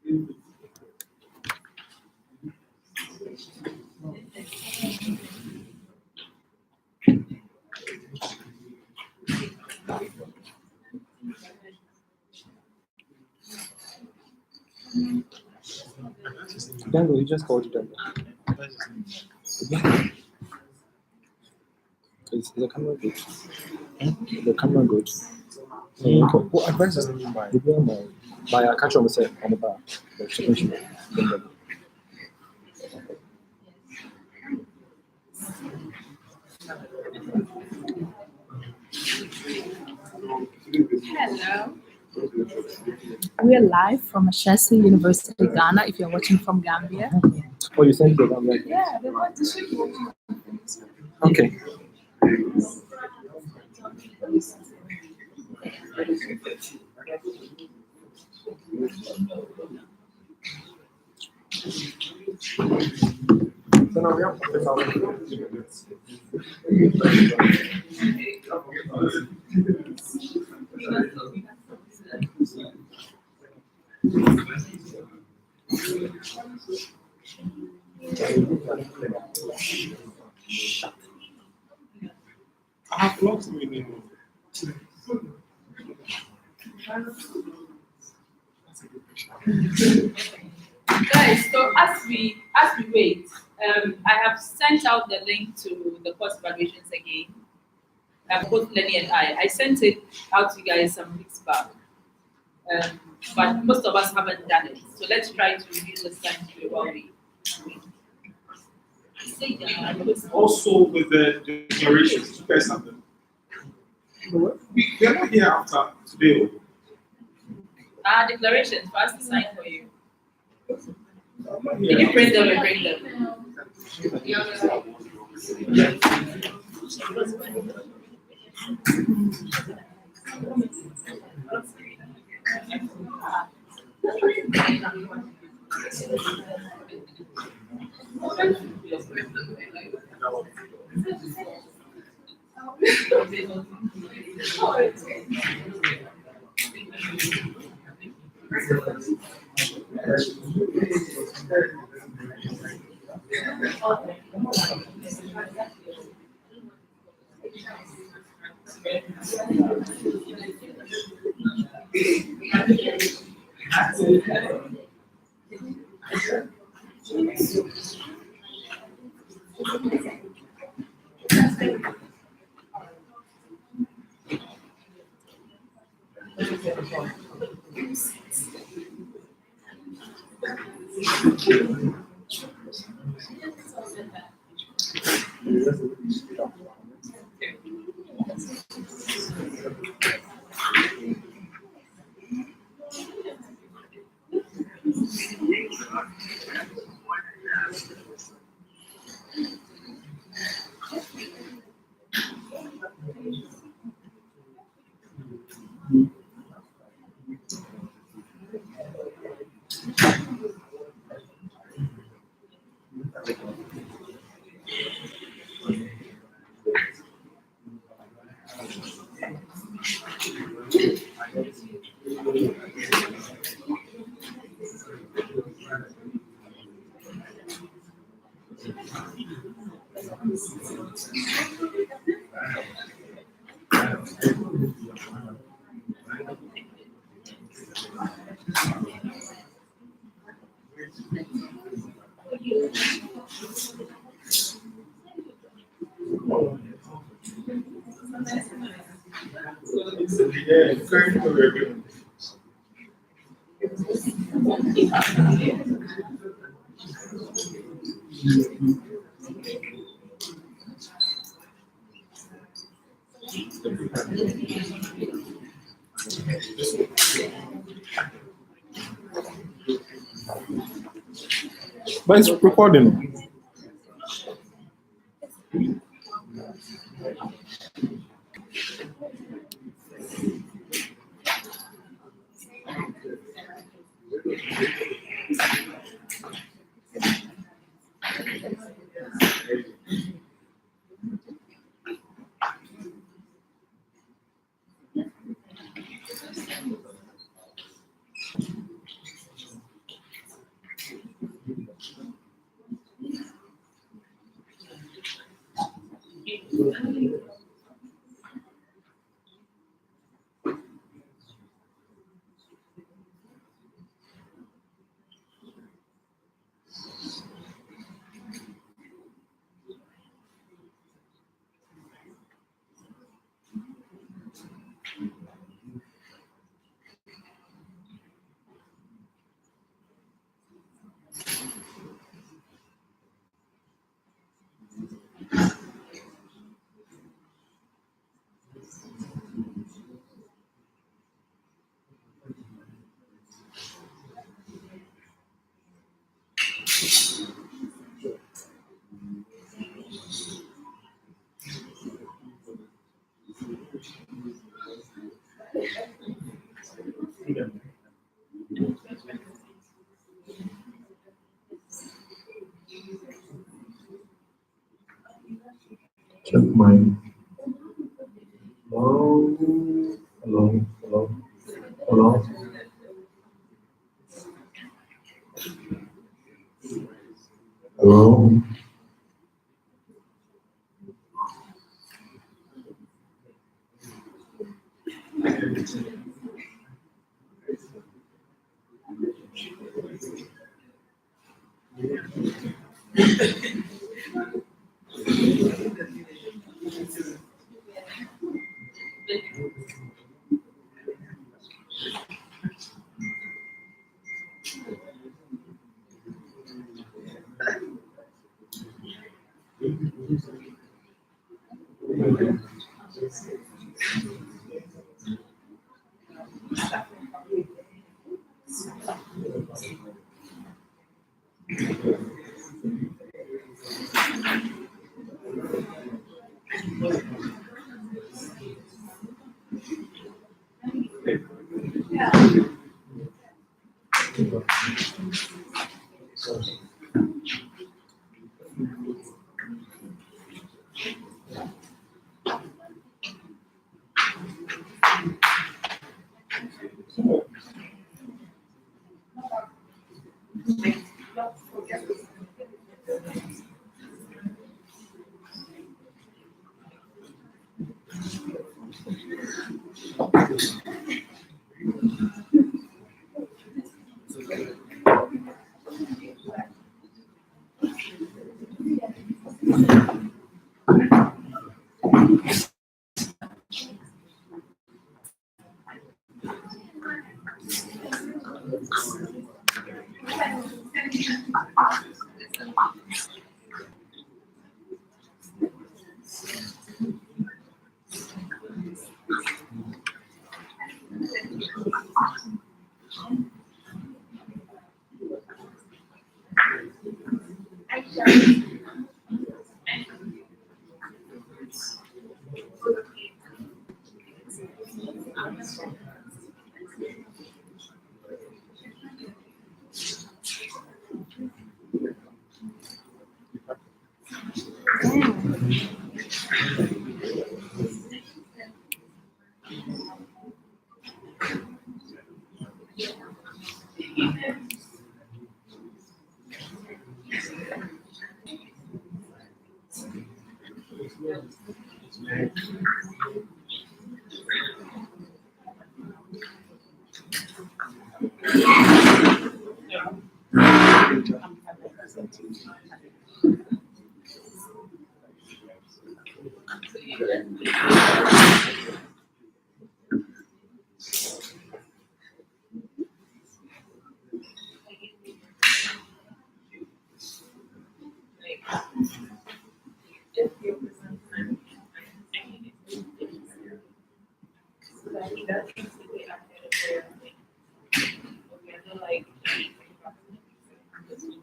Dango, you just called it Dango. Is the camera good? The camera good? What advice does it mean by? By a catch on the set on the bar. The chicken shoe. Hello. We're live from Ashesi University, Ghana. If you're watching from Gambia. Oh, you sent it on right? Yeah, they want to ship you. Okay. So now we have to put out. I have lots of meaning. Guys, so as we wait, I have sent out the link to the course evaluations again. Both Lenny and I sent it out to you guys some weeks back, but most of us haven't done it. So let's try to reduce the time to while we. Also with the declarations, you guys have them. We're not here after today. Declarations for us to sign for you. Did you print them and bring them? But it's recording. my hello, hello, hello, hello. Hello.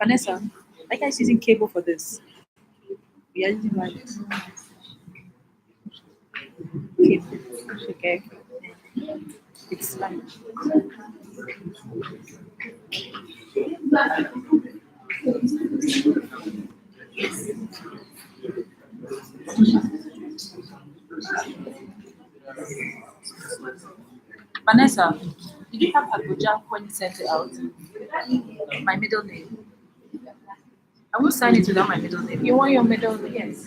Vanessa, are you guys using cable for this? We are using wireless. Cable. Okay. It's fine. Vanessa, did you have Abuja when you sent it out? My middle name. I will sign it without my middle name. You want your middle name? Yes.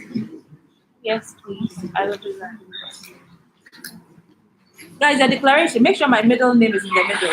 Yes, please. I will do that. Guys, the declaration, make sure my middle name is in the middle.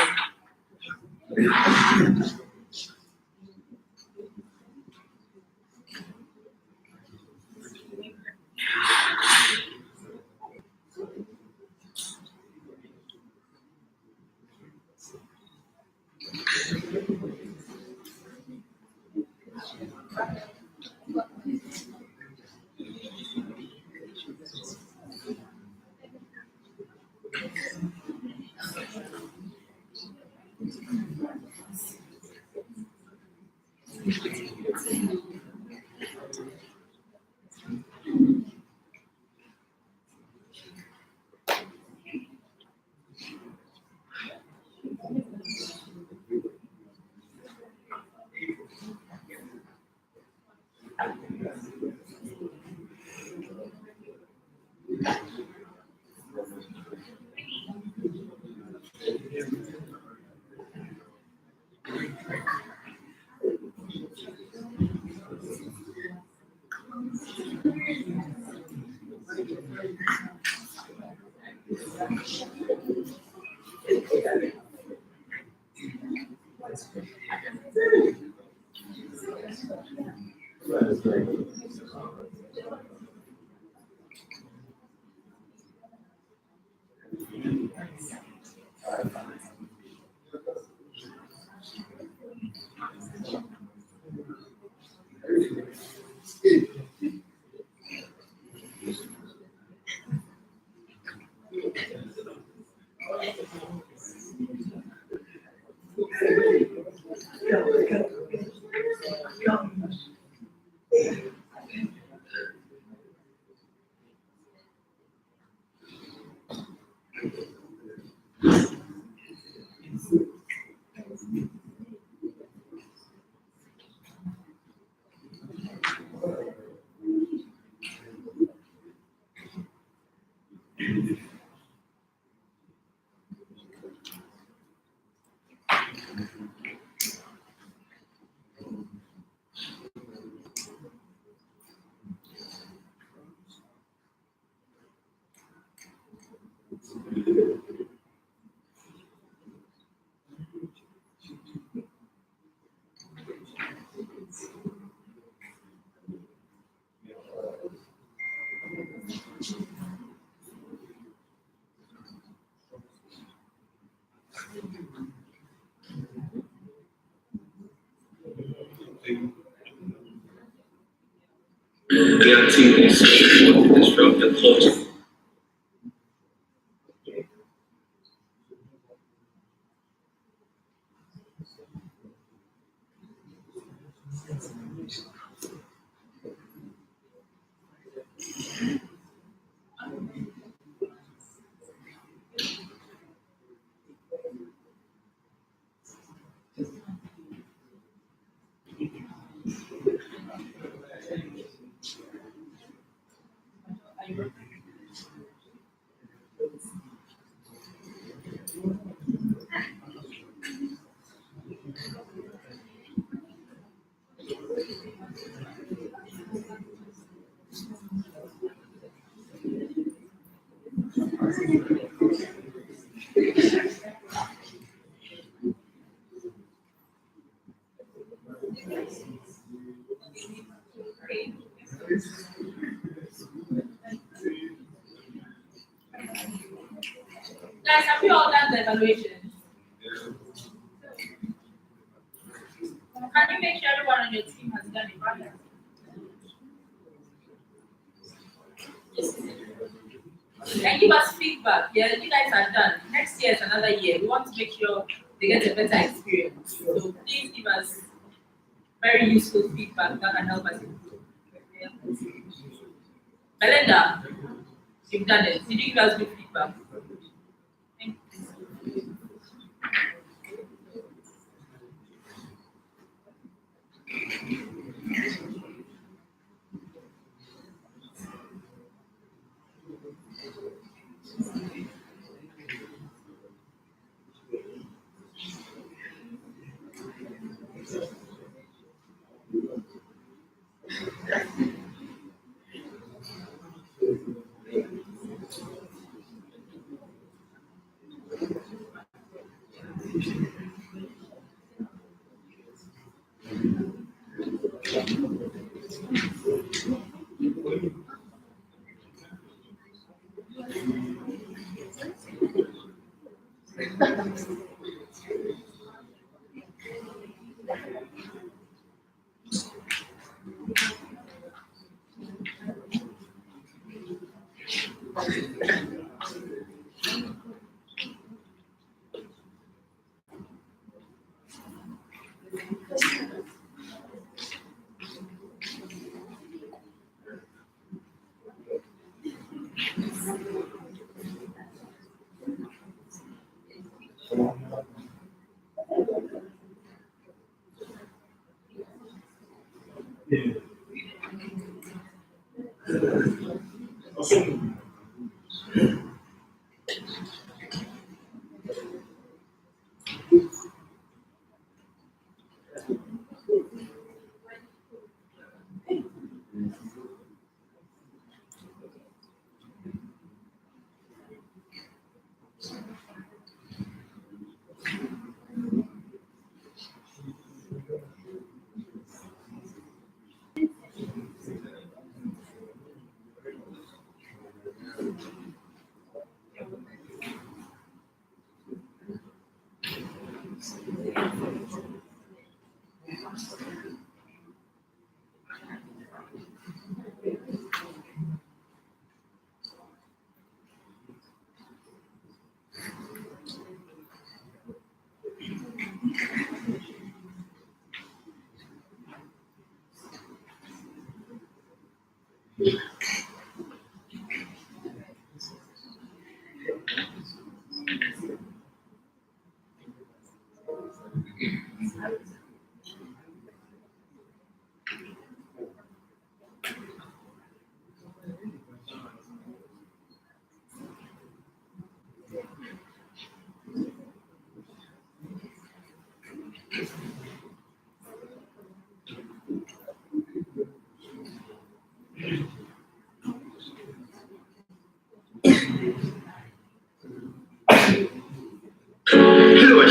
Guaranteed to disrupt the culture. Guys, have you all done the evaluation? Can you make sure everyone on your team has done it? And give us feedback. Yeah, you guys are done. Next year is another year. We want to make sure they get a better experience. So please give us very useful feedback that can help us improve. Yeah. Belinda, you've done it. Did you give us good feedback? Thank you.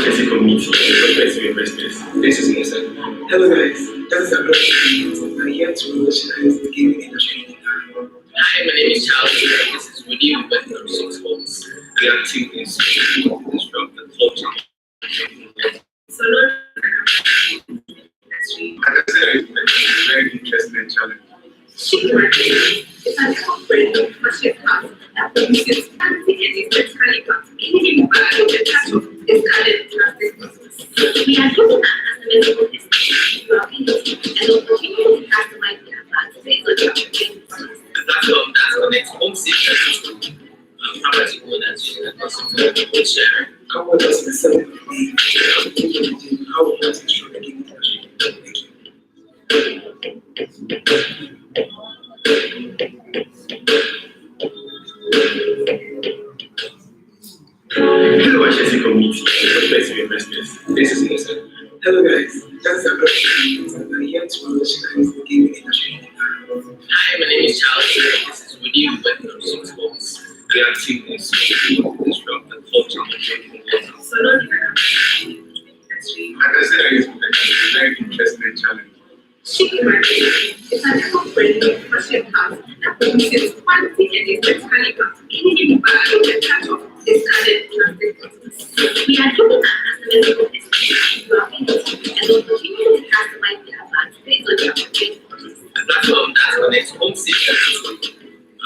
HSC community, prospective investors. This is Musa. Hello guys, this is Abdul. I'm here to revolutionize the gaming industry. Hi, my name is Charles. This is Woody. We're working on 6 homes. We are activities to disrupt the culture. So, it's very interesting challenge. Chicken market is an operating commercial house that produces fancy and specifically Canadian bag of the cattle is added to our business. We are using that as a medical business to our community and will continue to customize the advanced based on our business. That's the next home secret. Property owners will share. How does the selling be? How does it show the gaming industry? Hello, HSC community, prospective investors. This is Musa. Hello guys, this is Abdul. I'm here to revolutionize the gaming industry. Hi, my name is Charles. This is Woody. We're working on 6 homes. We are activities to disrupt the culture. So, It's very interesting challenge. chicken market is an operating commercial house that produces fancy and specifically Canadian bag of the cattle is added to our business. We are using that as a medical business to our community and will continue to customize the advanced based on our business. That's the next home secret.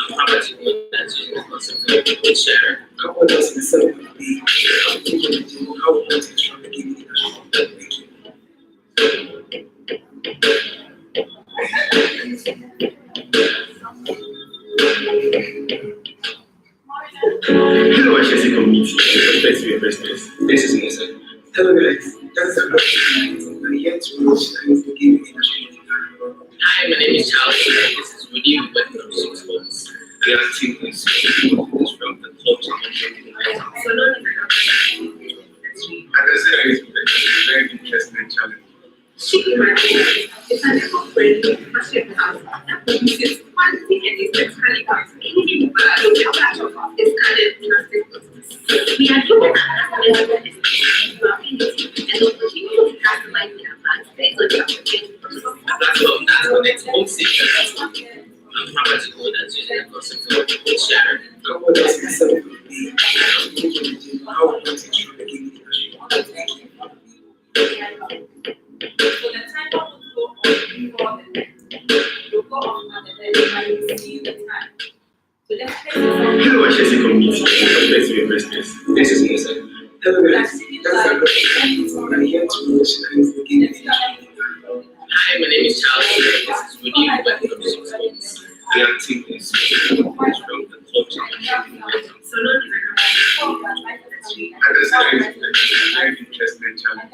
Property owners will share. How does the selling be? How does it show the gaming industry? Hello, HSC community, prospective investors. This is Musa. Hello guys, this is Abdul. I'm here to revolutionize the gaming industry. Hi, my name is Charles. This is Woody. We're working on 6 homes. We are activities to disrupt the culture. So, It's very interesting challenge. chicken market is an operating commercial house that produces fancy and specifically Canadian bag of the cattle is added to our business. We are using that as a medical business to our community and will continue to customize the advanced based on our business. That's the next home secret. Property owners will share. How does the selling be? How does it show the gaming industry? So the timer will go on before the next. You'll go on and then you might see the time. So just take it Hello, HSC community, prospective investors. This is Musa. Hello guys, this is Abdul. I'm here to revolutionize the gaming industry. Hi, my name is Charles. This is Woody. We're working on 6 homes. We are activities to disrupt the culture. So, It's very interesting challenge.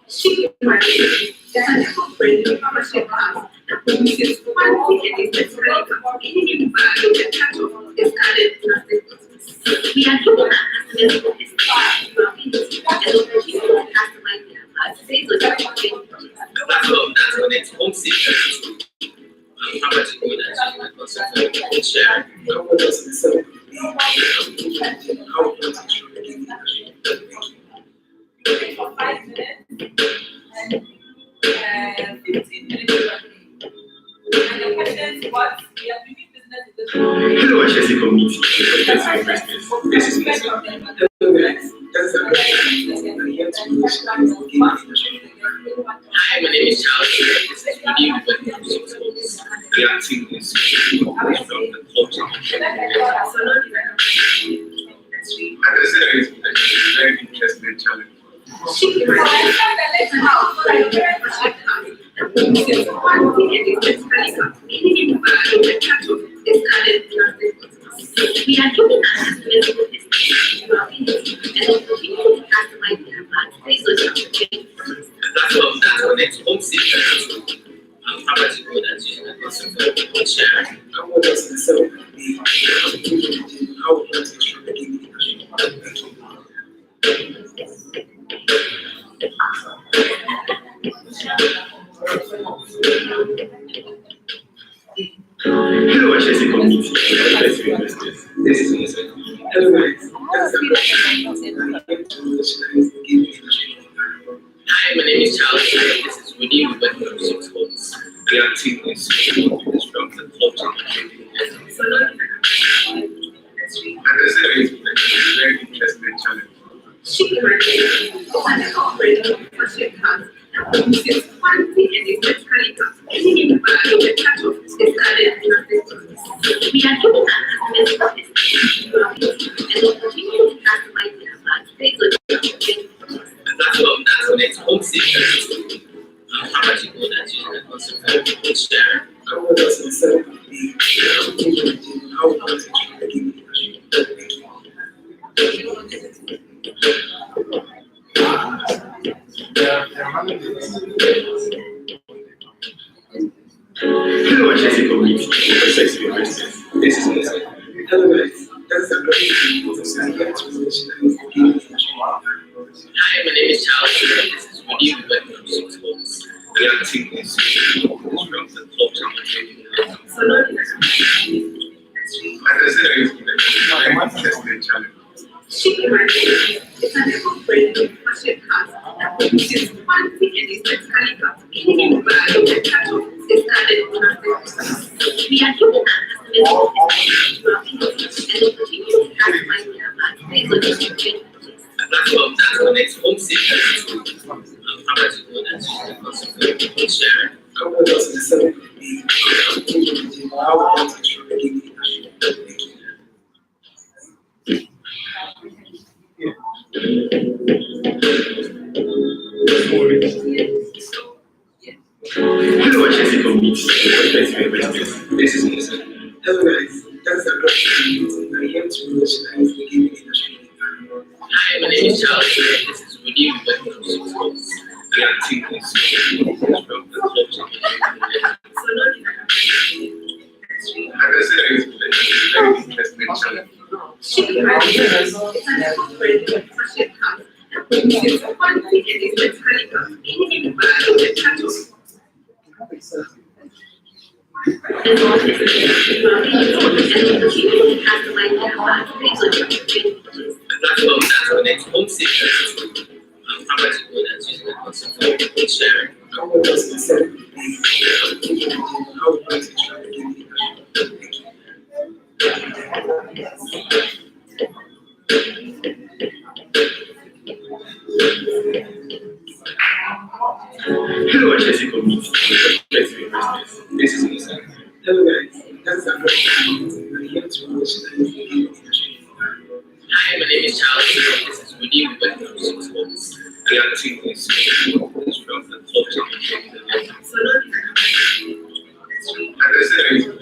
chicken market is an operating commercial house that produces fancy and specifically Canadian bag of the cattle is added to our business. We are using that as a medical business to our community and will continue to customize the advanced based on our business. That's the next home secret. Property owners will share. How does the selling be? How does it show the gaming industry? for 5 minutes and 15 minutes working. And the question is what we are doing business in this world. Hello, HSC community, prospective investors. This is Musa. Hello guys, this is Abdul. I'm here to revolutionize the gaming industry. Hi, my name is Charles. This is Woody. We're working on 6 homes. We are activities to disrupt the culture. It's very interesting challenge. Chicken market is an operating commercial house that produces fancy and specifically Canadian bag of the cattle is added to our business. We are using that as a medical business to our community and will continue to customize the advanced based on our business. That's the next home secret. Property owners will share. How does the selling be? How does it show the gaming industry? Hello, HSC community, prospective investors. This is Musa. Hello guys, this is Abdul. I'm here to revolutionize the gaming industry. Hi, my name is Charlie. This is Winnie. We went from 6 homes. We are two this from the culture. So learning And I said it's a very interesting challenge. she graduated and operated entrepreneurship class that produces quality and exceptionally captivating environment that is studied in our systems. We are giving our customers and will continue to customize their plans based on the And that's the next home season. How much you go that you can also share. How would us instead be how would us Hello, Jesse community. This is Lisa. Hello guys, that's a very important Hi, my name is Charlie. This is Winnie. We went from 6 homes. We are two this from the culture. so learning and I said it's a very interesting challenge. she graduated and operated entrepreneurship class that produces quality and exceptionally captivating environment that is studied in our systems. We are giving our customers and will continue to customize their plans based on the changes. And that's the next home season. How much you go that you can also share. How would us instead be how would us Hello, Jesse community. This is Lisa. Hello guys, that's a very I am to revolutionize the gaming industry. Hi, my name is Charlie. This is Winnie. We went from 6 homes. We are two this from the culture. So learning And I said it's a very interesting challenge. she graduated and operated entrepreneurship class that produces quality and exceptionally captivating environment that is And that's the next home season. How much you go that you can also share. How would us instead be how would us Hello, Jesse community. This is Lisa. Hello guys, that's a very I am to revolutionize the gaming industry. Hi, my name is Charlie. This is Winnie. We went from 6 homes. We are two this from the culture. so learning And I said it's a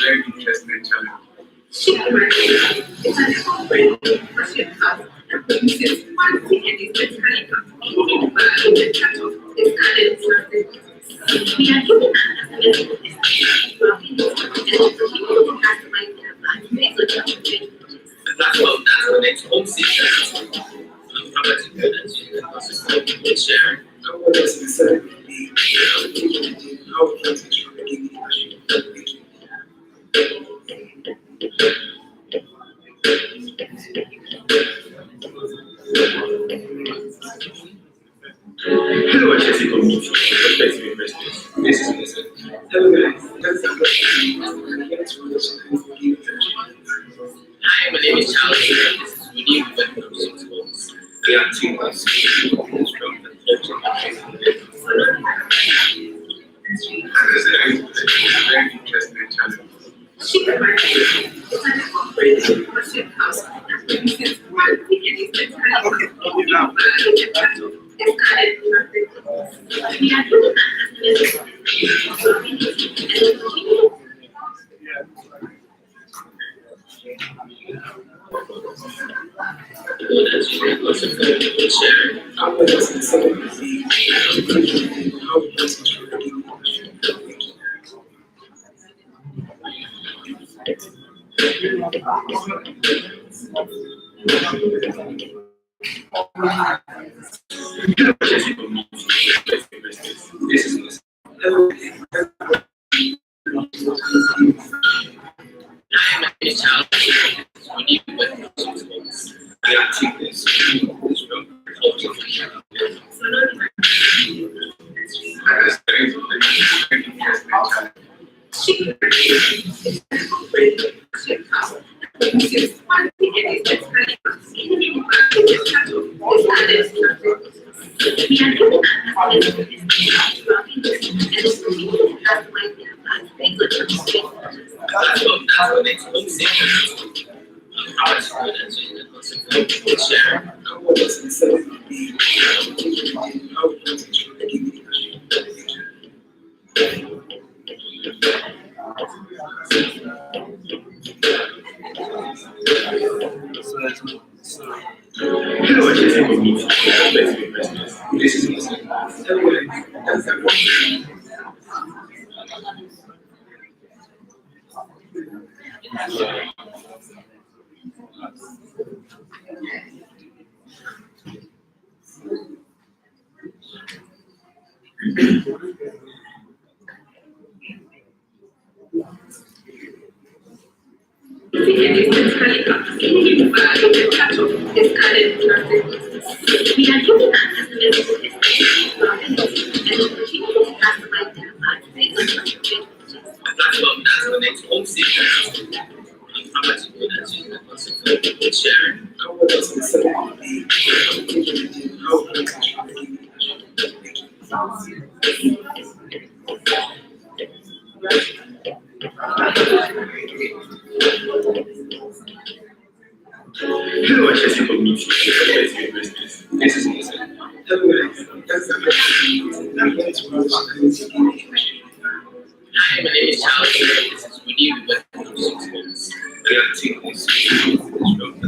very interesting challenge. she graduated and operated entrepreneurship class that produces quality and exceptionally captivating environment that is studied in our systems. We are giving our customers and will continue to customize their plans based on the changes. And that's the next home season. How much you go that you can also share. How would us instead be how would us gaming industry. Hello, Jesse community. This is Lisa. Hello guys, that's a very I am to revolutionize the gaming industry. Hi, my name is Charlie. This is Winnie. We went from 6 homes. We are two this from the culture. So learning And I said it's a very interesting challenge. she graduated and operated entrepreneurship class that produces quality and exceptionally captivating environment that is studied in our systems. We are giving our customers and will continue Share. How would us instead be how would us gaming industry. Hello, Jesse community. This is Lisa. Hello, Hi, my name is Charlie. This is Winnie. We went from 6 homes. We are two this from the culture. so learning Hello, HSC community. This is Nathan. Hi, my name is Charles. This is Winnie. We went through 6 months. We are taking this from the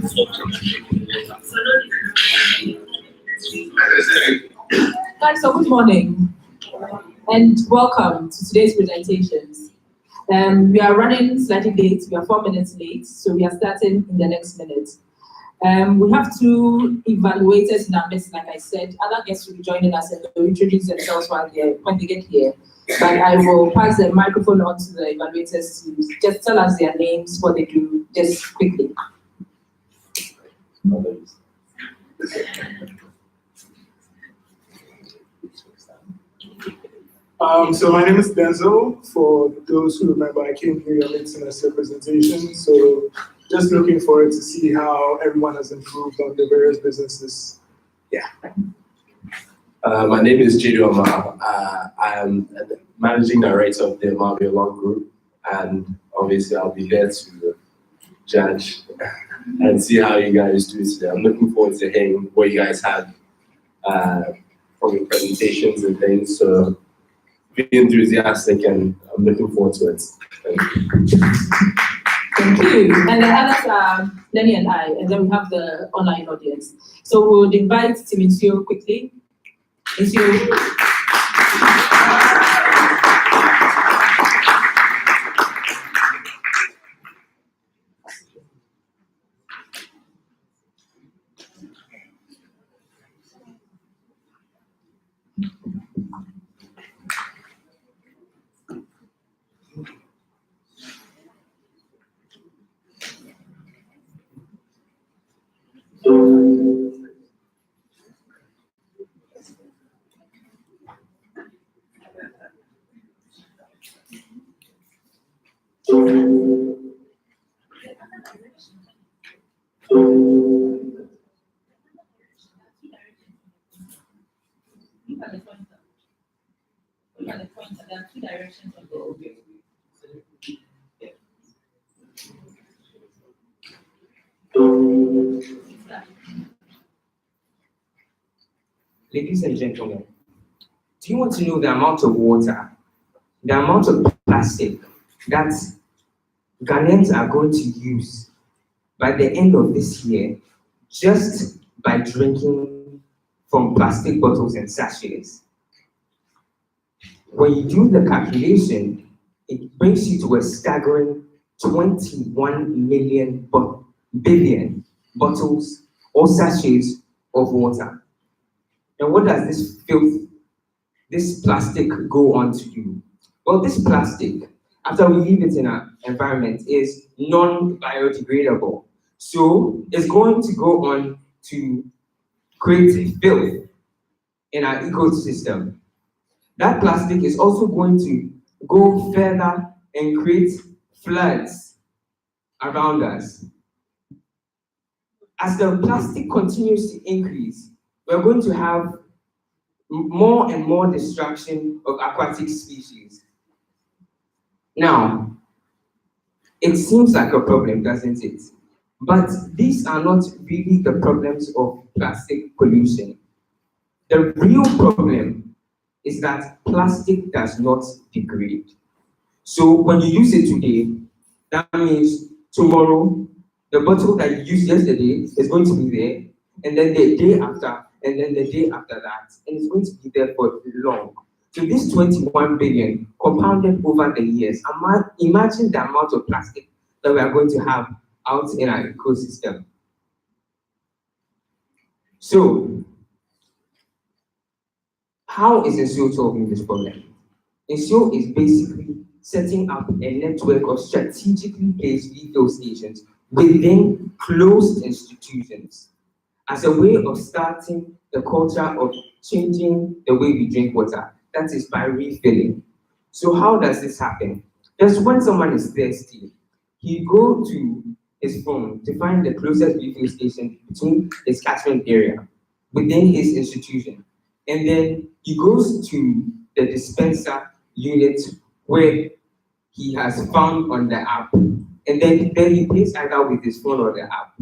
Guys, so good morning and welcome to today's presentations. We are running slightly late. We are 4 minutes late, so we are starting in the next minute. We have 2 evaluators in our midst, like I said. Other guests will be joining us and they'll introduce themselves when they get here. But I will pass the microphone on to the evaluators to just tell us their names, what they do, just quickly. So my name is Denzel. For those who remember, I came here on mid-semester presentation. So just looking forward to see how everyone has improved on the various businesses. Yeah. My name is Jidu Omar. I am the managing director of the Marvel Law Group, and obviously I'll be there to judge and see how you guys do today. I'm looking forward to hearing what you guys had from your presentations and things. So be enthusiastic, and I'm looking forward to it. Thank you. Thank you. And the others are Lenny and I, and then we have the online audience. So we'll invite Timisio quickly. Monsieur. There are 2 directions on the Ladies and gentlemen, do you want to know the amount of water, the amount of plastic that Ghanaians are going to use by the end of this year just by drinking from plastic bottles and sachets? When you do the calculation, it brings you to a staggering 21 billion bottles or sachets of water. And what does this filth, this plastic go on to do? Well, this plastic, after we leave it in our environment, is non-biodegradable. So it's going to go on to create filth in our ecosystem. That plastic is also going to go further and create floods around us. as the plastic continues to increase, we're going to have more and more destruction of aquatic species. Now, it seems like a problem, doesn't it? But these are not really the problems of plastic pollution. The real problem is that plastic does not degrade. So when you use it today, that means tomorrow, the bottle that you used yesterday is going to be there, and then the day after, and then the day after that, and it's going to be there for long. So this 21 billion compounded over the years, imagine the amount of plastic that we are going to have out in our ecosystem. So, how is Ensure solving this problem? Ensure is basically setting up a network of strategically placed refill stations within closed institutions as a way of starting the culture of changing the way we drink water. That is by refilling. So how does this happen? Just when someone is thirsty, he go to his phone to find the closest refill station between his catchment area within his institution. And then he goes to the dispenser unit where he has found on the app. And then he pays either with his phone or the app.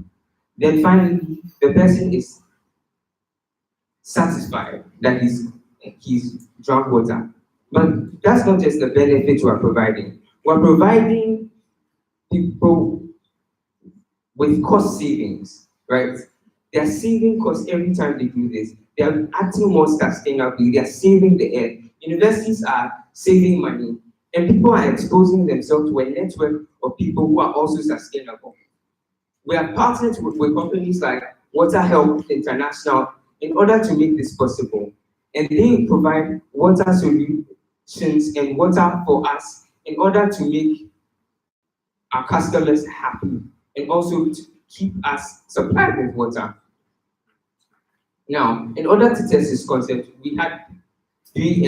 Then finally, the person is satisfied that he's drunk water. But that's not just the benefit we're providing. We're providing people with cost savings, right? They're saving costs every time they do this. They're acting more sustainably. They're saving the air. Universities are saving money, and people are exposing themselves to a network of people who are also sustainable. We are partnered with companies like Water Health International in order to make this possible. And they provide water solutions and water for us in order to make our customers happy and also to keep us supplied with water. Now, in order to test this concept, we had three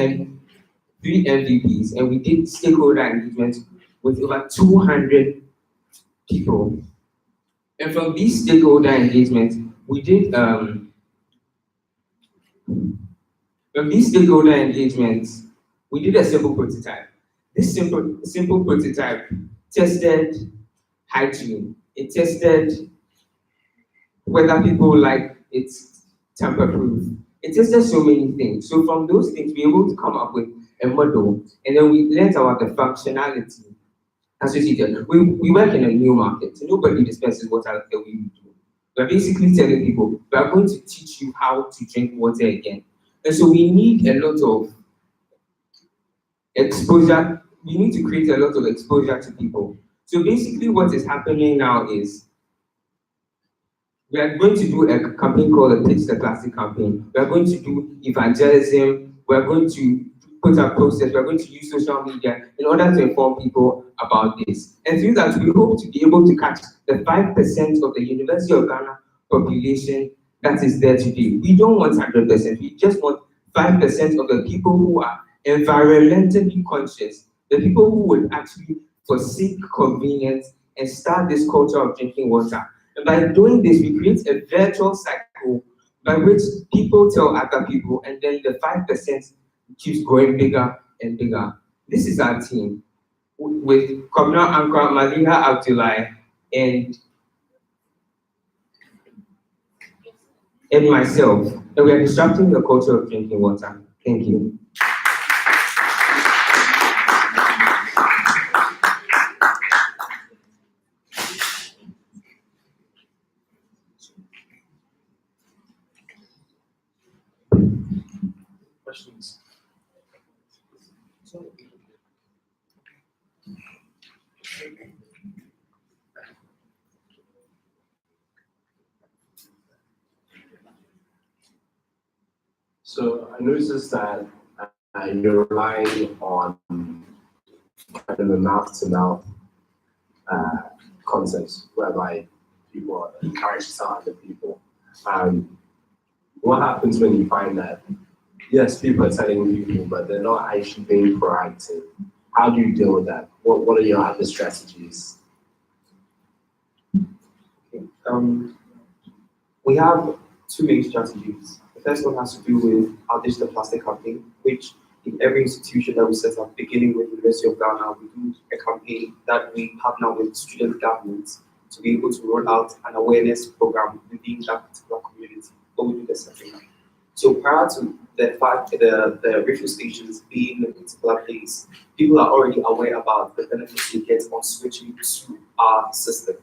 MVPs, and we did stakeholder engagement with over 200 people. And from these stakeholder engagements, we did a simple prototype. This simple prototype tested hygiene. It tested whether people like it's tamper-proof. It tested so many things. So from those things, we were able to come up with a model, and then we learned about the functionality associated. We work in a new market. So nobody dispenses water the way we do. We're basically telling people, we are going to teach you how to drink water again. And so we need a lot of exposure. We need to create a lot of exposure to people. So basically what is happening now is we are going to do a campaign called the Pitch the Plastic campaign. We are going to do evangelism. We are going to put up posters. We are going to use social media in order to inform people about this. And through that, we hope to be able to catch the 5% of the University of Ghana population that is there today. We don't want 100%. We just want 5% of the people who are environmentally conscious, the people who would actually forsake convenience and start this culture of drinking water. And by doing this, we create a virtual cycle by which people tell other people, and then the 5% keeps growing bigger and bigger. This is our team with communal anchor Maliha Abdullahi and myself. And we are disrupting the culture of drinking water. Thank you. Questions? So I noticed that you're relying on kind of a mouth-to-mouth concept whereby people are encouraged to tell other people. What happens when you find that, yes, people are telling people, but they're not actually being proactive? How do you deal with that? What are your other strategies? We have two main strategies. The first one has to do with our digital plastic campaign, which in every institution that we set up, beginning with the University of Ghana, we do a campaign that we partner with student governments to be able to roll out an awareness program within that particular community. But we do the setting up. So prior to the fact the refuel stations being in a particular place, people are already aware about the benefits they get on switching to our system.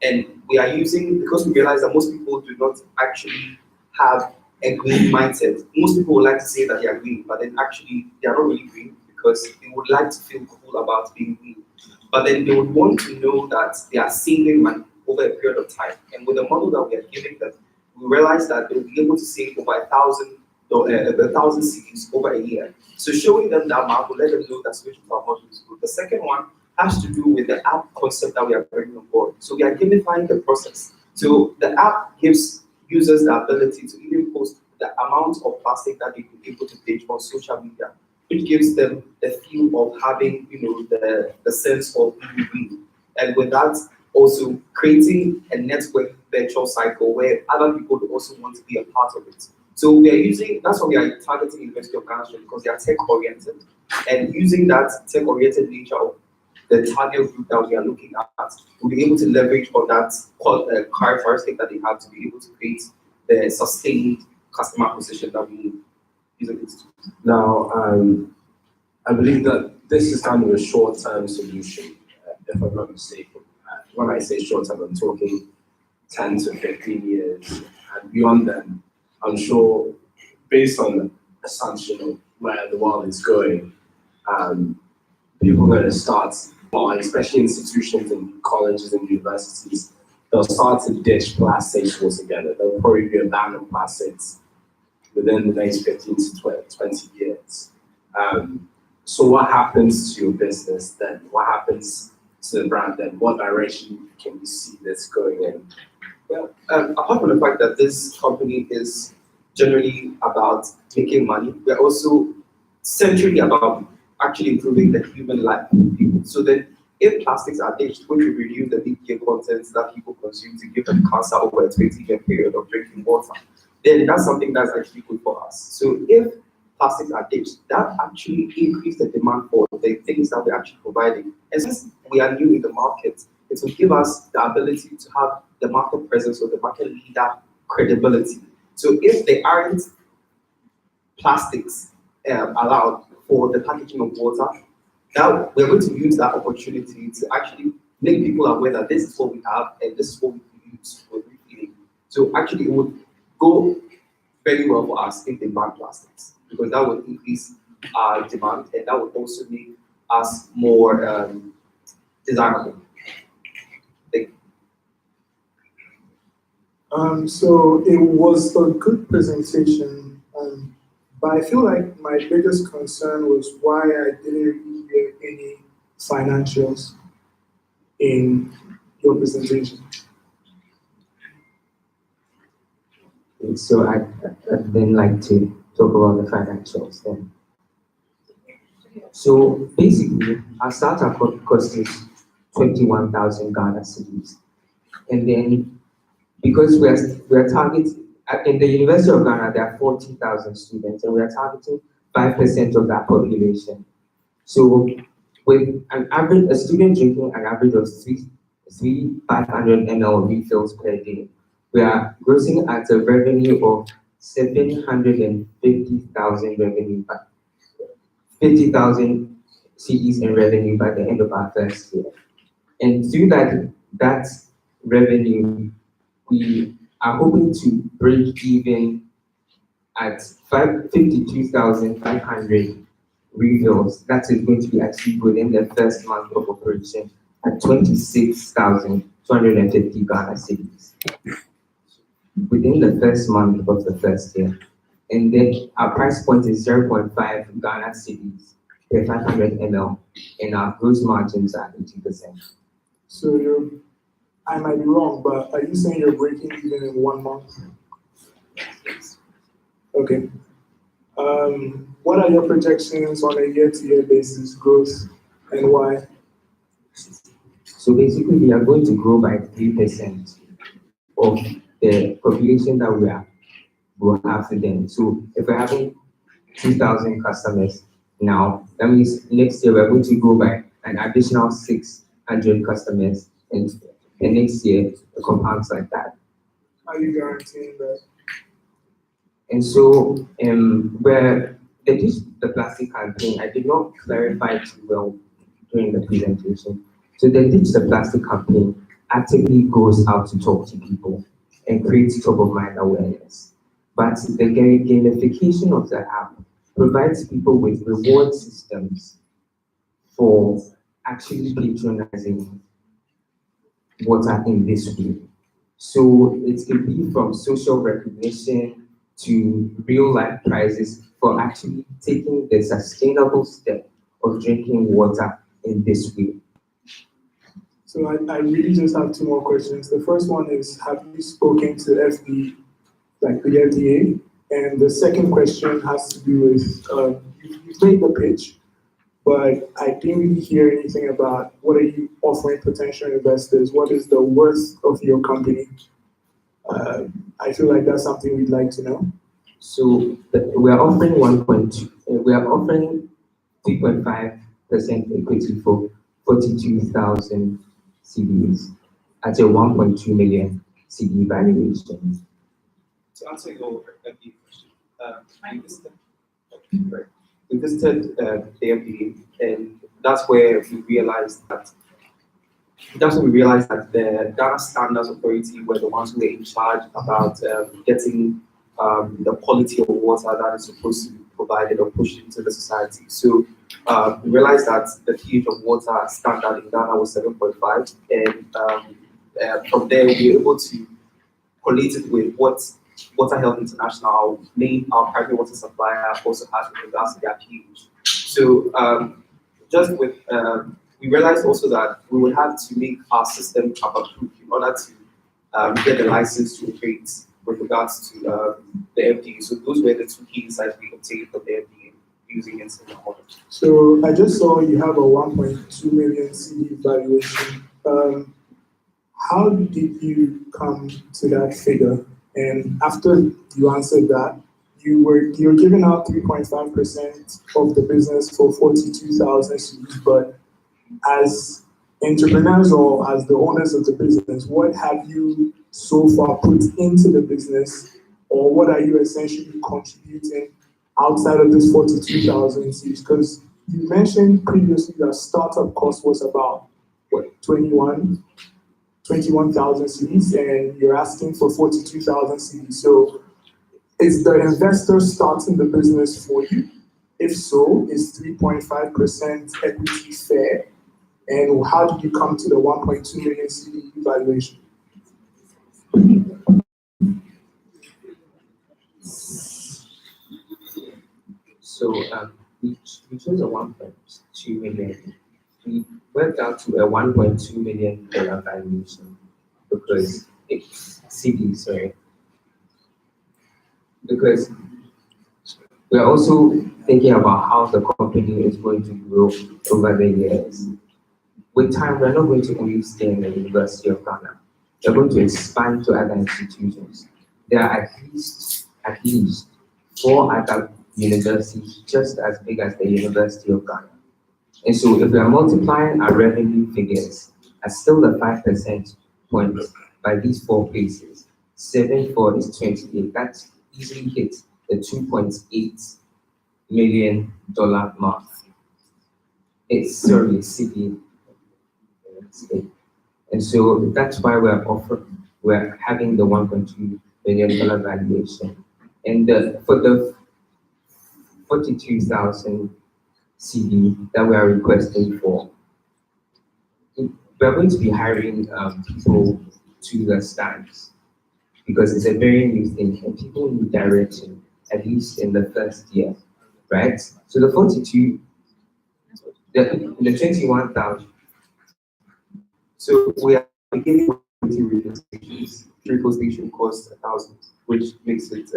And we are using, because we realize that most people do not actually have a green mindset. Most people would like to say that they are green, but then actually they are not really green because they would like to feel cool about being green. But then they would want to know that they are saving money over a period of time. And with the model that we are giving them, we realize that they'll be able to save over 1,000 cedis over a year. So showing them that map will let them know that switching to our model is good. The second one has to do with the app concept that we are bringing on board. So we are gamifying the process. So the app gives users the ability to even post the amount of plastic that they could be able to take on social media, which gives them the feel of having, the sense of being green. And with that, also creating a network virtual cycle where other people also want to be a part of it. So we are using, that's why we are targeting University of Ghana because they are tech-oriented. And using that tech-oriented nature of the target group that we are looking at, we'll be able to leverage on that characteristic that they have to be able to create the sustained customer acquisition that we need using this. Now, I believe that this is kind of a short-term solution, if I'm not mistaken. When I say short-term, I'm talking 10 to 15 years. And beyond them, I'm sure, based on the assumption of where the world is going, people are going to start, especially institutions and colleges and universities, they'll start to ditch plastics altogether. There'll probably be a ban on plastics within the next 15 to 20 years. So what happens to your business then? What happens to the brand then? What direction can you see this going in? Well, apart from the fact that this company is generally about making money, we're also centrally about actually improving the human life of people. So that if plastics are ditched, which will reduce the BPA contents that people consume to give them cancer over a 20-year period of drinking water, then that's something that's actually good for us. So if plastics are ditched, that actually increases the demand for the things that we're actually providing. And since we are new in the market, it will give us the ability to have the market presence or the market leader credibility. So if there aren't plastics allowed for the packaging of water, now we're going to use that opportunity to actually make people aware that this is what we have and this is what we use for refilling. So actually it would go very well for us if they ban plastics, because that would increase our demand and that would also make us more desirable. So it was a good presentation, but I feel like my biggest concern was why I didn't really get any financials in your presentation. So I'd then like to talk about the financials then. So basically, our startup cost is 21,000 Ghana cedis. And then because we're targeting, in the University of Ghana, there are 40,000 students, and we are targeting 5% of that population. So with an average, a student drinking an average of 500 ml refills per day, we are grossing at a revenue of 750,000 revenue, 50,000 CDs in revenue by the end of our first year. And through that revenue, we are hoping to break even at 52,500 refills. That is going to be achieved within the first month of operation at 26,250 Ghana cedis. Within the first month of the first year. And then our price point is 0.5 Ghana cedis per 500 ml, and our gross margins are 80%. So I might be wrong, but are you saying you're breaking even in 1 month? Okay. What are your projections on a year-to-year basis, growth, and why? So basically, we are going to grow by 3% of the population that will have to then. So if we're having 2,000 customers now, that means next year we're going to go by an additional 600 customers, and next year it compounds like that. How are you guaranteeing that? And so, where they did the plastic campaign, I did not clarify too well during the presentation. So the Digital Plastic campaign actively goes out to talk to people and creates top of mind awareness. But the gamification of the app provides people with reward systems for actually patronizing water in this way. So it could be from social recognition to real life prizes for actually taking the sustainable step of drinking water in this way. So I really just have two more questions. The first one is, have you spoken to the FDA? And the second question has to do with, you've made the pitch, but I didn't really hear anything about what are you offering potential investors? What is the worth of your company? I feel like that's something we'd like to know. So we are offering 1.2, we are offering 3.5% equity for 42,000 CDs at a 1.2 million CD valuation. To answer your FDA question, we visited the FDA, and that's where we realized that the Ghana Standards Authority were the ones who were in charge about getting the quality of water that is supposed to be provided or pushed into the society. So we realized that the pH of water standard in Ghana was 7.5, and from there we were able to collate it with what Water Health International, our primary water supplier, also has with regards to their pH. So we realized also that we would have to make our system CAPA-proof in order to get the license to operate with regards to the FDA. So those were the two key insights we obtained from the FDA using it in the model. So I just saw you have a 1.2 million CD valuation. How did you come to that figure? And after you answered that, you're giving out 3.5% of the business for 42,000 CDs, but as entrepreneurs or as the owners of the business, what have you so far put into the business, or what are you essentially contributing outside of this 42,000 CDs? Because you mentioned previously that startup cost was about, what, 21,000 CDs, and you're asking for 42,000 CDs. So is the investor starting the business for you? If so, is 3.5% equity fair? And how did you come to the 1.2 million CD valuation? So we chose a 1.2 million. We worked out to a $1.2 million valuation because it's CD, sorry. Because we're also thinking about how the company is going to grow over the years. With time, we're not going to only stay in the University of Ghana. We're going to expand to other institutions. There are at least 4 other universities just as big as the University of Ghana. And so if we are multiplying our revenue figures at still the 5% point by these 4 places, 7 4 is 28. That easily hits the $2.8 million mark. It's CD. And so that's why we're having the $1.2 million valuation. And for the 42,000 CD that we are requesting for, we're going to be hiring people to the stands because it's a very new thing and people need direction, at least in the first year, right? So the 42, the 21,000. So we are beginning with 2 refill stations. 3 refill station costs 1,000, which makes it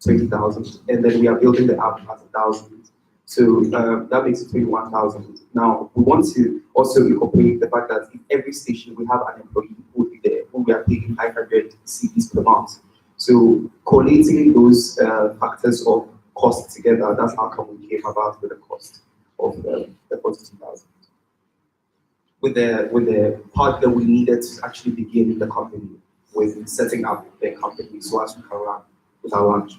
20,000, and then we are building the app at 1,000. So that makes it 21,000. Now we want to also incorporate the fact that in every station we have an employee who will be there example, we are paying 500 CDs per month. So collating those factors of cost together, that's how come we came about with the cost of the 42,000. With the part that we needed to actually begin the company with setting up the company so as we can run with our launch.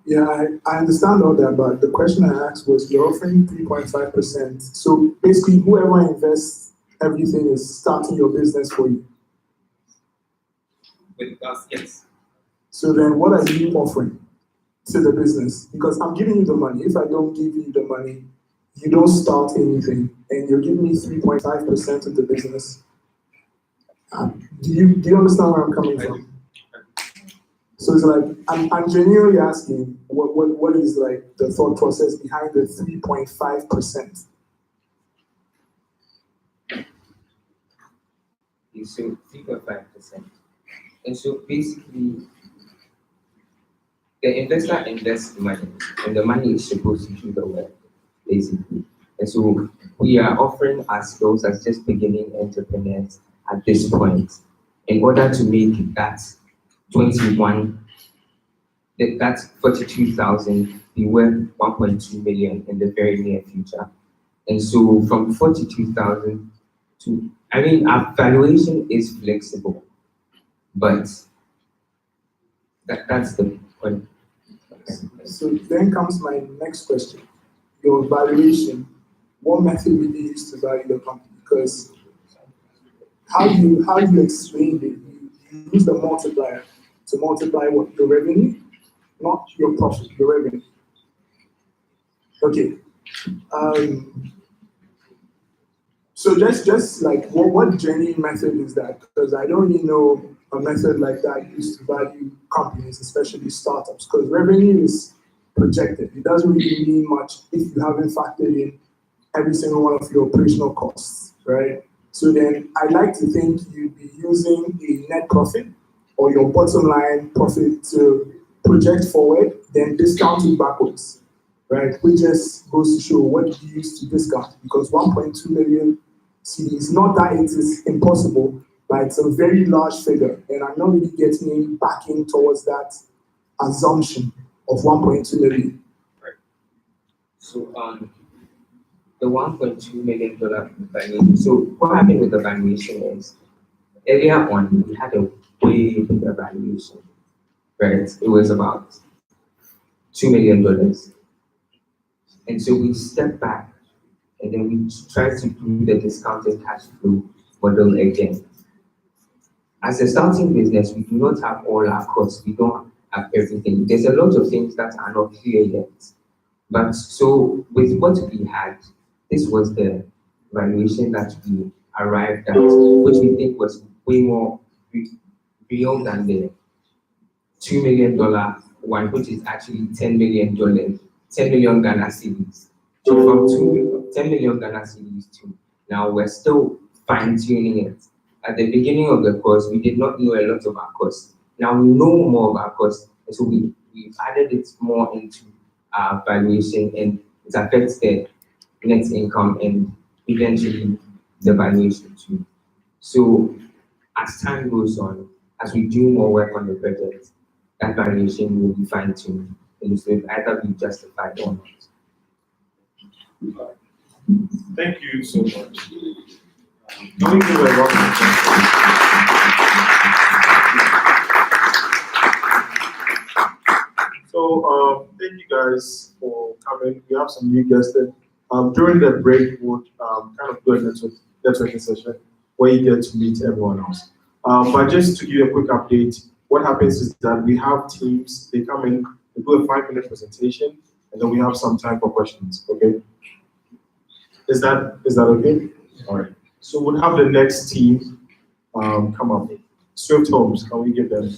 Yeah, I understand all that, but the question I asked was you're offering 3.5%. So basically, whoever invests everything is starting your business for you. With us, yes. So then what are you offering to the business? Because I'm giving you the money. If I don't give you the money, you don't start anything, and you're giving me 3.5% of the business. Do you understand where I'm coming from? So it's like I'm genuinely asking what is like the thought process behind the 3.5%? So 3.5%. And so basically, the investor invests money, and the money is supposed to do the work, basically. And so we are offering our skills as just beginning entrepreneurs at this point in order to make that 42,000 be worth 1.2 million in the very near future. And so from 42,000 to, I mean, our valuation is flexible, but that's the point. So then comes my next question. Your valuation, what method did you use to value the company? Because how do you explain it? You use the multiplier to multiply what? Your revenue? Not your profit, your revenue. Okay. So just like what genuine method is that? Because I don't really know a method like that used to value companies, especially startups, because revenue is projected. It doesn't really mean much if you haven't factored in every single one of your operational costs, right? So then I'd like to think you'd be using a net profit or your bottom line profit to project forward, then discount it backwards, right? Which just goes to show what you use to discount, because 1.2 million CDs, not that it is impossible, but it's a very large figure, and I'm not really getting any backing towards that assumption of 1.2 million. Right. So the $1.2 million valuation. So what happened with the valuation is earlier on we had a way bigger valuation, right? It was about $2 million. And so we stepped back and then we tried to do the discounted cash flow model again. As a starting business, we do not have all our costs. We don't have everything. There's a lot of things that are not clear yet. But so with what we had, this was the valuation that we arrived at, which we think was way more real than the $2 million one, which is actually $10 million, 10 million Ghana cedis. So from 10 million Ghana cedis to now, we're still fine-tuning it. At the beginning of the course, we did not know a lot of our costs. Now we know more of our costs, and so we've added it more into our valuation, and it affects the net income and eventually the valuation too. So as time goes on, as we do more work on the project, that valuation will be fine-tuned and so it'll either be justified or not. Thank you so much. Can we give a round of applause? So thank you guys for coming. We have some new guests there. During the break, we'll kind of do a networking session where you get to meet everyone else. But just to give you a quick update, what happens is that we have teams, they come in, they do a 5-minute presentation, and then we have some time for questions, okay? Is that okay? All right. So we'll have the next team come up. Swift Homes, can we give them?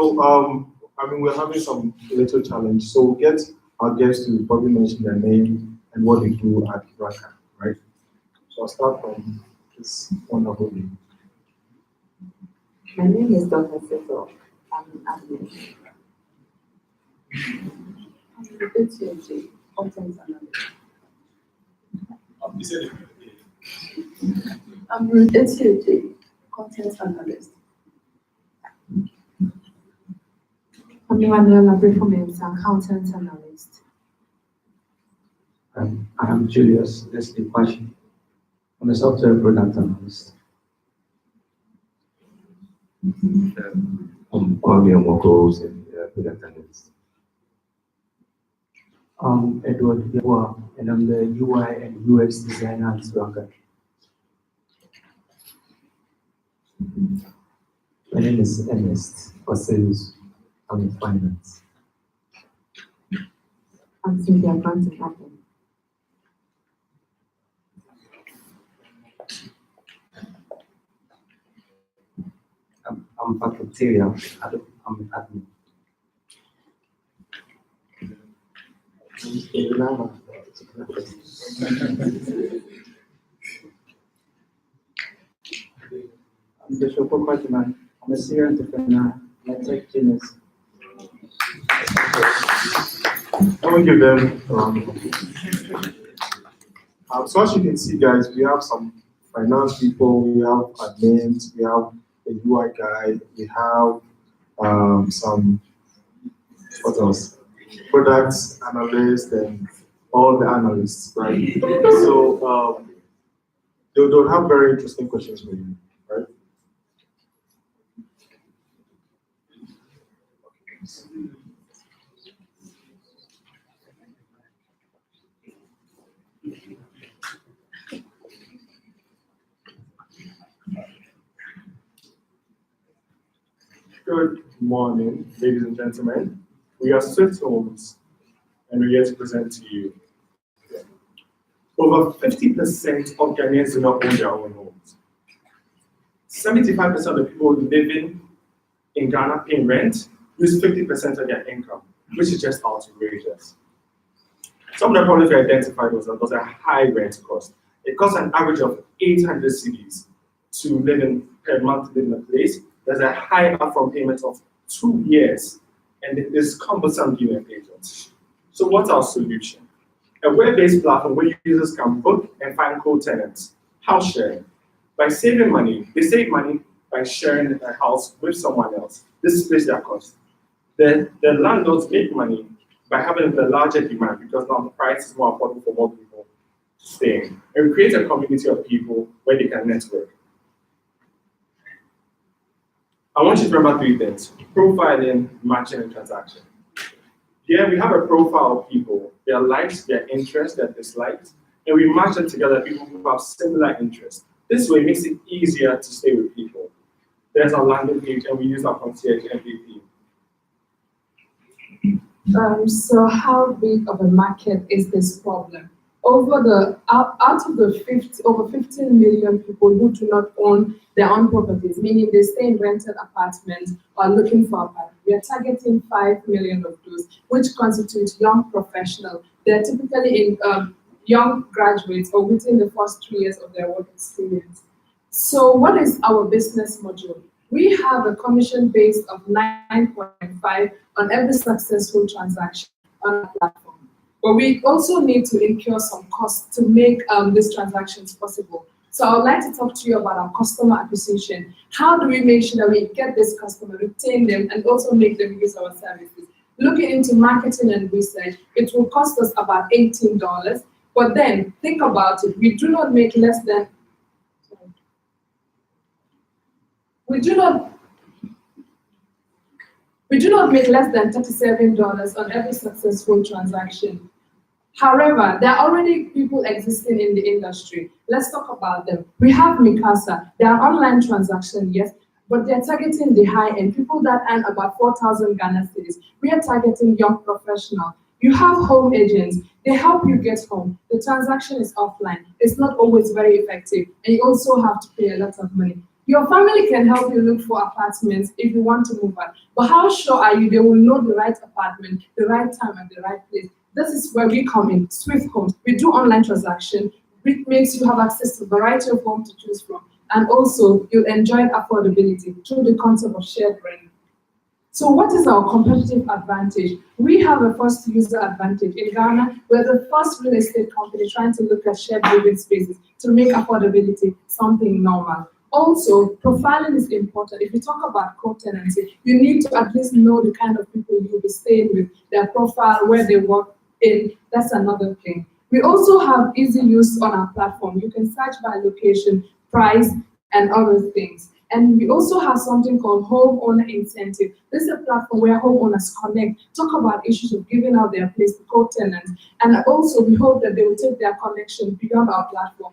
So, I mean, we're having some little challenge. So we'll get our guests to probably mention their name and what they do at Raka, right? So I'll start from this wonderful lady. My name is Dr. Seto. I'm an admin. I'm an ATJ, content analyst. I'm an ATJ, content analyst. I'm Manuela Performance accountant analyst. I am Julius Leslie Kwashi. I'm a software product analyst. I'm Kwame Omoko, product analyst. I'm Edward Yabwa, and I'm the UI and UX designer at Raka. My name is Ernest Oselius. I'm in finance. I'm Cynthia Granting Captain. I'm facultarian. I'm an admin. I'm Bishop Okwajiman. I'm a serial entrepreneur. I'm a tech genius. I will give them a round of applause. So as you can see, guys, we have some finance people, we have admins, we have a UI guy, we have some, what else? Products analysts and all the analysts, right? So they'll have very interesting questions for you, right? Good morning, ladies and gentlemen. We are Swift Homes, and we're here to present to you. Over 50% of Ghanaians do not own their own homes. 75% of the people living in Ghana paying rent use 50% of their income, which is just outrageous. Some of the problems we identified was that there's a high rent cost. It costs an average of 800 cedis to live in per month live in a place. There's a high upfront payment of 2 years, and it is cumbersome giving a agent. So what's our solution? A web-based platform where users can book and find co-tenants. House sharing. By saving money, they save money by sharing a house with someone else. This splits their cost. The landlords make money by having the larger demand because now the price is more affordable for more people to stay in. And we create a community of people where they can network. I want you to remember 3 things: profiling, matching, and transaction. Here we have a profile of people, their likes, their interests, their dislikes, and we match them together with people who have similar interests. This way makes it easier to stay with people. There's our landing page, and we use our concierge MVP. So how big of a market is this problem? Out of the over 15 million people who do not own their own properties, meaning they stay in rented apartments or looking for apartments, we are targeting 5 million of those, which constitute young professionals. They're typically in young graduates or within the first 3 years of their work experience. So what is our business module? We have a commission base of 9.5 on every successful transaction on our platform. But we also need to incur some costs to make these transactions possible. So I would like to talk to you about our customer acquisition. How do we make sure that we get this customer, retain them, and also make them use our services? Looking into marketing and research, it will cost us about $18. But then think about it. We do not make less than make less than $37 on every successful transaction. However, there are already people existing in the industry. Let's talk about them. We have Mikasa. They are online transactions, yes, but they're targeting the high-end, people that earn about 4,000 Ghana cedis. We are targeting young professionals. You have home agents. They help you get home. The transaction is offline. It's not always very effective, and you also have to pay a lot of money. Your family can help you look for apartments if you want to move out. But how sure are you they will know the right apartment, the right time, and the right place? This is where we come in, Swift Homes. We do online transaction, which makes you have access to a variety of homes to choose from. And also, you'll enjoy affordability through the concept of shared rent. So what is our competitive advantage? We have a first user advantage. In Ghana, we're the first real estate company trying to look at shared living spaces to make affordability something normal. Also, profiling is important. If you talk about co-tenancy, you need to at least know the kind of people you'll be staying with, their profile, where they work in. That's another thing. We also have easy use on our platform. You can search by location, price, and other things. And we also have something called homeowner incentive. This is a platform where homeowners connect, talk about issues of giving out their place to co-tenants. And also we hope that they will take their connection beyond our platform.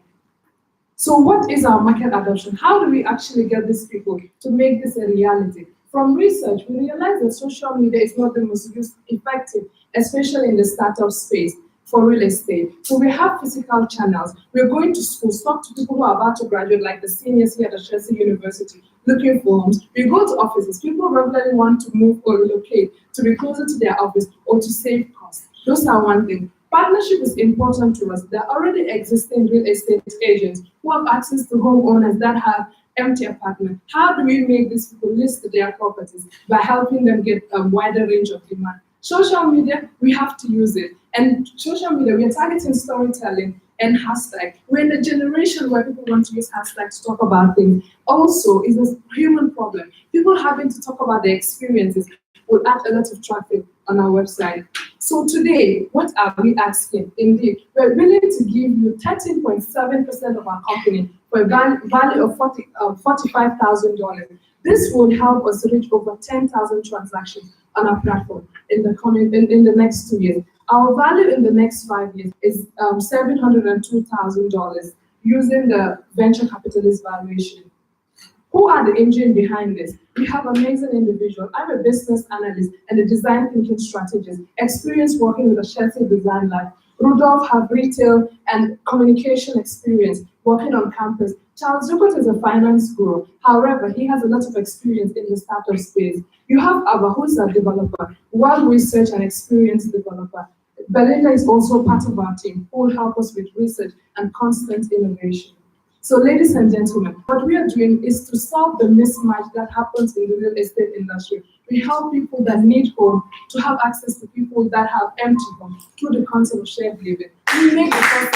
So what is our market adoption? How do we actually get these people to make this a reality? From research, we realize that social media is not the most effective, especially in the startup space for real estate. So we have physical channels. We're going to schools, talk to people who are about to graduate, like the seniors here at Chelsea University, looking for homes. We go to offices. People regularly want to move or relocate to be closer to their office or to save costs. Those are one thing. Partnership is important to us. There are already existing real estate agents who have access to homeowners that have empty apartments. How do we make these people list their properties? By helping them get a wider range of demand. Social media, we have to use it. And social media, we are targeting storytelling and hashtag. We're in a generation where people want to use hashtags to talk about things. Also, it's a human problem. People having to talk about their experiences will add a lot of traffic on our website. So today, what are we asking? Indeed, we're willing to give you 13.7% of our company for a value of $45,000. This will help us reach over 10,000 transactions on our platform in the next 2 years. Our value in the next 5 years is $702,000 using the venture capitalist valuation. Who are the engine behind this? We have amazing individuals. I'm a business analyst and a design thinking strategist, experienced working with a Chelsea Design Lab. Rudolph have retail and communication experience working on campus. Charles Zuckert is a finance guru. However, he has a lot of experience in the startup space. You have Abba, who's a developer, well-researched and experienced developer. Belinda is also part of our team who will help us with research and constant innovation. So ladies and gentlemen, what we are doing is to solve the mismatch that happens in the real estate industry. We help people that need home to have access to people that have empty homes through the concept of shared living. We make the concept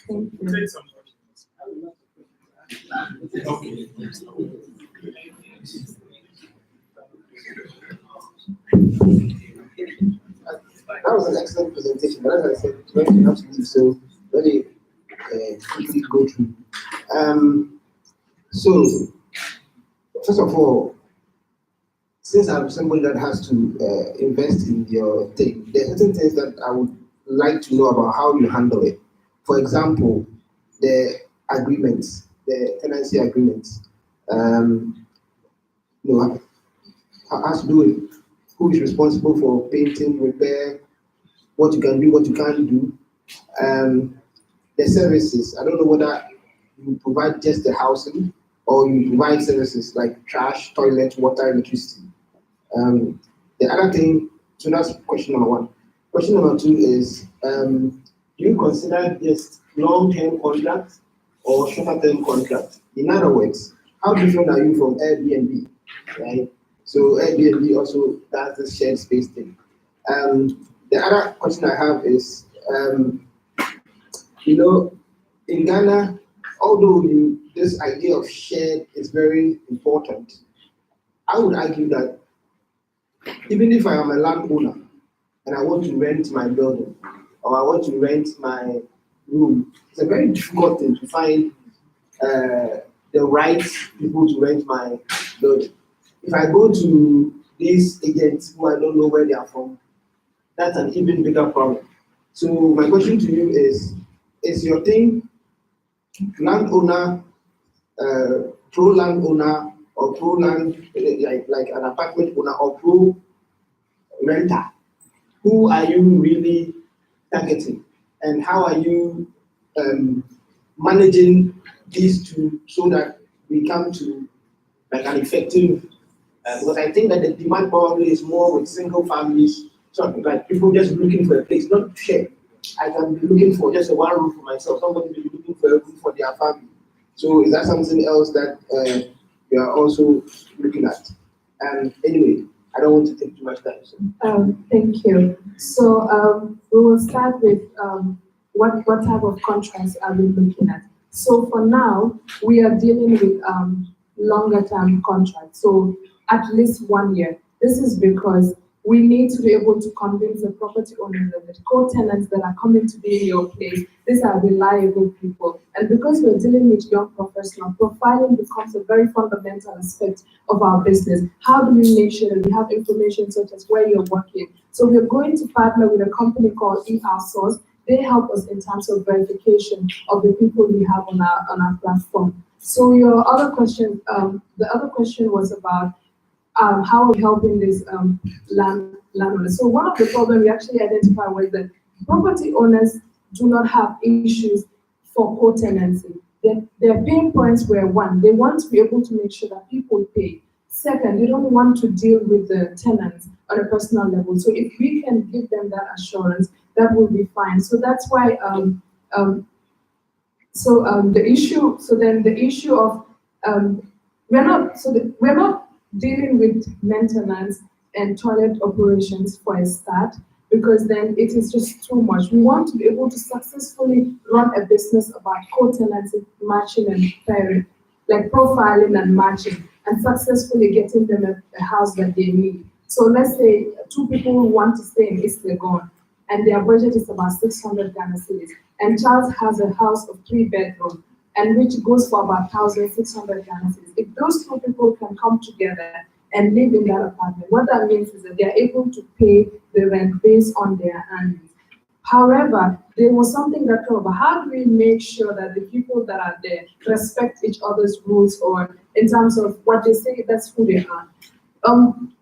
Thank you. Take some questions. That was an excellent presentation, but as I said, it's very enough to leave, so let me quickly go through. So, first of all, since I'm somebody that has to invest in your thing, there are certain things that I would like to know about how you handle it. For example, the agreements, the tenancy agreements, has to do with who is responsible for painting, repair, what you can do, what you can't do. The services, I don't know whether you provide just the housing or you provide services like trash, toilet, water, electricity. The other thing, so that's question number one. Question number two is, do you consider just long-term contracts or shorter-term contracts? In other words, how different are you from Airbnb, right? So Airbnb also does this shared space thing. The other question I have is, in Ghana, although this idea of shared is very important, I would argue that even if I am a landowner and I want to rent my building or I want to rent my room, it's a very difficult thing to find the right people to rent my building. If I go to these agents who I don't know where they are from, that's an even bigger problem. So my question to you is your thing landowner, pro-landowner, or pro land, like an apartment owner or pro renter? Who are you really targeting? And how are you managing these two so that we come to like an effective, because I think that the demand probably is more with single families, something like people just looking for a place, not to share. I can be looking for just a one room for myself, somebody will be looking for a room for their family. So is that something else that we are also looking at? And anyway, I don't want to take too much time. So. Thank you. So we will start with what type of contracts are we looking at? So for now, we are dealing with longer term contracts, so at least 1 year. This is because we need to be able to convince the property owners that the co-tenants that are coming to be in your place, these are reliable people. And because we're dealing with young professionals, profiling becomes a very fundamental aspect of our business. How do we make sure that we have information such as where you're working? So we're going to partner with a company called eOutsource. They help us in terms of verification of the people we have on our platform. So your other question, the other question was about how are we helping these landowners? So one of the problems we actually identified was that property owners do not have issues for co-tenancy. Their pain points were one, they want to be able to make sure that people pay. Second, they don't want to deal with the tenants on a personal level. So if we can give them that assurance, that will be fine. So that's why the issue of we're not dealing with maintenance and toilet operations for a start, because then it is just too much. We want to be able to successfully run a business about co-tenancy, matching and pairing, like profiling and matching, and successfully getting them a house that they need. So let's say 2 people who want to stay in East Legon, and their budget is about 600 Ghana cedis, and Charles has a house of 3 bedrooms, and which goes for about 1,600 Ghana cedis. If those 2 people can come together and live in that apartment, what that means is that they are able to pay the rent based on their earnings. However, there was something that came up. How do we make sure that the people that are there respect each other's rules, or in terms of what they say, that's who they are?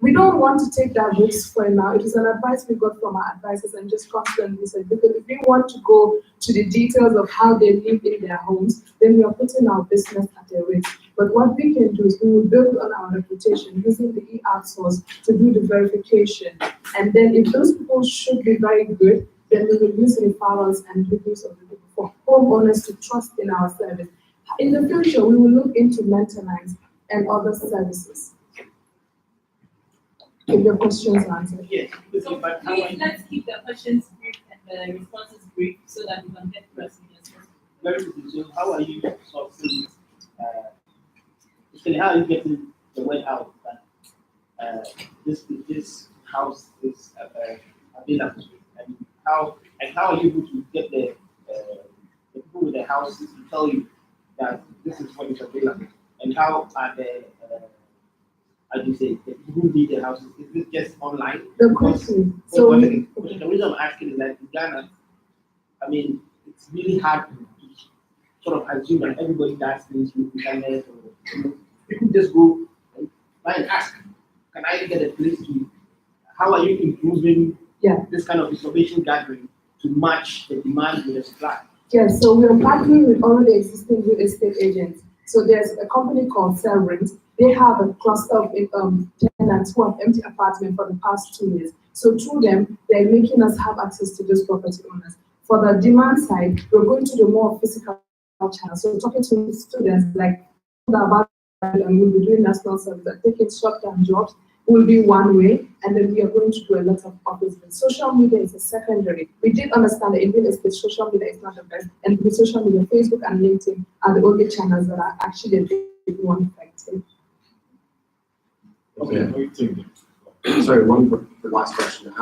We don't want to take that risk for now. It is an advice we got from our advisors and just constant research, because if we want to go to the details of how they live in their homes, then we are putting our business at a risk. But what we can do is we will build on our reputation using the eOutsource to do the verification. And then if those people should be very good, then we will use referrals and reviews of the people for homeowners to trust in our service. In the future, we will look into maintenance and other services. If your questions are answered. Yes. So please, let's keep the questions brief and the responses brief so that we can get through as many as possible. Very quickly, so how are you sourcing, how are you getting the word out that this house is available? And how are you able to get the people with the houses to tell you that this is what is available? And how are the how do you say, the people who need the houses? Is it just online? The question. The reason I'm asking is that in Ghana, I mean, it's really hard to sort of assume that everybody does things with internet, or people just go and try and ask, can I get a place to? How are you improving this kind of information gathering to match the demand with the supply? Yes, so we are partnering with already existing real estate agents. So there's a company called Cellrent. They have a cluster of tenants who have empty apartments for the past 2 years. So through them, they're making us have access to those property owners. For the demand side, we're going to do more physical channels. So talking to students like about and we'll be doing national service and taking short-term jobs will be one way, and then we are going to do a lot of office. Social media is a secondary. We did understand that in real estate, social media is not the best, and with social media, Facebook and LinkedIn are the only channels that are actually a bit more effective. Okay. Sorry, the last question.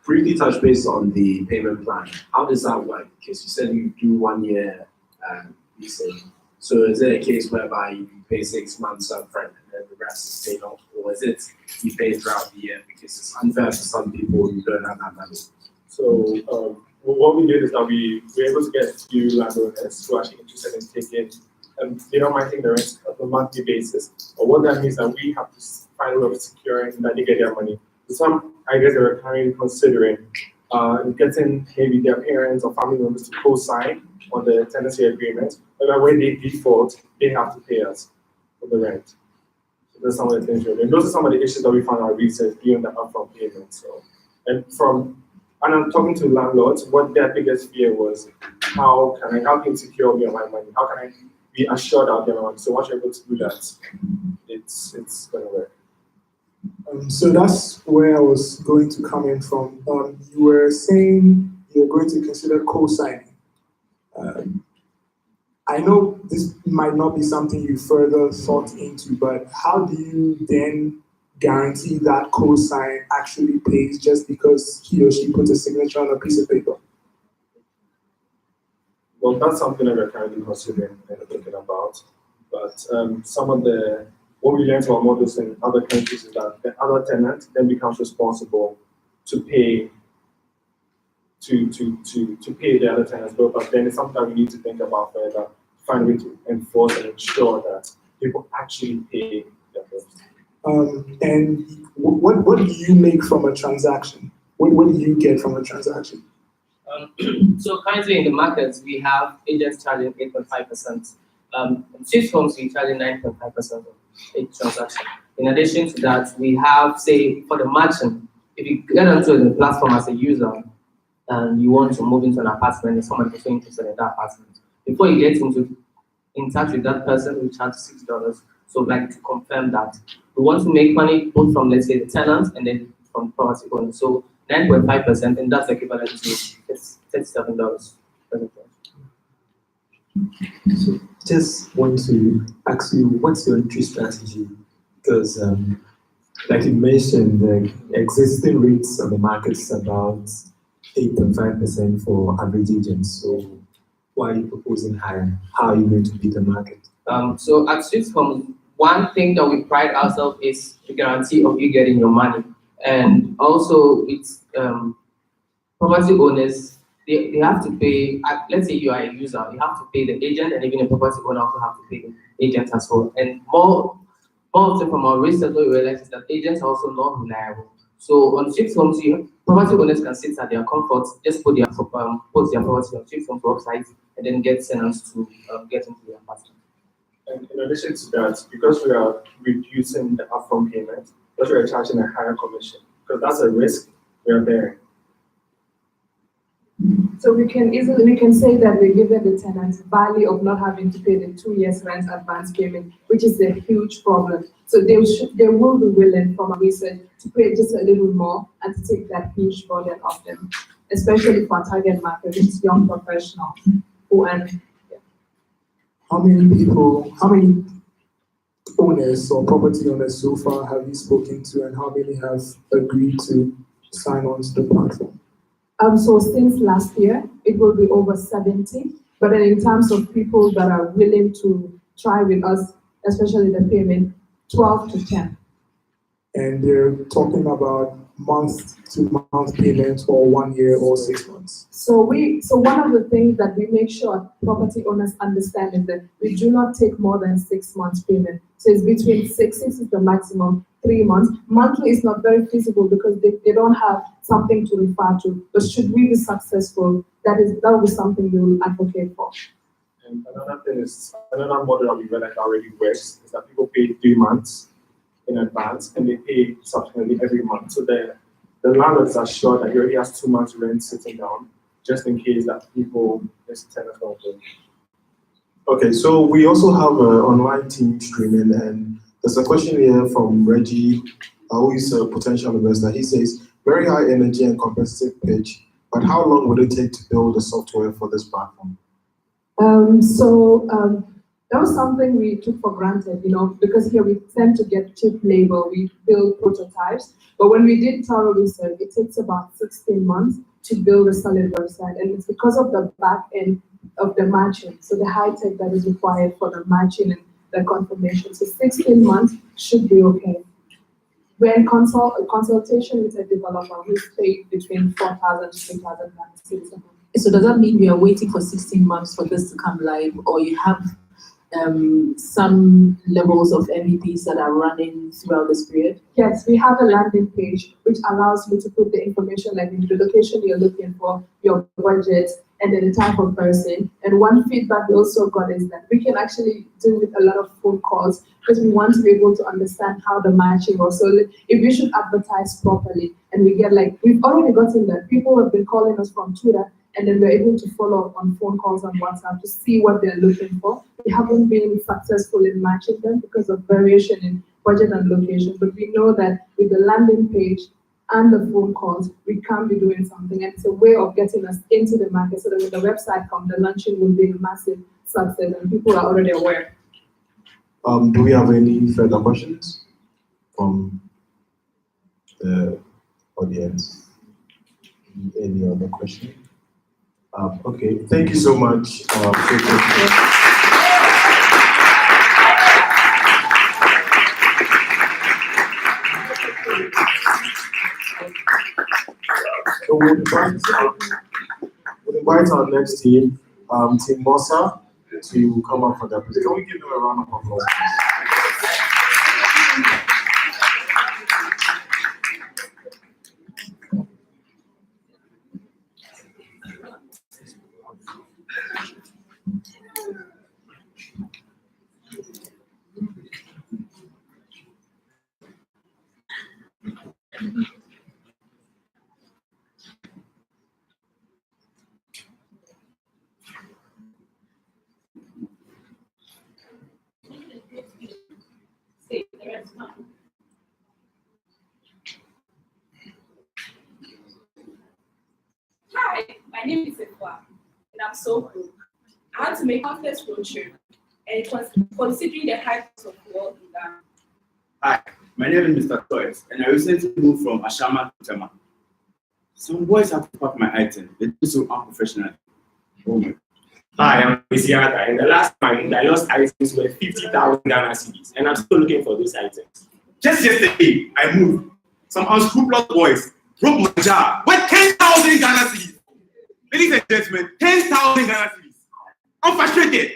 Briefly touch base on the payment plan. How does that work? Because you said you do 1 year leasing. So is it a case whereby you pay 6 months upfront and then the rest is paid off, or is it you pay throughout the year? Because it's unfair for some people who don't have that money. So what we did is that we were able to get a few landowners who are actually interested in taking they don't mind taking the rent on a monthly basis. But what that means is that we have to find a way of securing that they get their money. Some, I guess, they're currently considering getting maybe their parents or family members to co-sign on the tenancy agreement. But that when they default, they have to pay us for the rent. So those are some of the things we're doing. Those are some of the issues that we found in our research beyond the upfront payment. So, and I'm talking to landlords, what their biggest fear was, how can you secure me on my money? How can I be assured I'll get my money? So once you're able to do that, it's gonna work. So that's where I was going to come in from. You were saying you're going to consider co-signing. I know this might not be something you further thought into, but how do you then guarantee that co-sign actually pays just because he or she puts a signature on a piece of paper? Well, that's something that we're currently considering and thinking about. But some of what we learned from models in other countries is that the other tenant then becomes responsible to pay to pay the other tenants bill. But then it's something that we need to think about further, find a way to enforce and ensure that people actually pay their bills. And what do you make from a transaction? What do you get from a transaction? So currently in the markets, we have agents charging 8.5%. In Swiss homes, we charge 9.5% of each transaction. In addition to that, we have, say, for the matching, if you get onto the platform as a user and you want to move into an apartment and someone is interested in that apartment, before you get in touch with that person, we charge $6. So like to confirm that we want to make money both from, let's say, the tenant and then from property owners. So 9.5%, and that's equivalent to $37 per month. So just want to ask you, what's your entry strategy? Because like you mentioned, the existing rates on the market is about 8.5% for average agents. So why are you proposing higher? How are you going to beat the market? So at Swiss Homes, one thing that we pride ourselves is the guarantee of you getting your money. And also it's property owners, they have to pay, let's say you are a user, you have to pay the agent, and even a property owner also have to pay the agent as well. And more often from our research, what we realize is that agents are also not reliable. So on Swiss Homes, property owners can sit at their comfort, just put their property on Swiss Homes website, and then get tenants to get into their apartment. And in addition to that, because we are reducing the upfront payment, because we are charging a higher commission, because that's a risk we are bearing. So we can say that we're giving the tenants value of not having to pay the 2 years rent advance payment, which is a huge problem. So they will be willing, from our research, to pay just a little more and to take that huge burden off them, especially for our target market, which is young professionals who earn. How many owners or property owners so far have you spoken to, and how many have agreed to sign on to the platform? So since last year, it will be over 70. But then in terms of people that are willing to try with us, especially the payment, 12 to 10. And they're talking about month-to-month payments for 1 year or 6 months. So one of the things that we make sure property owners understand is that we do not take more than 6 months payment. So it's between six is the maximum, 3 months. Monthly is not very feasible because they don't have something to refer to. But should we be successful, that will be something we will advocate for. And another model that we realized already works is that people pay 3 months in advance and they pay subsequently every month. So the landlords are sure that he already has 2 months rent sitting down, just in case that this tenant don't pay. Okay, so we also have an online team streaming, and there's a question here from Reggie, who is a potential investor. He says, very high energy and competitive pitch, but how long would it take to build the software for this platform? That was something we took for granted, because here we tend to get cheap labor, we build prototypes. But when we did thorough research, it takes about 16 months to build a solid website. And it's because of the back end of the matching, so the high tech that is required for the matching and the confirmation. So 16 months should be okay. When consultation with a developer, we pay between 4,000 to 3,000 pounds. So does that mean we are waiting for 16 months for this to come live, or you have some levels of MVPs that are running throughout this period? Yes, we have a landing page which allows you to put the information like the location you're looking for, your budget, and then the type of person. And one feedback we also got is that we can actually do with a lot of phone calls because we want to be able to understand how the matching was. So if we should advertise properly, and we get we've already gotten that. People have been calling us from Twitter, and then we're able to follow up on phone calls on WhatsApp to see what they're looking for. We haven't been successful in matching them because of variation in budget and location, but we know that with the landing page and the phone calls, we can be doing something. And it's a way of getting us into the market so that when the website comes, the launching will be a massive success and people are already aware. Do we have any further questions from the audience? Any other question? Okay, thank you so much. So we'll invite our next team, Team Mosa, to come up for their presentation. Can we give them a round of applause, Hi, my name is Ekwa, and I'm so broke. I had to make countless road trip, and it was considering the high cost of fuel in Ghana. Hi, my name is Mr. Toys, and I recently moved from Ashama to Tema. Some boys have to pack my item. They do so unprofessionally. Oh my. Hi, I'm Isiata, and the last time I lost items were 50,000 Ghana cedis, and I'm still looking for those items. Just yesterday, I moved. Some unscrupulous boys broke my jar with 10,000 Ghana cedis. Ladies and gentlemen, 10,000 Ghana cedis. I'm frustrated.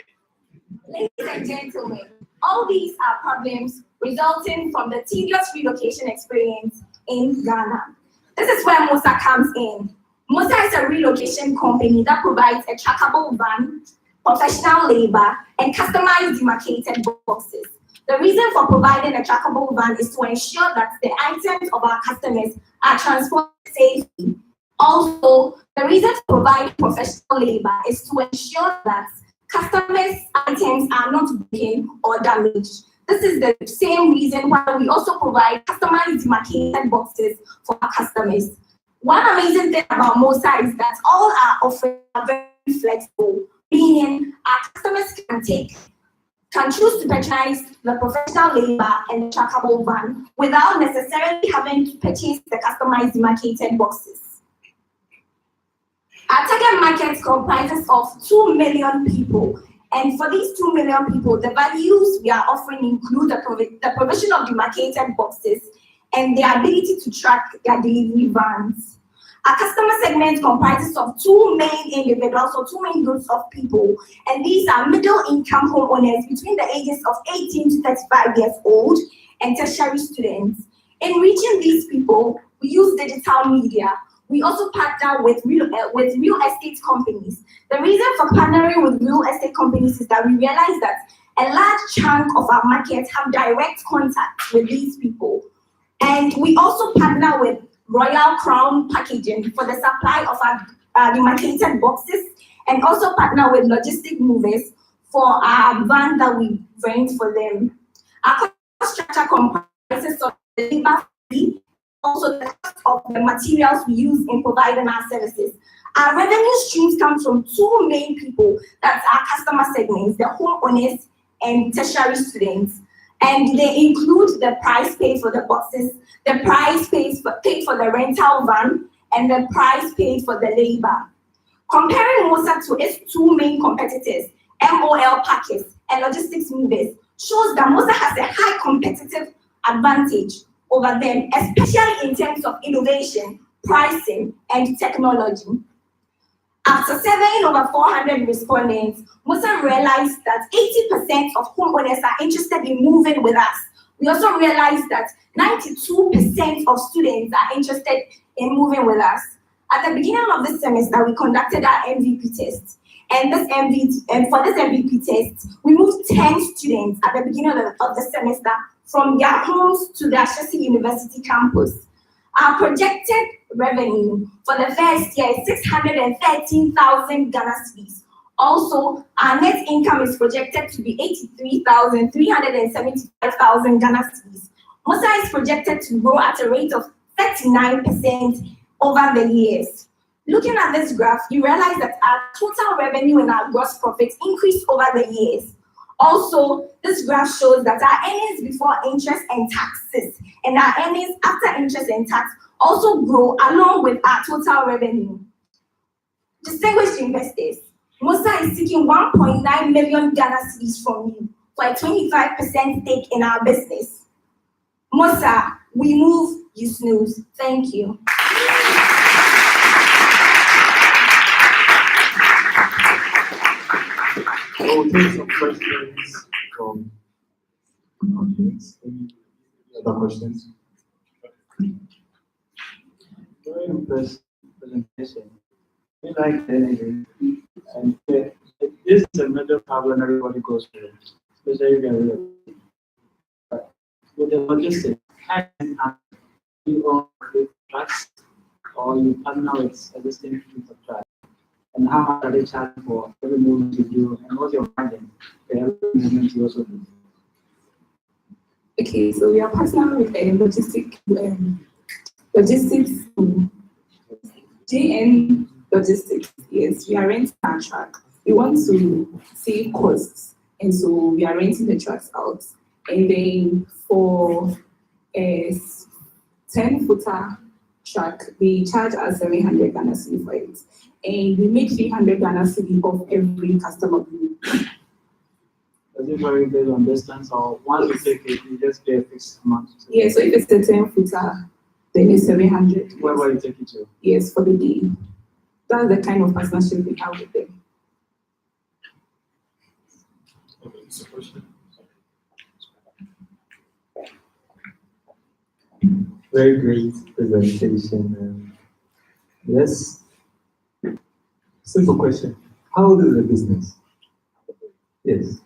Ladies and gentlemen, all these are problems resulting from the tedious relocation experience in Ghana. This is where Mosa comes in. Mosa is a relocation company that provides a trackable van, professional labor, and customized demarcated boxes. The reason for providing a trackable van is to ensure that the items of our customers are transported safely. Also, the reason for providing professional labor is to ensure that customers' items are not broken or damaged. This is the same reason why we also provide customized demarcated boxes for our customers. One amazing thing about Mosa is that all our offerings are very flexible, meaning our customers can choose to purchase the professional labor and the trackable van without necessarily having to purchase the customized demarcated boxes. Our target market comprises of 2 million people, and for these 2 million people, the values we are offering include the provision of demarcated boxes and the ability to track their delivery vans. Our customer segment comprises of 2 main individuals or 2 main groups of people, and these are middle-income homeowners between the ages of 18 to 35 years old and tertiary students. In reaching these people, we use digital media. We also partner with real estate companies. The reason for partnering with real estate companies is that we realize that a large chunk of our market have direct contact with these people. And we also partner with Royal Crown Packaging for the supply of our demarcated boxes, and also partner with logistic movers for our van that we rent for them. Our cost structure comprises of the labor fee, also the cost of the materials we use in providing our services. Our revenue streams come from 2 main people, that's our customer segments, the homeowners and tertiary students. And they include the price paid for the boxes, the price paid for the rental van, and the price paid for the labor. Comparing Mosa to its 2 main competitors, MOL Packers and Logistics Movers, shows that Mosa has a high competitive advantage over them, especially in terms of innovation, pricing, and technology. After surveying over 400 respondents, Musa realized that 80% of homeowners are interested in moving with us. We also realized that 92% of students are interested in moving with us. At the beginning of this semester, we conducted our MVP test. And for this MVP test, we moved 10 students at the beginning of the semester from their homes to the Ashesi University campus. Our projected revenue for the first year is 613,000 Ghana cedis. Also, our net income is projected to be 83,375,000 Ghana cedis. Musa is projected to grow at a rate of 39% over the years. Looking at this graph, you realize that our total revenue and our gross profits increased over the years. Also, this graph shows that our earnings before interest and taxes and our earnings after interest and tax also grow along with our total revenue. Distinguished investors, Musa is seeking 1.9 million Ghana cedis from you for a 25% stake in our business. Musa, we move, you snooze. Thank you. I will take some questions from audience. Any other questions? Very impressive presentation. We like the energy. And this is a major problem everybody goes through, especially the but with the logistics, you own the trucks or you partner with existing fleet of trucks. And how much are they charging for every movement you do, and what's your margin for every movement you also do? Okay, so we are partnering with a logistics JN Logistics. Yes, we are renting our truck. We want to save costs, and so we are renting the trucks out. And then for a 10-footer truck, they charge us 700 Ghana cedi for it. And we make 300 Ghana cedi of every customer group. Does it vary based on distance, or once you take it, you just pay a fixed amount? Yeah, so if it's a 10-footer, then it's 700. Wherever you take it to? Yes, for the day. That's the kind of partnership we have with them. Very great presentation. Yes. Simple question. How old is the business? Yes.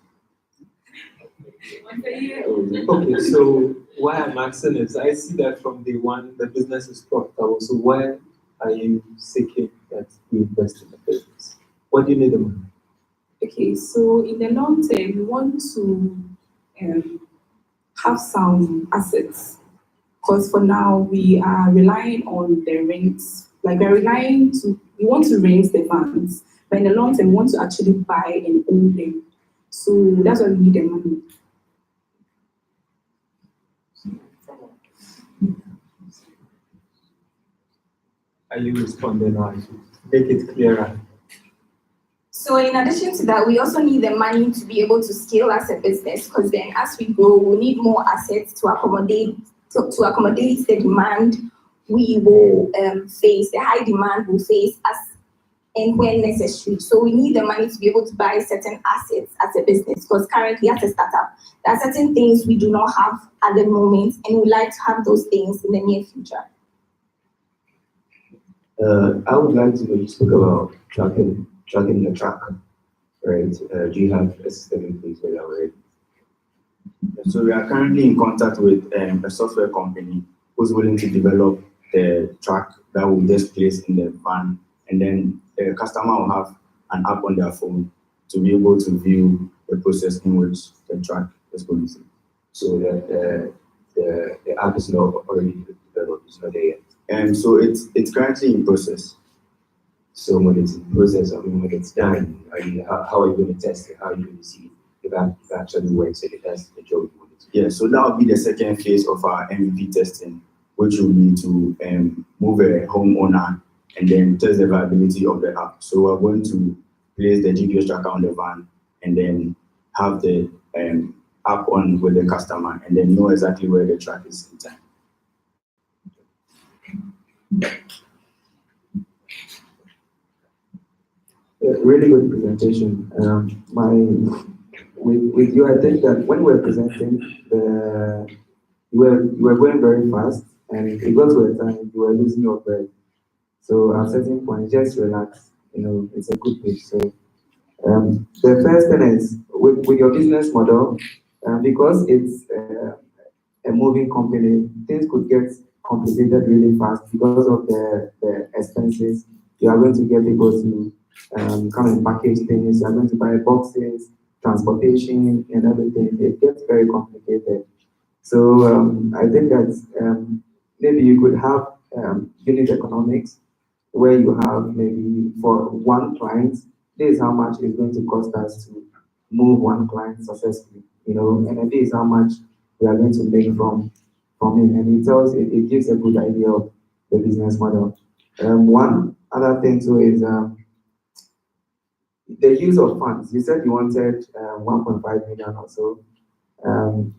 Okay, so why I'm asking is I see that from day one the business is profitable. So why are you seeking that we invest in the business? What do you need the money? Okay, so in the long term, we want to have some assets. Because for now, we are relying on the rents. Like we want to rent the vans, but in the long term, we want to actually buy and own them. So that's why we need the money. Are you responding or make it clearer? So in addition to that, we also need the money to be able to scale as a business, because then as we grow, we'll need more assets to accommodate the demand we will face, the high demand we'll face as and when necessary. So we need the money to be able to buy certain assets as a business, because currently as a startup, there are certain things we do not have at the moment, and we'd like to have those things in the near future. I would like to know, you spoke about tracking the track, right? Do you have a system in place for that already? So we are currently in contact with a software company who's willing to develop the track that will just place in the van, and then the customer will have an app on their phone to be able to view the process in which the track is going through. So the app is not already developed, it's not there yet. And so it's currently in process. So when it's in process, when it's done, how are you going to test it? How are you going to see if that actually works and it does the job you want it to? Yeah, so that will be the second phase of our MVP testing, which will be to move a homeowner and then test the viability of the app. So we're going to place the GPS tracker on the van and then have the app on with the customer and then know exactly where the track is in time. Yeah, really good presentation. With you, I think that when we were presenting, you were going very fast, and it got to a time you were losing your breath. So at a certain point, just relax. It's a good pitch. So the first thing is with your business model, because it's a moving company, things could get complicated really fast because of the expenses. You are going to get people to come and package things, you are going to buy boxes, transportation, and everything. It gets very complicated. So I think that maybe you could have unit economics where you have maybe for one client, this is how much it's going to cost us to move one client successfully, and then this is how much we are going to make from it. And it gives a good idea of the business model. One other thing too is the use of funds. You said you wanted 1.5 million or so.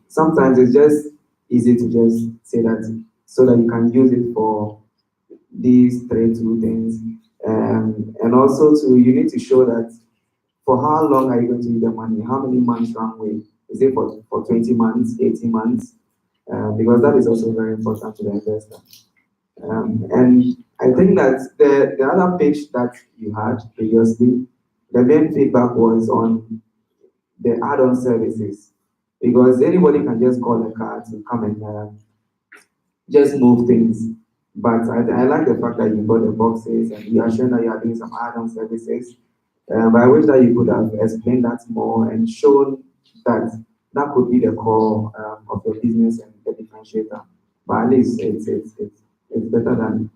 Sometimes it's just easy to just say that so that you can use it for these two things. And also you need to show that for how long are you going to use the money? How many months runway? Is it for 20 months, 18 months? Because that is also very important to the investor. And I think that the other pitch that you had previously, the main feedback was on the add-on services. Because anybody can just call a car to come and just move things. But I like the fact that you got the boxes and you are showing that you are doing some add-on services. But I wish that you could have explained that more and shown that that could be the core of your business and the differentiator. But at least it's better than,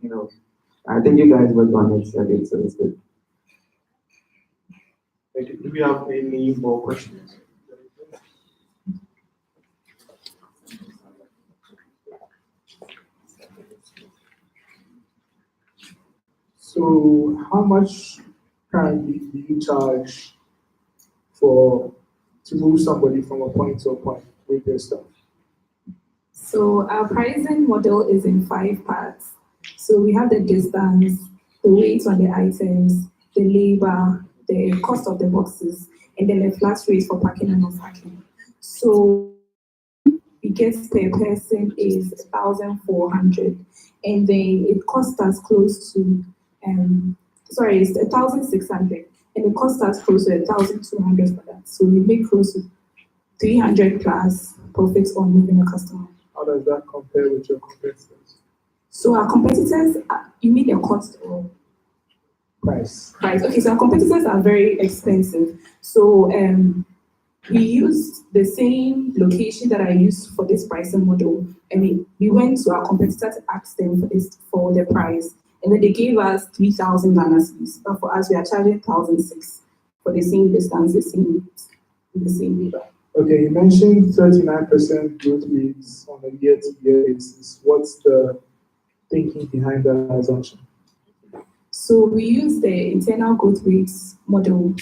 I think you guys worked on it, so it's good. Thank you. Do we have any more questions? So how much currently do you charge to move somebody from a point to a point with your stuff? So our pricing model is in 5 parts. So we have the distance, the weight on the items, the labor, the cost of the boxes, and then the flat rate for packing and unpacking. So we get per person is 1,400, and then it costs us close to it's 1,600, and it costs us close to 1,200 for that. So we make close to 300 plus profits on moving a customer. How does that compare with your competitors? So our competitors, you mean their cost or price? Price. Okay, so our competitors are very expensive. So we used the same location that I used for this pricing model, and we went to our competitor to ask them for the price, and then they gave us 3,000 Ghana cedis. But for us, we are charging 1,600 for the same distance, the same labor. Okay, you mentioned 39% growth rates on a year-to-year basis. What's the thinking behind that assumption? So we use the internal growth rates model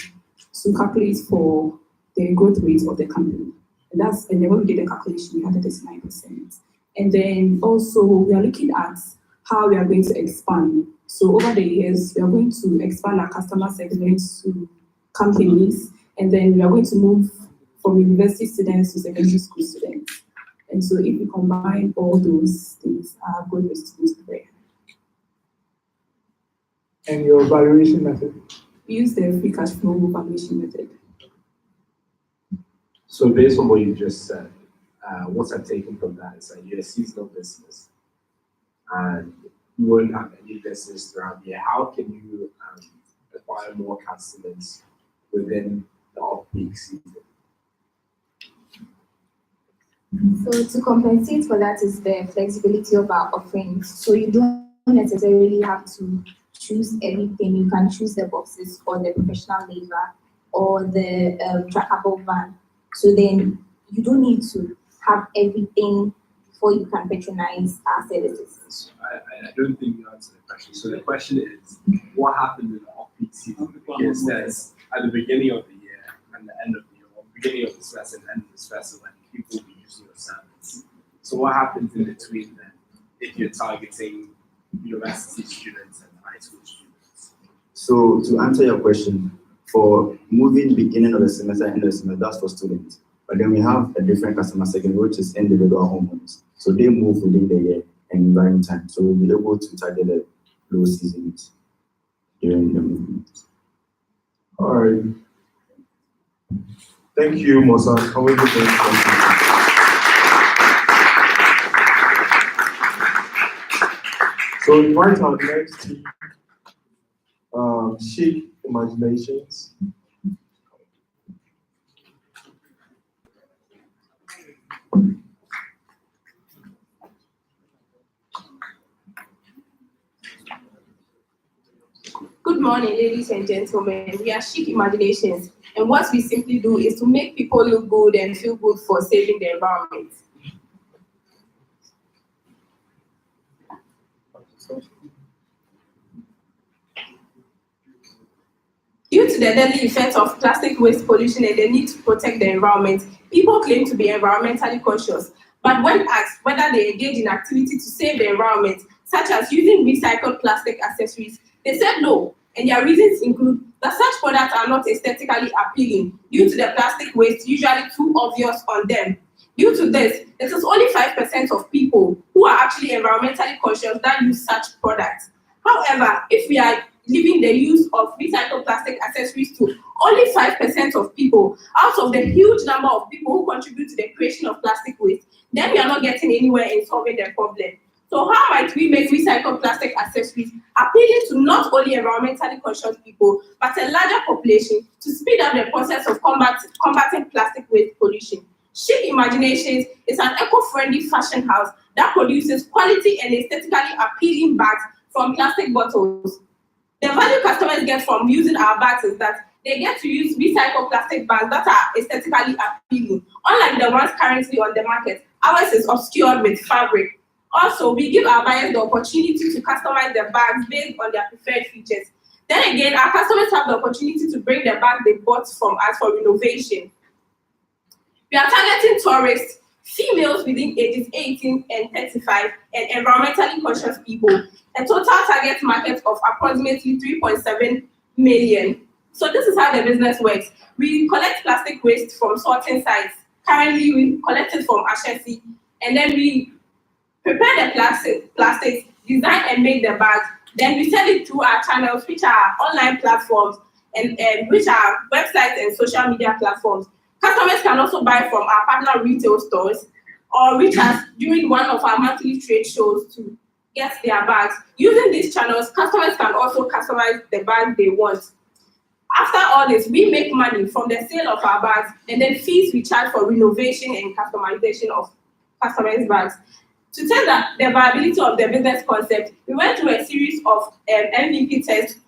to calculate for the growth rates of the company. And then when we did the calculation, we had 39%. And then also we are looking at how we are going to expand. So over the years, we are going to expand our customer segment to companies, and then we are going to move from university students to secondary school students. And so if we combine all those things, our growth is going to be very high. And your valuation method? We use the free cash flow valuation method. So based on what you just said, what I'm taking from that is that you're a seasonal business and you won't have any business throughout the year. How can you acquire more customers within the off-peak season? So to compensate for that is the flexibility of our offerings. So you don't necessarily have to choose everything. You can choose the boxes or the professional labor or the trackable van. So then you don't need to have everything before you can patronize our services. I don't think you answered the question. So the question is, what happened in the off-peak season? Because there's at the beginning of the year and the end of the year, or beginning of the semester and end of the semester when people will be using your service. So what happens in between then if you're targeting university students and high school students? So to answer your question, for moving beginning of the semester, end of the semester, that's for students. But then we have a different customer segment, which is individual homeowners. So they move within the year and buying time. So we'll be able to target the low seasons during the movement. All right. Thank you, Mosa. Can we give them So invite our next team, Chic Imaginations. Good morning, ladies and gentlemen. We are Chic Imaginations, and what we simply do is to make people look good and feel good for saving the environment. Due to the deadly effects of plastic waste pollution and the need to protect the environment, people claim to be environmentally conscious. But when asked whether they engage in activity to save the environment, such as using recycled plastic accessories, they said no. And their reasons include that such products are not aesthetically appealing due to the plastic waste usually too obvious on them. Due to this, it is only 5% of people who are actually environmentally conscious that use such products. However, if we are leaving the use of recycled plastic accessories to only 5% of people out of the huge number of people who contribute to the creation of plastic waste, then we are not getting anywhere in solving the problem. So how might we make recycled plastic accessories appealing to not only environmentally conscious people, but a larger population to speed up the process of combating plastic waste pollution? Chic Imaginations is an eco-friendly fashion house that produces quality and aesthetically appealing bags from plastic bottles. The value customers get from using our bags is that they get to use recycled plastic bags that are aesthetically appealing. Unlike the ones currently on the market, ours is obscured with fabric. Also, we give our buyers the opportunity to customize their bags based on their preferred features. Then again, our customers have the opportunity to bring the bag they bought from us for renovation. We are targeting tourists, females within ages 18 and 35, and environmentally conscious people, a total target market of approximately 3.7 million. So this is how the business works. We collect plastic waste from sorting sites. Currently, we collect it from Ashesi, and then we prepare the plastics, design and make the bags. Then we sell it through our channels, which are online platforms, and which are websites and social media platforms. Customers can also buy from our partner retail stores or reach us during one of our monthly trade shows to get their bags. Using these channels, customers can also customize the bag they want. After all this, we make money from the sale of our bags and then fees we charge for renovation and customization of customers' bags. To test the viability of the business concept, we went through a series of MVP tests,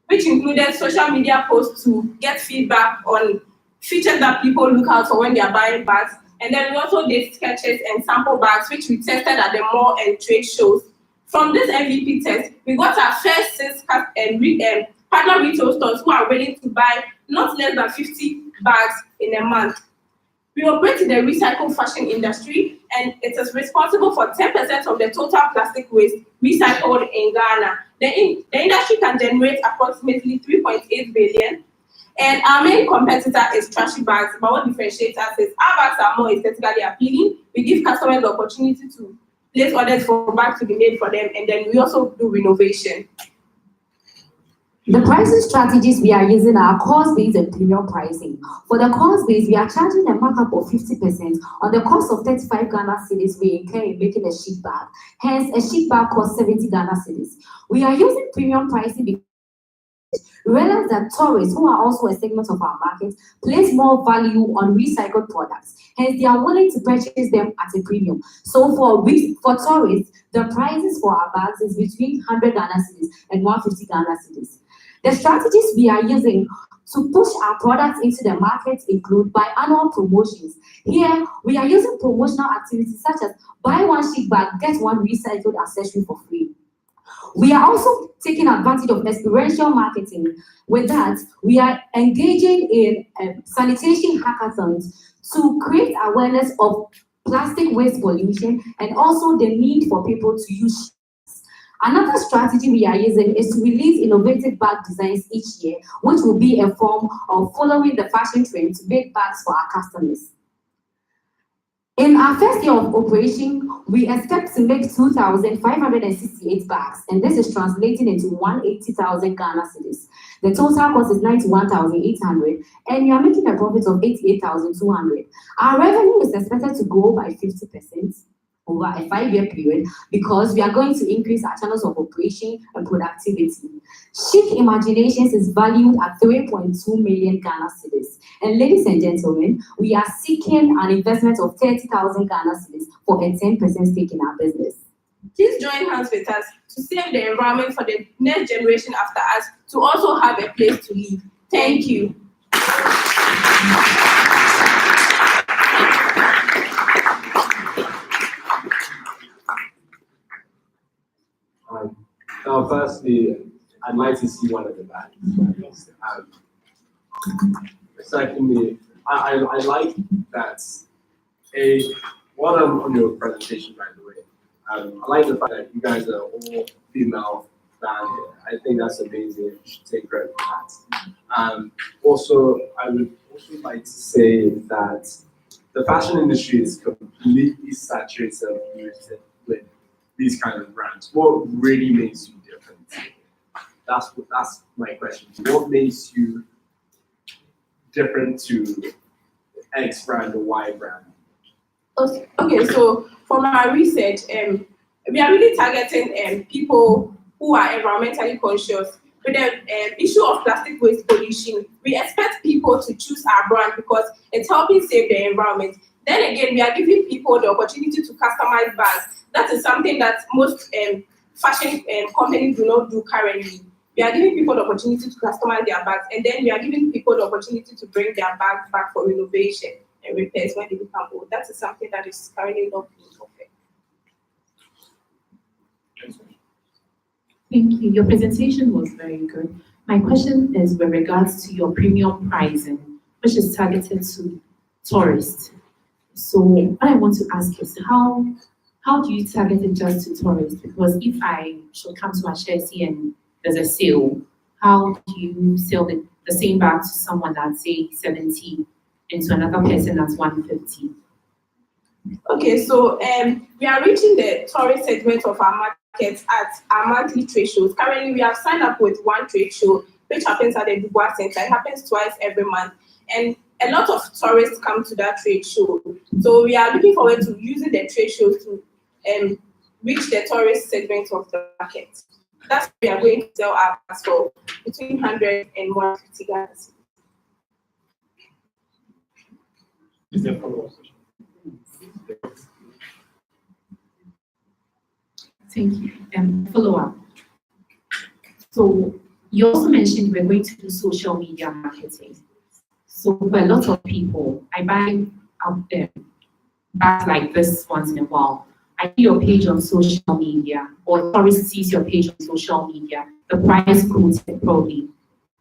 which included social media posts to get feedback on features that people look out for when they are buying bags. And then we also did sketches and sample bags, which we tested at the mall and trade shows. From this MVP test, we got our first 6 partner retail stores who are willing to buy not less than 50 bags in a month. We operate in the recycled fashion industry, and it is responsible for 10% of the total plastic waste recycled in Ghana. The industry can generate approximately 3.8 billion. And our main competitor is trashy bags, but what differentiates us is our bags are more aesthetically appealing. We give customers the opportunity to place orders for bags to be made for them, and then we also do renovation. The pricing strategies we are using are cost-based and premium pricing. For the cost-based, we are charging a markup of 50% on the cost of 35 Ghana cedis we incur in making a chic bag. Hence, a chic bag costs 70 Ghana cedis. We are using premium pricing because we realize that tourists, who are also a segment of our market, place more value on recycled products. Hence, they are willing to purchase them at a premium. So for tourists, the prices for our bags is between 100 Ghana cedis and 150 Ghana cedis. The strategies we are using to push our products into the market include biannual promotions. Here, we are using promotional activities such as buy one chic bag, get one recycled accessory for free. We are also taking advantage of experiential marketing. With that, we are engaging in sanitation hackathons to create awareness of plastic waste pollution and also the need for people to use. Another strategy we are using is to release innovative bag designs each year, which will be a form of following the fashion trend to make bags for our customers. In our first year of operation, we expect to make 2,568 bags, and this is translating into 180,000 Ghana cedis. The total cost is 91,800, and we are making a profit of 88,200. Our revenue is expected to grow by 50% over a 5-year period because we are going to increase our channels of operation and productivity. Chic Imaginations is valued at 3.2 million Ghana cedis. And ladies and gentlemen, we are seeking an investment of 30,000 Ghana cedis for a 10% stake in our business. Please join hands with us to save the environment for the next generation after us to also have a place to live. Thank you. Now, firstly, I'd like to see one of the bags. Secondly, I like that well done on your presentation, by the way. I like the fact that you guys are all female band. I think that's amazing. You should take credit for that. Also, I would also like to say that the fashion industry is completely saturated with these kind of brands. What really makes you different? That's my question. What makes you different to X brand or Y brand? Okay, so from our research, we are really targeting people who are environmentally conscious. With the issue of plastic waste pollution, we expect people to choose our brand because it's helping save the environment. Then again, we are giving people the opportunity to customize bags. That is something that most fashion companies do not do currently. We are giving people the opportunity to customize their bags, and then we are giving people the opportunity to bring their bags back for renovation and repairs when they become old. That is something that is currently not being offered. Thank you. Your presentation was very good. My question is with regards to your premium pricing, which is targeted to tourists. So what I want to ask is how do you target it just to tourists? Because if I should come to Machesi and there's a sale, how do you sell the same bag to someone that's say 70 and to another person that's 150? Okay, so we are reaching the tourist segment of our market at our monthly trade shows. Currently, we have signed up with one trade show, which happens at the Dubois Center. It happens twice every month. And a lot of tourists come to that trade show. So we are looking forward to using the trade shows to reach the tourist segment of the market. That's why we are going to sell our bags for between 100 and 150 Ghana cedis. Is there a follow-up question? Thank you. Follow-up. So you also mentioned we're going to do social media marketing. So for a lot of people, I buy bags like this once in a while. I see your page on social media, or tourist sees your page on social media. The price quoted probably,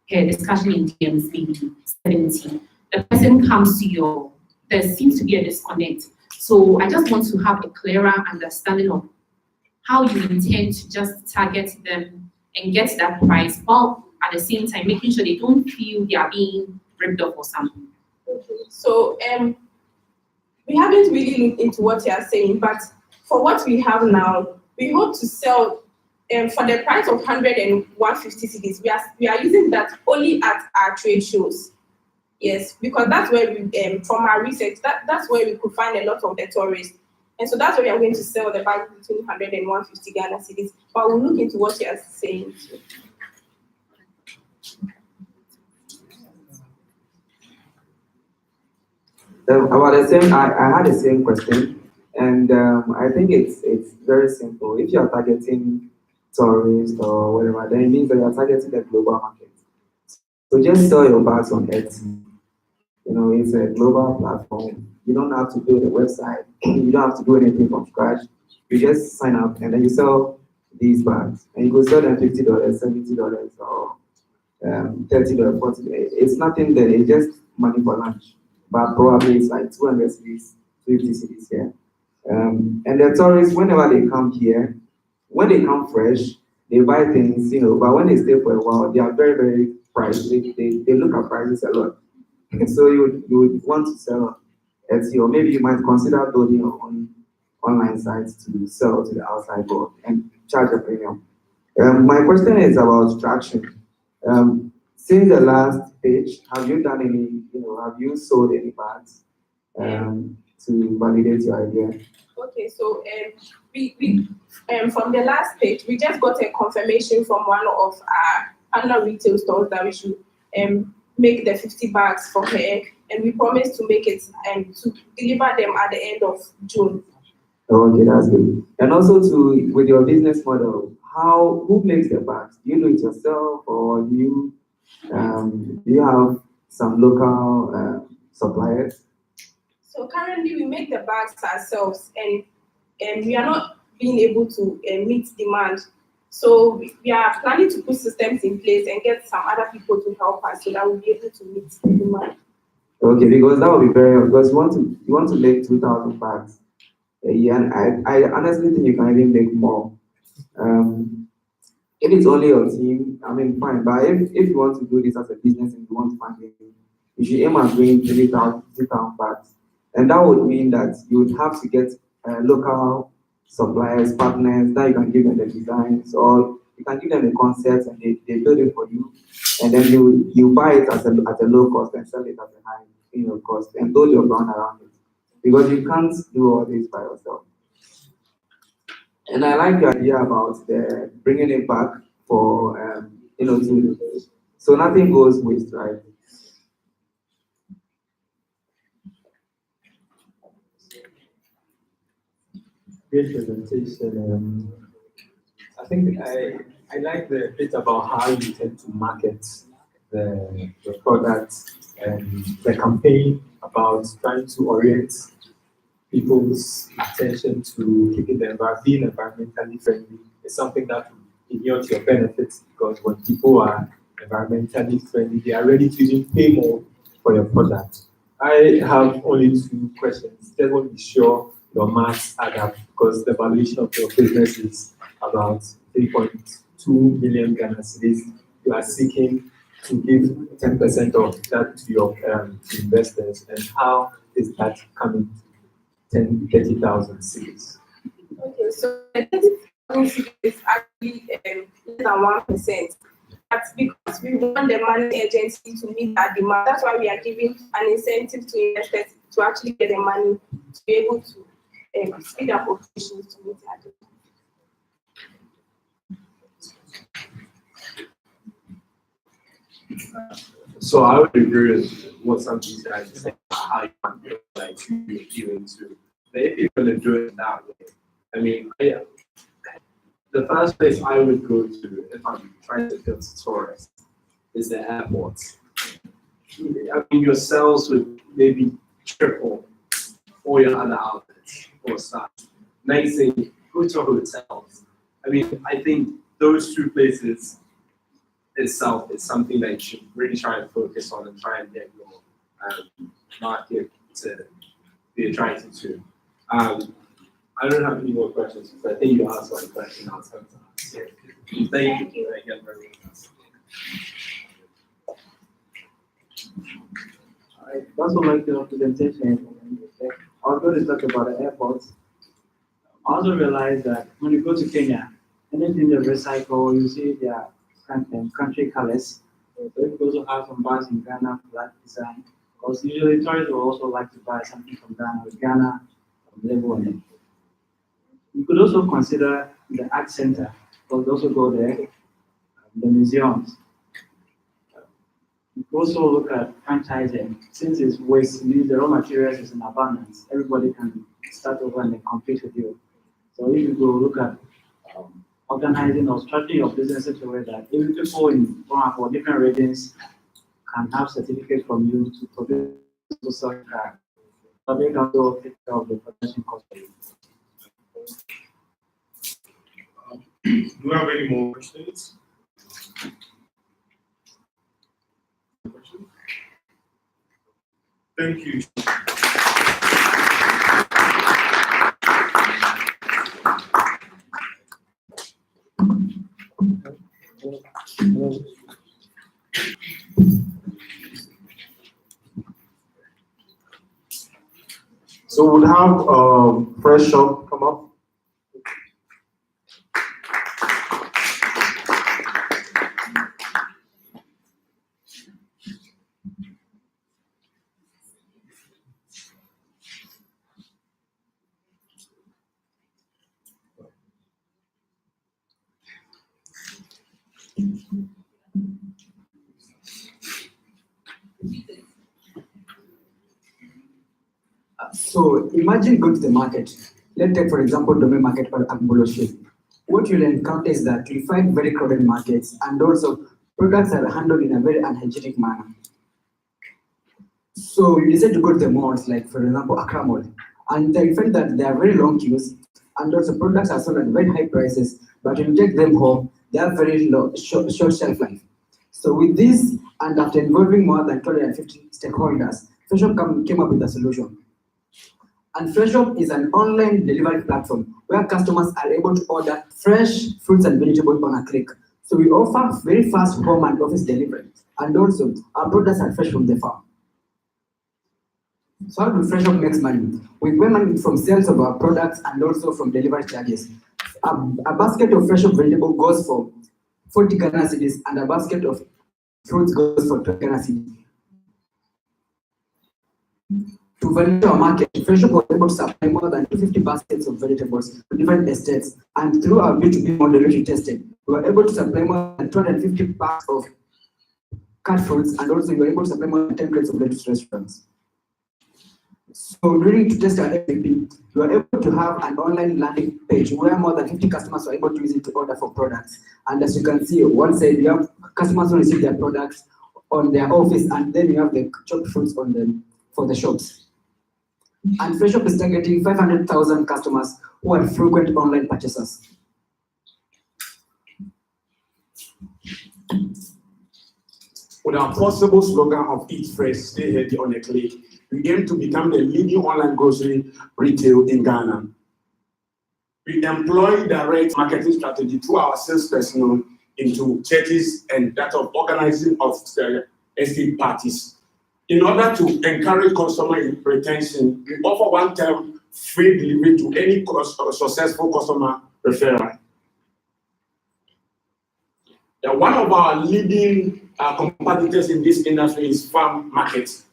okay, discussion in DMs maybe 70. The person comes to there seems to be a disconnect. So I just want to have a clearer understanding of how you intend to just target them and get that price, while at the same time making sure they don't feel they are being ripped off or something. Okay. So we haven't really looked into what you are saying, but for what we have now, we hope to sell for the price of 100 and 150 cedis. We are using that only at our trade shows. Yes, because that's where we, from our research, that's where we could find a lot of the tourists. And so that's where we are going to sell the bag between 100 and 150 Ghana cedis. But we'll look into what you are saying too. About the same, I had the same question, and I think it's very simple. If you are targeting tourists or whatever, then it means that you are targeting the global market. So just sell your bags on Etsy. You know, it's a global platform. You don't have to build a website. You don't have to do anything from scratch. You just sign up and then you sell these bags, and you go sell them $50, $70, or $30, $40. It's nothing there. It's just money for lunch. But probably it's like 200 cities, 50 cities here. And the tourists, whenever they come here, when they come fresh, they buy things, but when they stay for a while, they are very, very pricey. They look at prices a lot. So you would want to sell Etsy, or maybe you might consider building your own online sites to sell to the outside world and charge a premium. My question is about traction. Since the last page, have you done any, have you sold any bags to validate your idea? Okay, so we from the last page, we just got a confirmation from one of our partner retail stores that we should make the 50 bags for her, and we promised to make it and to deliver them at the end of June. Okay, that's good. And also with your business model, who makes the bags? Do you do it yourself, or do you have some local suppliers? So currently we make the bags ourselves, and we are not being able to meet demand. So we are planning to put systems in place and get some other people to help us so that we'll be able to meet the demand. Okay, because that would be because you want to make 2,000 bags a year, and I honestly think you can even make more. If it's only your team, I mean, fine. But if you want to do this as a business and you want to find it, you should aim at doing 3,000 bags. And that would mean that you would have to get local suppliers, partners, that you can give them the designs, or you can give them the concepts and they build it for you. And then you buy it at a low cost and sell it at a high cost and build your brand around it. Because you can't do all this by yourself. And I like the idea about bringing it back for, so nothing goes waste, right? Great presentation. I think I like the bit about how you tend to market the product and the campaign about trying to orient people's attention to keeping being environmentally friendly is something that will inure to your benefits, because when people are environmentally friendly, they are ready to even pay more for your product. I have only 2 questions. Just want to be sure your maths add up, because the valuation of your business is about 3.2 million Ghana cedis. You are seeking to give 10% of that to your investors, and how is that coming? 30,000 cedis. Okay, so the 30,000 cedis is actually less than 1%. That's because we want the money agency to meet our demand. That's why we are giving an incentive to investors to actually get the money to be able to speed up operations to meet our demand. So I would agree with what some of these guys are saying about how you want to like who you're appealing to. But if you're going to do it that way, I mean, the first place I would go to if I'm trying to appeal to tourists is the airports. I mean, your sales would maybe triple all your other outlets or stuff. Next thing, go to hotels. I mean, I think those 2 places itself is something that you should really try and focus on and try and get your market to be attracted to. I don't have any more questions, because I think you asked one question I was going to ask. Thank you again very much. I also like your presentation. I was going to talk about the airports. I also realized that when you go to Kenya, anything they recycle, you see their country colors. So if you also have some bars in Ghana for that design, because usually tourists will also like to buy something from Ghana with Ghana label on it. You could also consider the art center, because also go there, the museums. You could also look at franchising. Since it's waste, means the raw materials is in abundance. Everybody can start over and then compete with you. So if you go look at organizing or structuring your business in such a way that even people in for different regions can have certificate from you to produce a social card. So they can also take care of the production cost. Do you have any more questions? Thank you. So we'll have Fresh Shop come up. So imagine going to the market. Let's take, for example, domain market or entrepreneurship. What you'll encounter is that you'll find very crowded markets and also products are handled in a very unhygienic manner. So you decide to go to the malls, like for example, Accra Mall, and then you find that there are very long queues and also products are sold at very high prices, but when you take them home, they have very short shelf life. So with this, and after involving more than 250 stakeholders, Freshop came up with a solution. And Freshop is an online delivery platform where customers are able to order fresh fruits and vegetables on a click. So we offer very fast home and office delivery, and also our products are fresh from the farm. So how do Freshop make money? We make money from sales of our products and also from delivery charges. A basket of Freshop vegetable goes for 40 Ghana cedis, and a basket of fruits goes for 20 Ghana cedis. To validate our market, Freshop was able to supply more than 250 baskets of vegetables to different estates, and through our B2B model which we tested, we were able to supply more than 250 packs of cut fruits, and also we were able to supply more than 10 crates of lettuce to restaurants. So during to test our MVP, we were able to have an online landing page where more than 50 customers were able to use it to order for products. And as you can see, one side you have customers who receive their products on their office, and then you have the chopped fruits on them for the shops. And Freshop is targeting 500,000 customers who are frequent online purchasers. With our possible slogan of Eat Fresh, Stay Healthy on a Click, we aim to become the leading online grocery retail in Ghana. We employ direct marketing strategy through our sales personnel into churches and that of organizing of estate parties. In order to encourage customer retention, we offer one-time free delivery to any successful customer referral. One of our leading competitors in this industry is farm markets.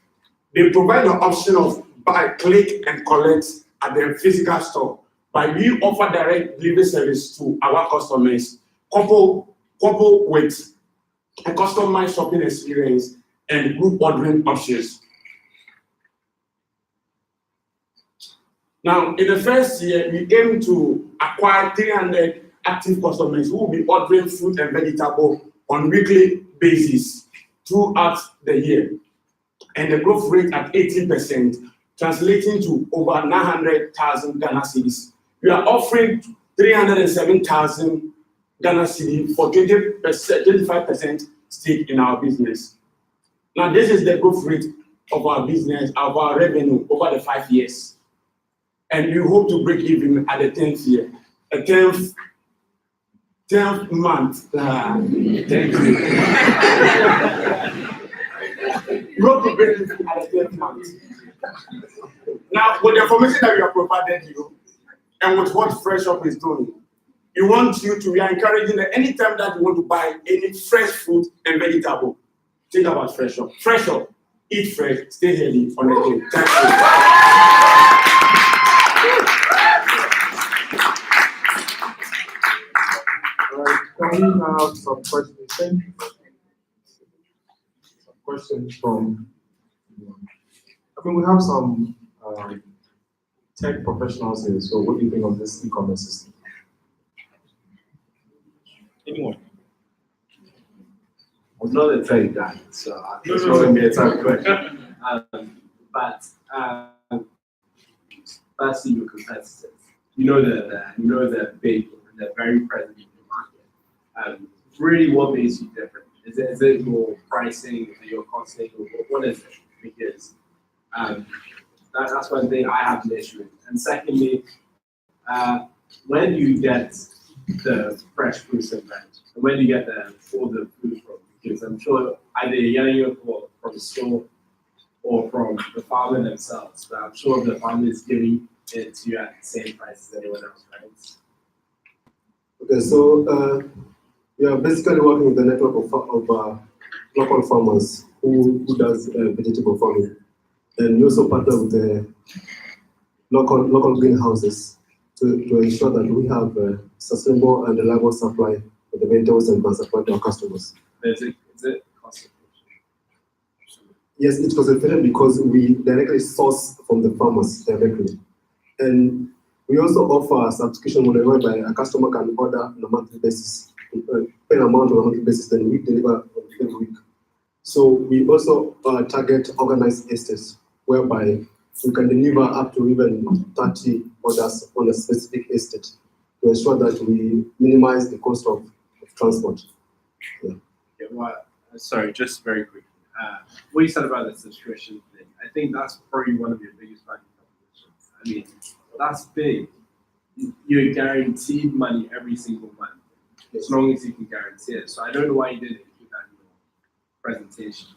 They provide the option of buy, click, and collect at their physical store. But we offer direct delivery service to our customers, coupled with a customized shopping experience and group ordering options. Now, in the first year, we aim to acquire 300 active customers who will be ordering fruit and vegetable on weekly basis throughout the year, and the growth rate at 18%, translating to over 900,000 Ghana cedis. We are offering 307,000 Ghana cedis for 25% stake in our business. Now, this is the growth rate of our business, of our revenue over the 5 years. And we hope to break even at the 10th year, a 10th month. Thank you. We hope to break even at the 10th month. Now, with the information that we have provided you, and with what Freshop is doing, we are encouraging that anytime that you want to buy any fresh fruit and vegetable, think about Freshop. Freshop, eat fresh, stay healthy on the day. Thank you. Can we have some questions? Thank you. Some questions from, we have some tech professionals here, so what do you think of this e-commerce system? Anyone? I'm not a tech guy, so it's not going to be a tough question. But firstly, your competitors, they're big, they're very present in the market. Really, what makes you different? Is it your pricing? Is it your costing? What is it? Because that's one thing I have an issue with. And secondly, where do you get the fresh fruits and veg? And where do you get all the food from? Because I'm sure either you're getting it from the store or from the farmer themselves. But I'm sure the farmer is giving it to you at the same price as anyone else, right? Okay, so we are basically working with the network of local farmers who does vegetable farming, and we also partner with the local greenhouses to ensure that we have a sustainable and reliable supply of the vegetables and can supply to our customers. Is it cost efficient? Yes, it's cost efficient because we directly source from the farmers directly. And we also offer a subscription model whereby a customer can order on a monthly basis, pay an amount on a monthly basis, then we deliver every week. So we also target organized estates whereby we can deliver up to even 30 orders on a specific estate to ensure that we minimize the cost of transport. Yeah. Yeah, well, sorry, just very quickly. What you said about the subscription thing, I think that's probably one of your biggest value propositions. I mean, that's big. You're guaranteed money every single month, as long as you can guarantee it. So I don't know why you didn't include that in your presentation.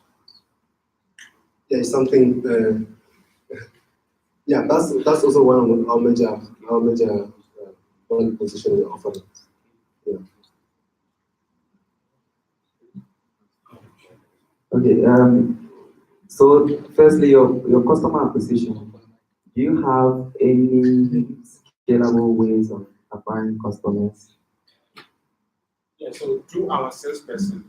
Yeah, it's something. Yeah, that's also one of our major value position we're offering. Yeah. Okay. So firstly, your customer acquisition. Do you have any scalable ways of acquiring customers? Yeah, so through our salesperson,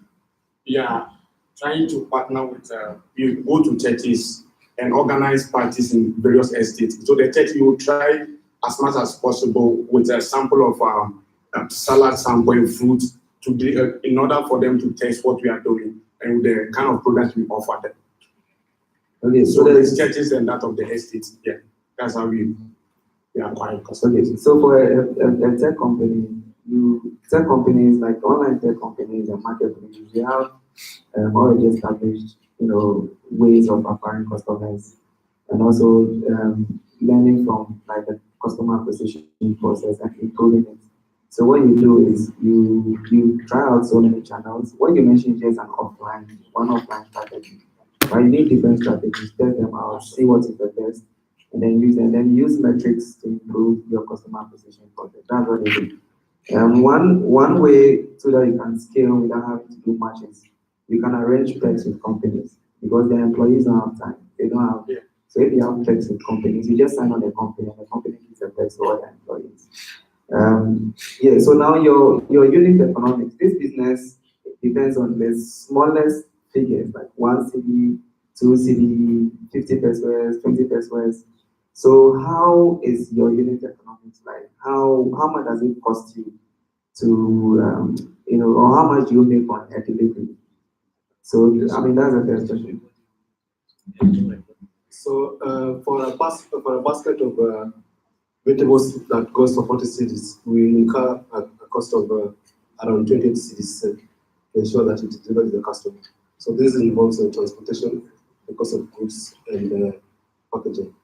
we are trying to partner with, you go to churches and organize parties in various estates. So the church, you will try as much as possible with a sample of salad sample and fruit to in order for them to taste what we are doing and the kind of products we offer them. Okay, so there's churches and that of the estates. Yeah, that's how we acquire customers. Okay, so for a tech company, tech companies like online tech companies and marketplaces, they have already established, ways of acquiring customers and also learning from like the customer acquisition process and improving it. So what you do is you try out so many channels. What you mentioned is an one offline strategy. But you need different strategies, test them out, see what is the best, and then use metrics to improve your customer acquisition process. That's what they do. One way so that you can scale without having to do much is you can arrange perks with companies because their employees don't have time. They don't have. So if you have perks with companies, you just sign on the company and the company gives a perks to all the employees. So now your unit economics. This business depends on the smallest figures like 1 cedi, 2 cedi, 50 pesos, 20 pesos. So how is your unit economics like? How much does it cost you to or how much do you make on a delivery? So I mean that's the first question. So for a basket of vegetables that goes for 40 cedis, we incur a cost of around 28 cedis to ensure that it is delivered to the customer. So this involves transportation, the cost of goods, and packaging.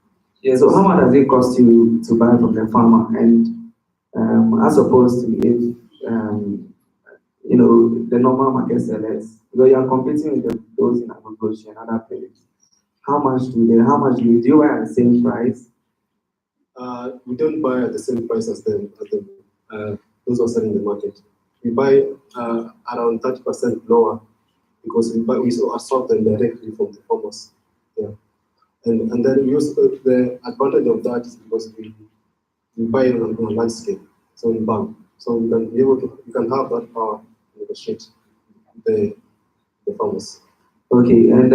Yeah, so how much does it cost you to buy from the farmer? And as opposed to if the normal market sellers, because you are competing with those in Agriculture and other places. How much do you buy at the same price? We don't buy at the same price as those who are selling in the market. We buy around 30% lower because we absorb them directly from the farmers. Yeah. And then we use the advantage of that is because we buy it on a large scale, so in bulk. So we can be able to have that power to negotiate the farmers. Okay, and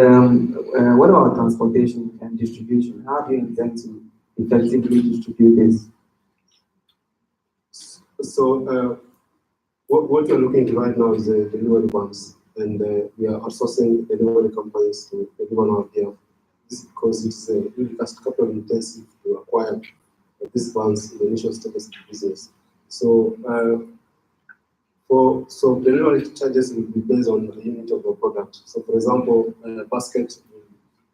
what about transportation and distribution? How do you intend to effectively distribute this? So what we're looking to right now is the delivery vans, and we are outsourcing delivery companies to deliver on our behalf. This is because it's really capital intensive to acquire these vans in the initial stages of the business. So delivery charges will be based on the unit of the product. So for example, a basket will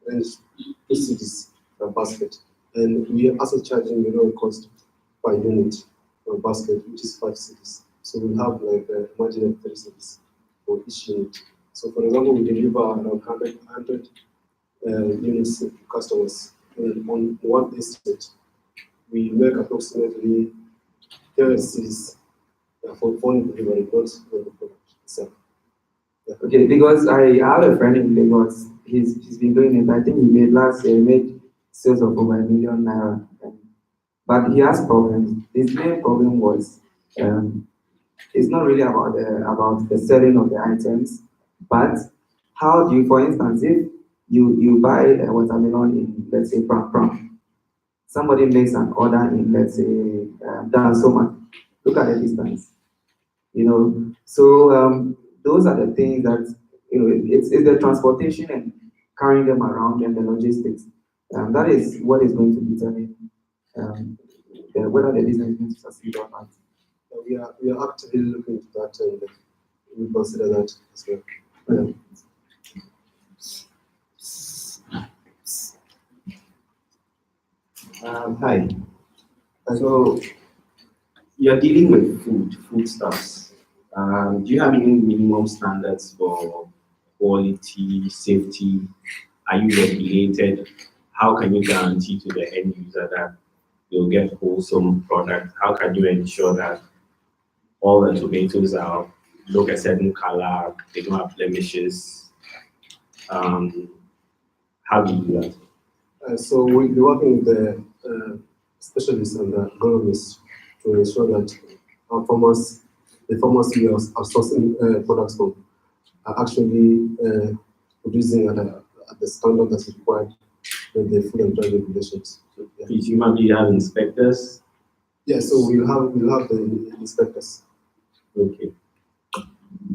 range 2 cedis per basket, and we are also charging delivery cost per unit per basket, which is 5 cedis. So we have like a margin of 3 cedis for each unit. So for example, we deliver around 100 units to customers. And on one estate, we make approximately 30 cities for phone delivery, not for the product itself. Okay, because I have a friend in Lagos. He's been doing it. I think he made last year. He made sales of over ₦1 million, but he has problems. His main problem was it's not really about the selling of the items, but how do you, for instance, if you buy a watermelon in, let's say, Pram, somebody makes an order in, let's say, Dansoma. Look at the distance, So those are the things that, it's the transportation and carrying them around and the logistics. That is what is going to determine whether the business is going to succeed or not. We are actively looking into that, and we consider that as well. Hi. So you're dealing with foodstuffs. Do you have any minimum standards for quality, safety? Are you regulated? How can you guarantee to the end user that you'll get wholesome product? How can you ensure that all the tomatoes look a certain color, they don't have blemishes? How do you do that? So we'll be working with the specialists and the agronomists to ensure that our farmers, the farmers we are sourcing products from, are actually producing at the standard that's required with the food and drug regulations. So, yeah. Presumably you have inspectors? Yeah, so we'll have the inspectors. Okay.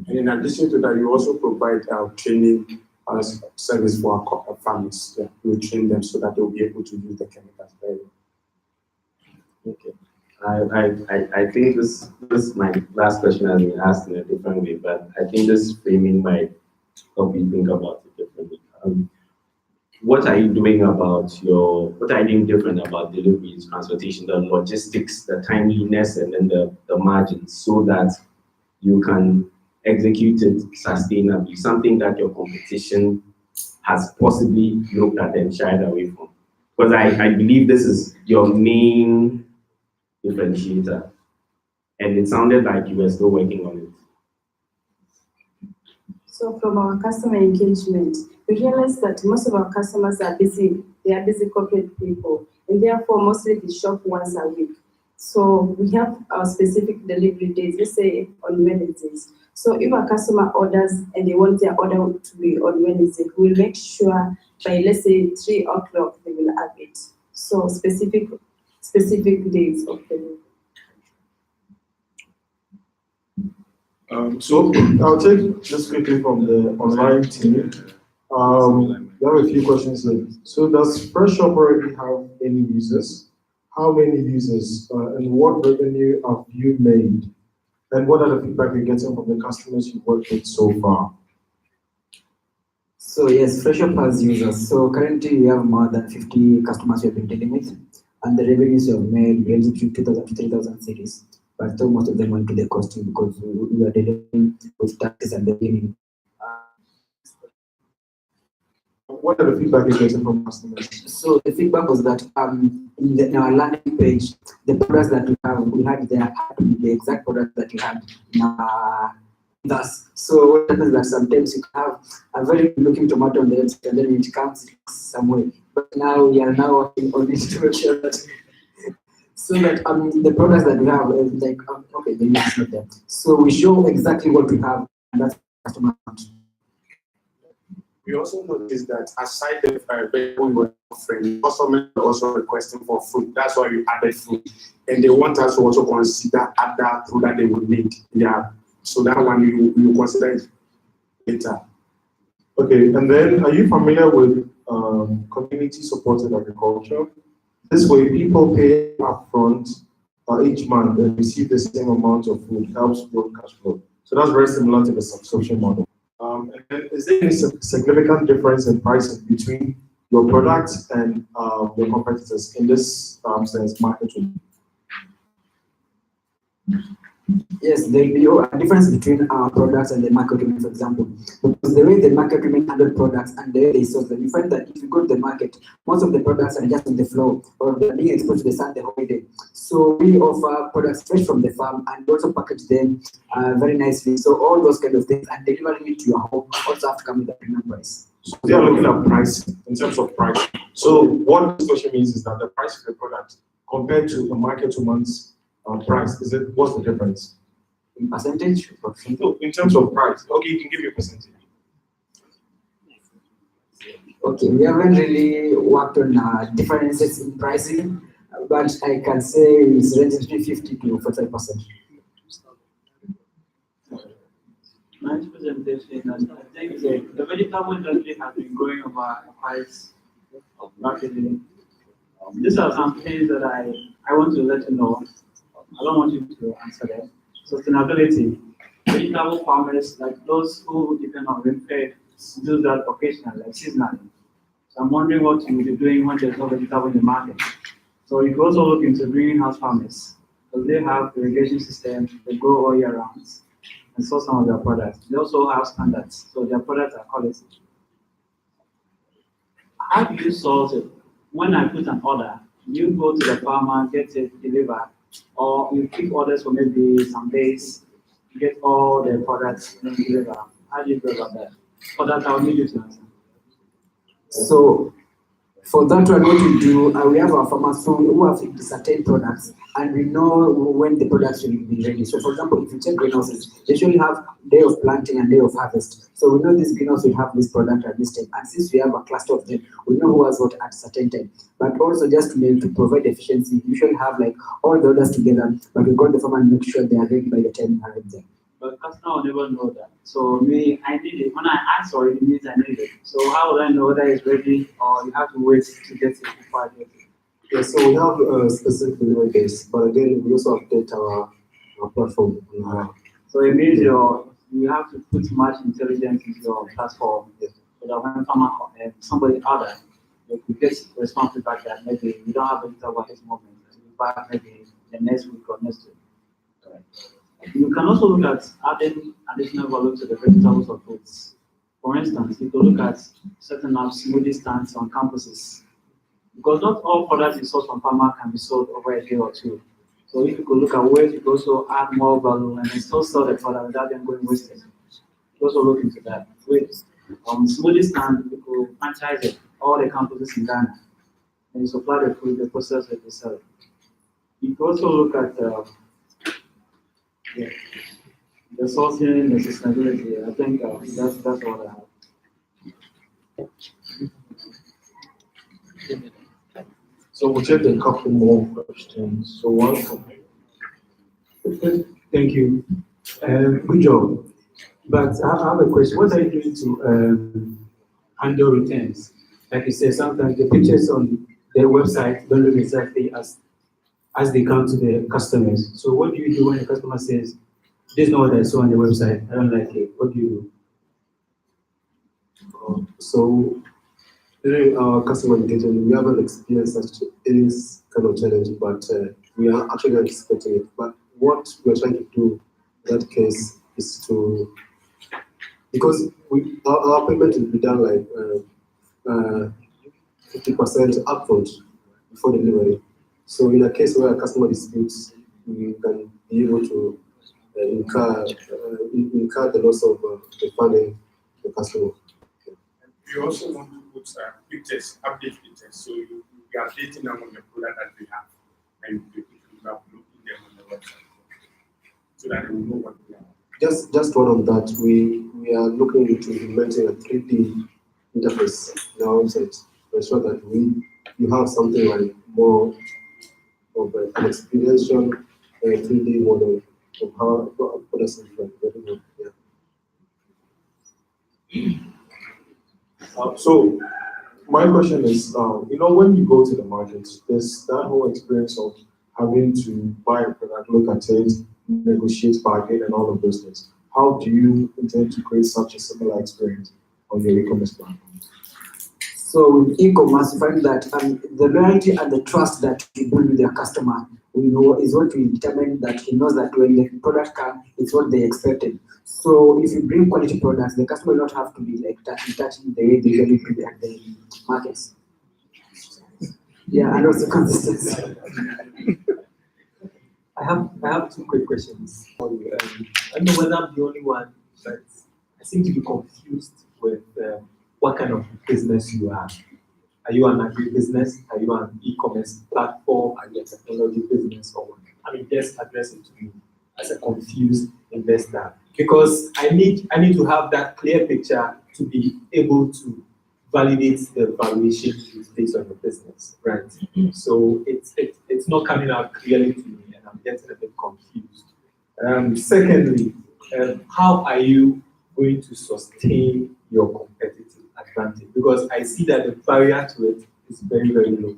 And in addition to that, you also provide training as service for our farmers. Yeah, we train them so that they'll be able to use the chemicals very well. Okay. I think this my last question has been asked in a different way, but I think this framing might help you think about it differently. What are you doing different about deliveries, transportation, the logistics, the timeliness, and then the margins, so that you can execute it sustainably, something that your competition has possibly looked at and shied away from? Because I believe this is your main differentiator, and it sounded like you were still working on it. So from our customer engagement, we realized that most of our customers are busy. They are busy corporate people, and therefore mostly they shop once a week. So we have our specific delivery days, let's say on Wednesdays. So if a customer orders and they want their order to be on Wednesday, we'll make sure by, let's say, 3 o'clock they will have it. So specific days of delivery. So I'll take just quickly from the online team. There are a few questions here. So does FreshUp already have any users? How many users? And what revenue have you made? And what are the feedback you're getting from the customers you've worked with so far? So yes, FreshUp has users. So currently we have more than 50 customers we have been dealing with, and the revenues we have made range between 2,000 to 3,000 cities. But still most of them went to the costing because we are dealing with taxes and the beginning. What are the feedback you're getting from customers? So the feedback was that in our landing page, the products that we had there had to be the exact product that you had in us. So what happens is that sometimes you have a very good looking tomato on the website, and then it comes some way. But now we are now working on it to make sure that so that the products that we have is like okay, the use is not there. So we show exactly what we have, and that's customer. We also noticed that aside the we were offering, customers are also requesting for food. That's why we added food. And they want us to also consider other food that they would need. Yeah. So that one you consider it later. Okay, and then are you familiar with community supported agriculture? This way people pay upfront each month and receive the same amount of food, helps build cash flow. So that's very similar to the subscription model. And then is there any significant difference in pricing between your products and your competitors in this sense marketing? Yes, there'll be a difference between our products and the market women, for example. Because the way the market women handle products and the way they source them, you find that if you go to the market, most of the products are just on the floor or they're being exposed to the sun the whole day. So we offer products fresh from the farm and also package them very nicely. So all those kind of things and delivering it to your home also have to come with a premium price. So they are looking at price in terms of price. So what this question means is that the price of the product compared to the market woman's price, what's the difference? In percentage? No, in terms of price. Okay, you can give me a percentage. Okay, we haven't really worked on differences in pricing, but I can say it's ranging between 50 to 45%. Nice presentation. I think the vegetable industry has been growing over quite rapidly. These are some things that I want to let you know. I don't want you to answer them. Sustainability. Vegetable farmers, like those who depend on rainfed, do that occasionally, like seasonally. So I'm wondering what you will be doing when there's no vegetable in the market. So you can also look into greenhouse farmers, because they have irrigation systems, they grow all year round and source some of their products. They also have standards, so their products are quality. How do you source it? When I put an order, you go to the farmer, get it delivered, or you keep orders for maybe some days, get all the products, then deliver. How do you go about that? For that, I'll need you to answer. So for that one, what we do, we have our farmers who have certain products, and we know when the products will be ready. So for example, if you check greenhouses, they usually have day of planting and day of harvest. So we know this greenhouse will have this product at this time. And since we have a cluster of them, we know who has what at a certain time. But also just to provide efficiency, we usually have like all the orders together, but we got the farmer and make sure they are ready by the time we arrive there. But customer will never know that. So me, I need it. When I ask for it, it means I need it. So how would I know whether it's ready or you have to wait to get it before I get it? Yeah, so we have specific delivery days, but again, we also update our platform. So it means you have to put much intelligence into your platform, so that when somebody order, you get response feedback that maybe you don't have it at this moment, you back maybe the next week or next week. You can also look at adding additional value to the vegetables or fruits. For instance, you could look at setting up smoothie stands on campuses. Because not all products you source from farmer can be sold over a day or two. So if you could look at ways you could also add more value and then still sell the product without them going wasted. You also look into that. With smoothie stand, you could franchise it, all the campuses in Ghana. And you supply the food, the process that you sell. You could also look at the sourcing, the sustainability. I think that's what I have. So we'll take a couple more questions. So one. Thank you. Good job. But I have a question. What are you doing to handle returns? Like you said, sometimes the pictures on their website don't look exactly as they come to the customers. So what do you do when the customer says, "This is not what I saw on the website, I don't like it"? What do you do? So during our customer engagement, we haven't experienced such any kind of challenge, but we are actually anticipating it. But what we are trying to do in that case is to, because our payment will be done like 50% upfront before delivery. So in a case where a customer disputes, we can be able to incur the loss of refunding the customer. We also want to put pictures, update pictures, so you are updating them on the product that we have, and you are uploading them on the website, so that they will know what we are. Just one on that, we are looking into implementing a 3D interface in our website to ensure that you have something like more of an experiential 3D model of how products are like. So my question is, when you go to the market, there's that whole experience of having to buy a product, look at it, negotiate, bargain, and all of those things. How do you intend to create such a similar experience on your e-commerce platform? So with e-commerce, you find that the loyalty and the trust that you build with your customer is what we determine that he knows that when the product comes, it's what they expected. So if you bring quality products, the customer will not have to be like touching the way they usually do at the markets. Yeah, and also consistency. I have two quick questions for you. I don't know whether I'm the only one, but I seem to be confused with what kind of business you are. Are you an agri-business? Are you an e-commerce platform? Are you a technology business? Or I mean, just address it to me as a confused investor, because I need to have that clear picture to be able to validate the valuation based on the business, right? So it's not coming out clearly to me, and I'm getting a bit confused. Secondly, how are you going to sustain your competitive advantage? Because I see that the barrier to it is very, very low.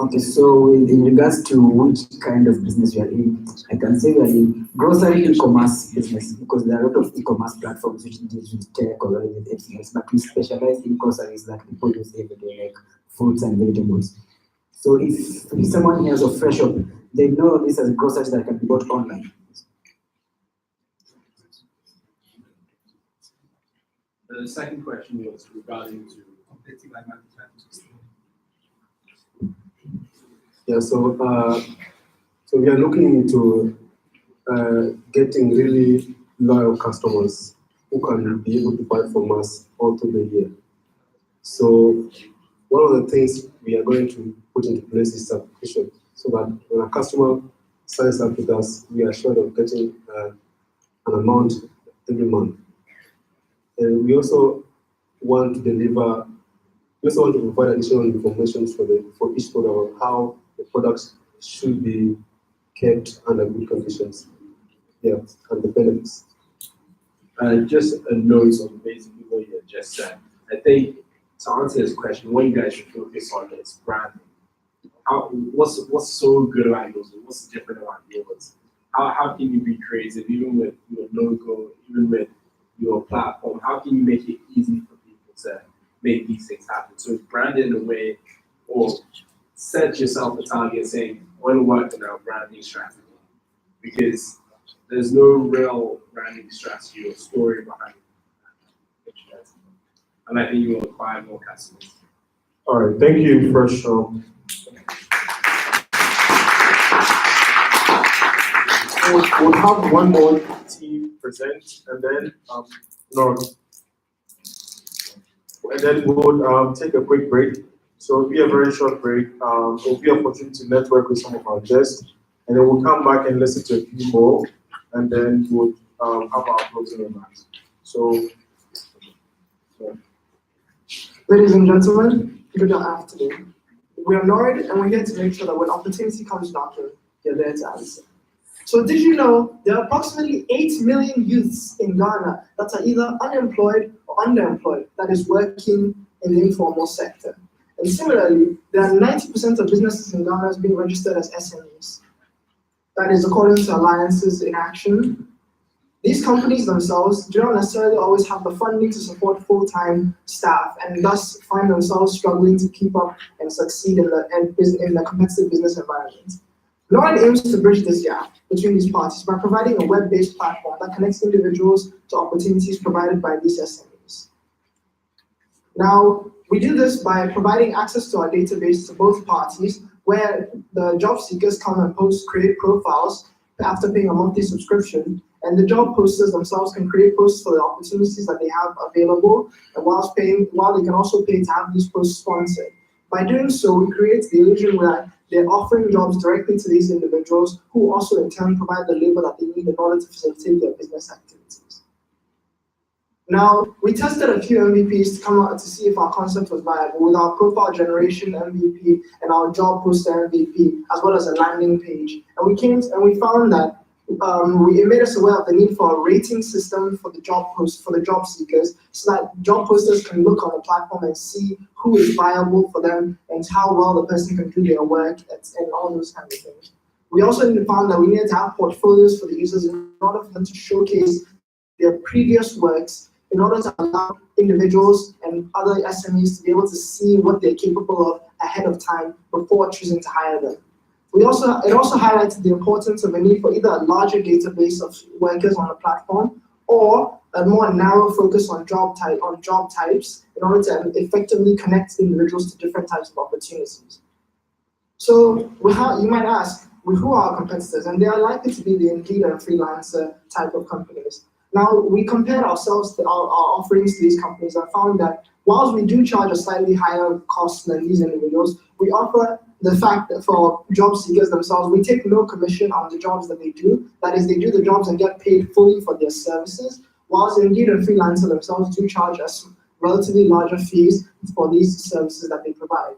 Okay, so in regards to which kind of business you are in, I can say we are in grocery e-commerce business, because there are a lot of e-commerce platforms which deal with tech or anything else, but we specialize in groceries that people use every day, like fruits and vegetables. So if someone has a fresh shop, they know this as groceries that can be bought online. The second question was regarding to competitive advantage. Yeah, so we are looking into getting really loyal customers who can be able to buy from us all through the year. So one of the things we are going to put into place is subscription, so that when a customer signs up with us, we are sure of getting an amount every month. And we also want to deliver. We also want to provide additional information for each product on how the products should be kept under good conditions. Yeah, and the benefits. Just a note on basically what you just said. I think to answer this question, what you guys should focus on is branding. What's so good about yours? What's different about yours? How can you be creative, even with your logo, even with your platform? How can you make it easy for people to make these things happen? So brand it in a way, or set yourself a target saying, I want to work on our branding strategy. Because there's no real branding strategy or story behind it. And I think you will acquire more customers. All right, thank you, Fresh. We'll have one more team present, and then we'll take a quick break. So it'll be a very short break. It'll be an opportunity to network with some of our guests, and then we'll come back and listen to a few more, and then we'll have our closing remarks. So. Ladies and gentlemen, good afternoon. We are Norrid, and we're here to make sure that when opportunity comes knocking, you're there to answer. So did you know there are approximately 8 million youths in Ghana that are either unemployed or underemployed, that is working in the informal sector? And similarly, there are 90% of businesses in Ghana as being registered as SMEs. That is according to Alliances in Action. These companies themselves do not necessarily always have the funding to support full-time staff, and thus find themselves struggling to keep up and succeed in the competitive business environment. Norrid aims to bridge this gap between these parties by providing a web-based platform that connects individuals to opportunities provided by these SMEs. Now, we do this by providing access to our database to both parties, where the job seekers come and create profiles after paying a monthly subscription, and the job posters themselves can create posts for the opportunities that they have available, and while they can also pay to have these posts sponsored. By doing so, we create the illusion that they're offering jobs directly to these individuals, who also in turn provide the labor that they need in order to facilitate their business activities. Now, we tested a few MVPs to come out to see if our concept was viable, with our profile generation MVP and our job poster MVP, as well as a landing page. And we found that it made us aware of the need for a rating system for the job seekers, so that job posters can look on the platform and see who is viable for them and how well the person can do their work and all those kind of things. We also found that we needed to have portfolios for the users in order for them to showcase their previous works, in order to allow individuals and other SMEs to be able to see what they're capable of ahead of time before choosing to hire them. It also highlighted the importance of a need for either a larger database of workers on the platform or a more narrow focus on job types in order to effectively connect individuals to different types of opportunities. So you might ask, who are our competitors? And they are likely to be the Indeed and Freelancer type of companies. Now, we compared ourselves to our offerings to these companies and found that whilst we do charge a slightly higher cost than these individuals, we offer the fact that for job seekers themselves, we take no commission on the jobs that they do. That is, they do the jobs and get paid fully for their services, whilst Indeed and Freelancer themselves do charge us relatively larger fees for these services that they provide.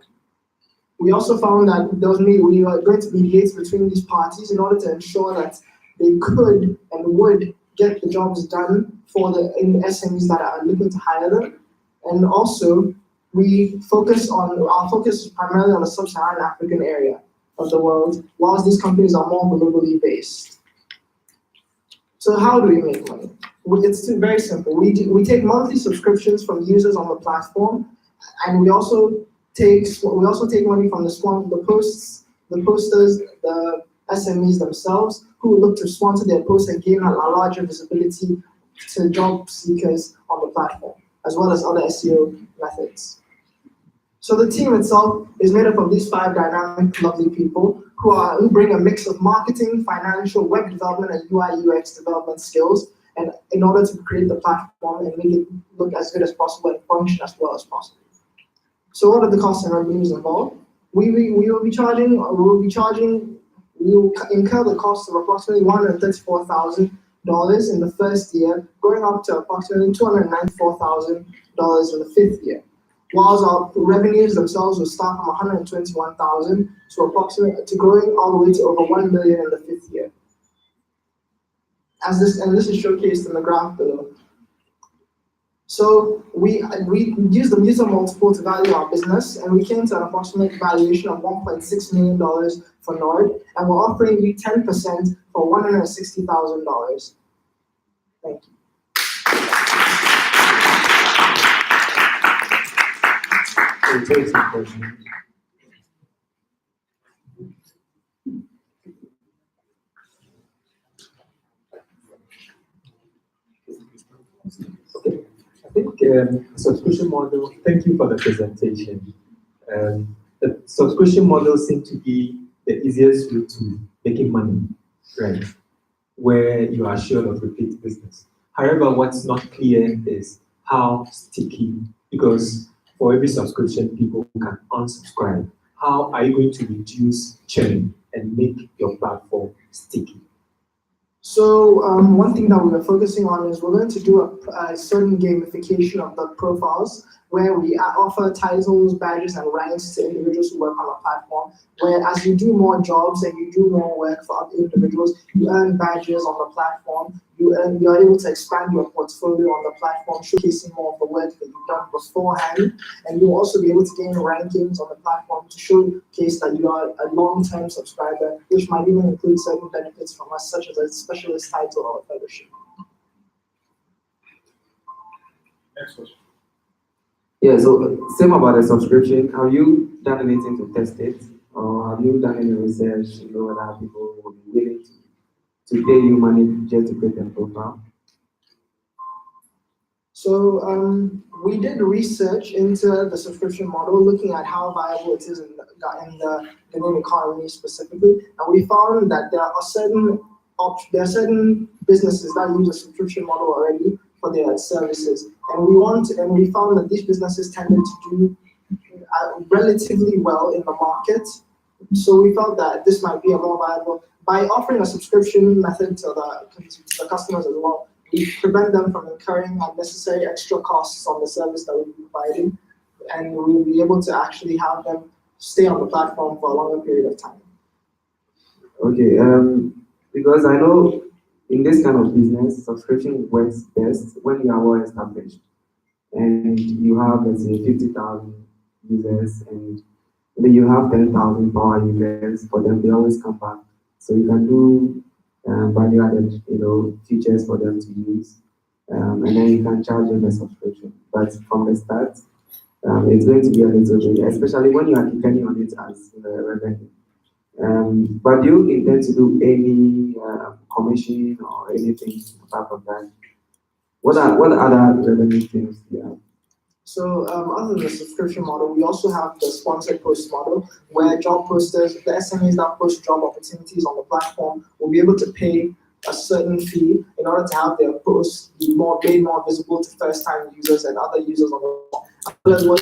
We also found that we were going to mediate between these parties in order to ensure that they could and would get the jobs done for the SMEs that are looking to hire them. And also, our focus is primarily on the sub-Saharan African area of the world, whilst these companies are more globally based. So how do we make money? It's very simple. We take monthly subscriptions from users on the platform, and we also take money from the posters, the SMEs themselves, who look to sponsor their posts and gain a larger visibility to job seekers on the platform, as well as other SEO methods. So the team itself is made up of these 5 dynamic, lovely people who bring a mix of marketing, financial, web development, and UI UX development skills, and in order to create the platform and make it look as good as possible and function as well as possible. So what are the costs and revenues involved? We will incur the cost of approximately $134,000 in the first year, going up to approximately $294,000 in the 5th year. Whilst our revenues themselves will start from $121,000 to growing all the way to over $1 million in the 5th year. This is showcased in the graph below. So we use the user multiple to value our business, and we came to an approximate valuation of $1.6 million for Nord, and we're offering you 10% for $160,000. Thank you. We'll take some questions. Okay. I think subscription model, thank you for the presentation. The subscription model seems to be the easiest route to making money, right? Where you are sure of repeat business. However, what's not clear is how sticky, because for every subscription, people can unsubscribe. How are you going to reduce churn and make your platform sticky? So one thing that we are focusing on is we're going to do a certain gamification of the profiles where we offer titles, badges, and ranks to individuals who work on the platform, where as you do more jobs and you do more work for other individuals, you earn badges on the platform, you're able to expand your portfolio on the platform, showcasing more of the work that you've done beforehand, and you'll also be able to gain rankings on the platform to showcase that you are a long-term subscriber, which might even include certain benefits from us, such as a specialist title or a fellowship. Next question. Yeah, so same about the subscription. Have you done anything to test it? Or have you done any research to know whether people will be willing to pay you money just to create a profile? So we did research into the subscription model, looking at how viable it is in the Ghanaian economy specifically, and we found that there are certain businesses that use a subscription model already for their services, and we found that these businesses tended to do relatively well in the market. So we felt that this might be a more viable, by offering a subscription method to the customers as well, we prevent them from incurring unnecessary extra costs on the service that we're providing, and we'll be able to actually have them stay on the platform for a longer period of time. Okay, because I know in this kind of business, subscription works best when you are well established and you have, let's say, 50,000 users and then you have 10,000 power users. For them, they always come back. So you can do value-added, features for them to use, and then you can charge them a subscription. But from the start, it's going to be a little bit, especially when you are depending on it as revenue. But do you intend to do any commission or anything apart from that? What other revenue streams do you have? So other than the subscription model, we also have the sponsored post model where job posters, the SMEs that post job opportunities on the platform will be able to pay a certain fee in order to have their posts be made more visible to first-time users and other users on the platform.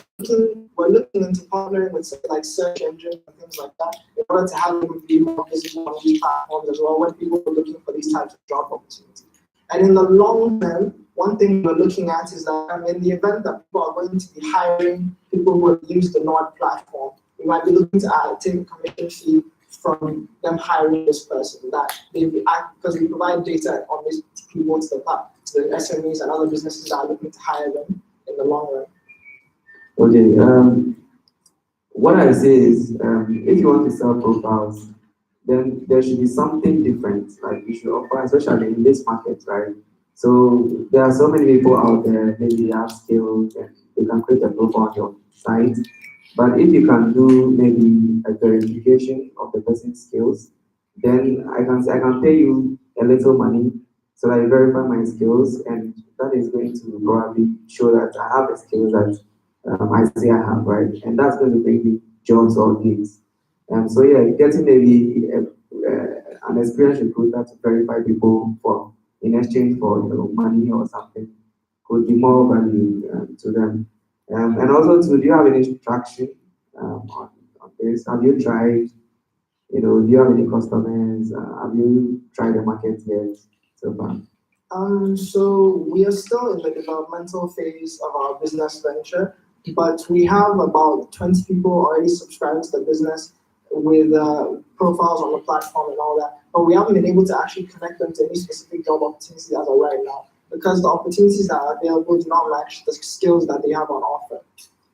We're looking into partnering with like search engines and things like that in order to have them be more visible on these platforms as well when people are looking for these types of job opportunities. And in the long term, one thing we're looking at is that in the event that people are going to be hiring people who have used the Nord platform, we might be looking to take a commission fee from them hiring this person. That because we provide data on these people to the SMEs and other businesses that are looking to hire them in the long run. Okay. What I say is, if you want to sell profiles, then there should be something different, like you should offer, especially in this market, right? So there are so many people out there, maybe they have skills and they can create a profile on your site. But if you can do maybe a verification of the person's skills, then I can pay you a little money so that you verify my skills, and that is going to probably show that I have the skills that I say I have, right? And that's going to bring me jobs or gigs. So yeah, getting maybe an experienced recruiter to verify people for in exchange for money or something could be more value to them. And also, do you have any traction on this? Have you tried? Do you have any customers? Have you tried the market yet so far? So we are still in the developmental phase of our business venture, but we have about 20 people already subscribed to the business with profiles on the platform and all that. But we haven't been able to actually connect them to any specific job opportunities as of right now because the opportunities that are available do not match the skills that they have on offer.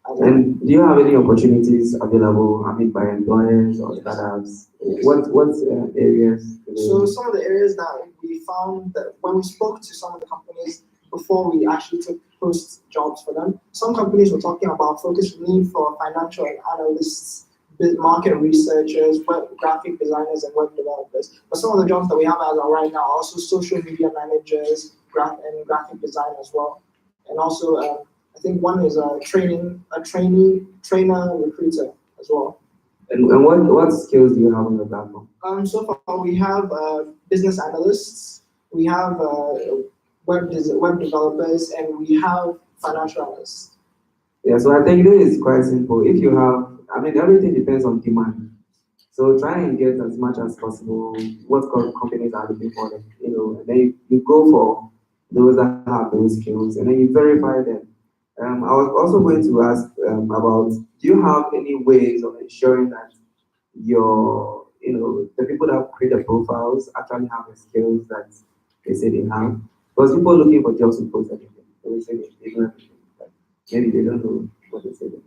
And do you have any opportunities available, by employers or startups? What areas? So some of the areas that we found that when we spoke to some of the companies before we actually took post jobs for them, some companies were talking about focused need for financial analysts, market researchers, web graphic designers, and web developers. But some of the jobs that we have as of right now are also social media managers, and graphic design as well. And also, I think one is a trainer recruiter as well. And what skills do you have on the platform? So far we have business analysts, we have web developers, and we have financial analysts. Yeah, so I think this is quite simple. If you have, everything depends on demand. So try and get as much as possible what companies are looking for, and then you go for those that have those skills, and then you verify them. I was also going to ask about, do you have any ways of ensuring that the people that create the profiles actually have the skills that they say they have? Because people looking for jobs will post everything. They will say they know everything, but maybe they don't know what they say they know.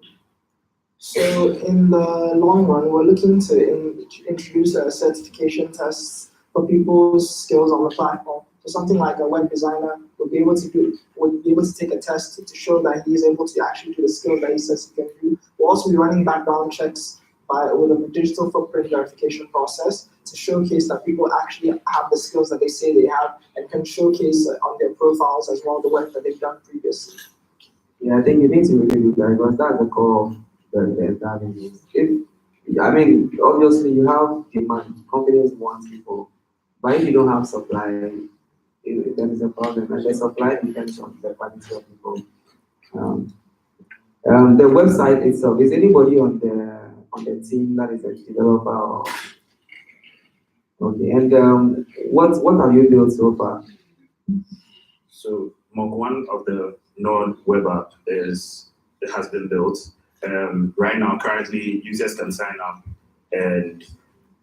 So in the long run, we're looking to introduce certification tests for people's skills on the platform. So something like a web designer would be able to take a test to show that he is able to actually do the skills that he says he can do. We'll also be running background checks with a digital footprint verification process to showcase that people actually have the skills that they say they have and can showcase on their profiles as well the work that they've done previously. Yeah, I think you need to really do that because that's the core of the entire business. Obviously you have demand, companies want people, but if you don't have supply, there is a problem, and the supply depends on the quality of people. The website itself, is anybody on the team that is a developer? Okay, and what have you built so far? So Mark, one of the Nord web app has been built. Right now, currently, users can sign up and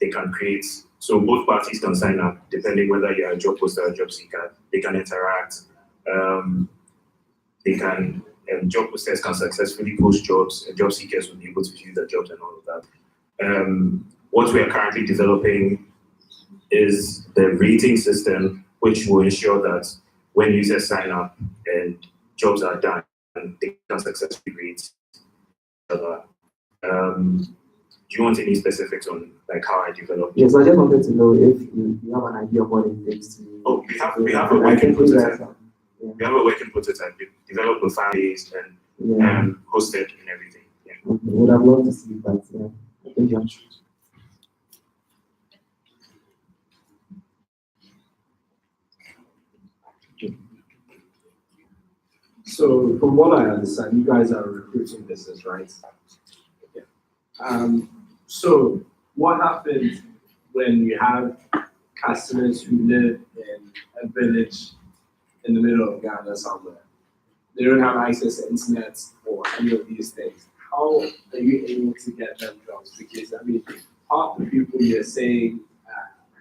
they can create. So both parties can sign up, depending whether you're a job poster or a job seeker. They can interact. Job posters can successfully post jobs, and job seekers will be able to view the jobs and all of that. What we are currently developing is the rating system, which will ensure that when users sign up and jobs are done, they can successfully rate each other. do you want any specifics on like how I develop? Yes, I just wanted to know if you have an idea of what it takes to. Oh, we have a working prototype. We have a working prototype. We developed the fan base and hosted and everything. Yeah. Okay. Would have loved to see that. Yeah. Thank you. So from what I understand, you guys are a recruiting business, right? Okay. So what happens when you have customers who live in a village in the middle of Ghana somewhere? They don't have access to internet or any of these things. How are you able to get them jobs? Because I mean, half the people you're saying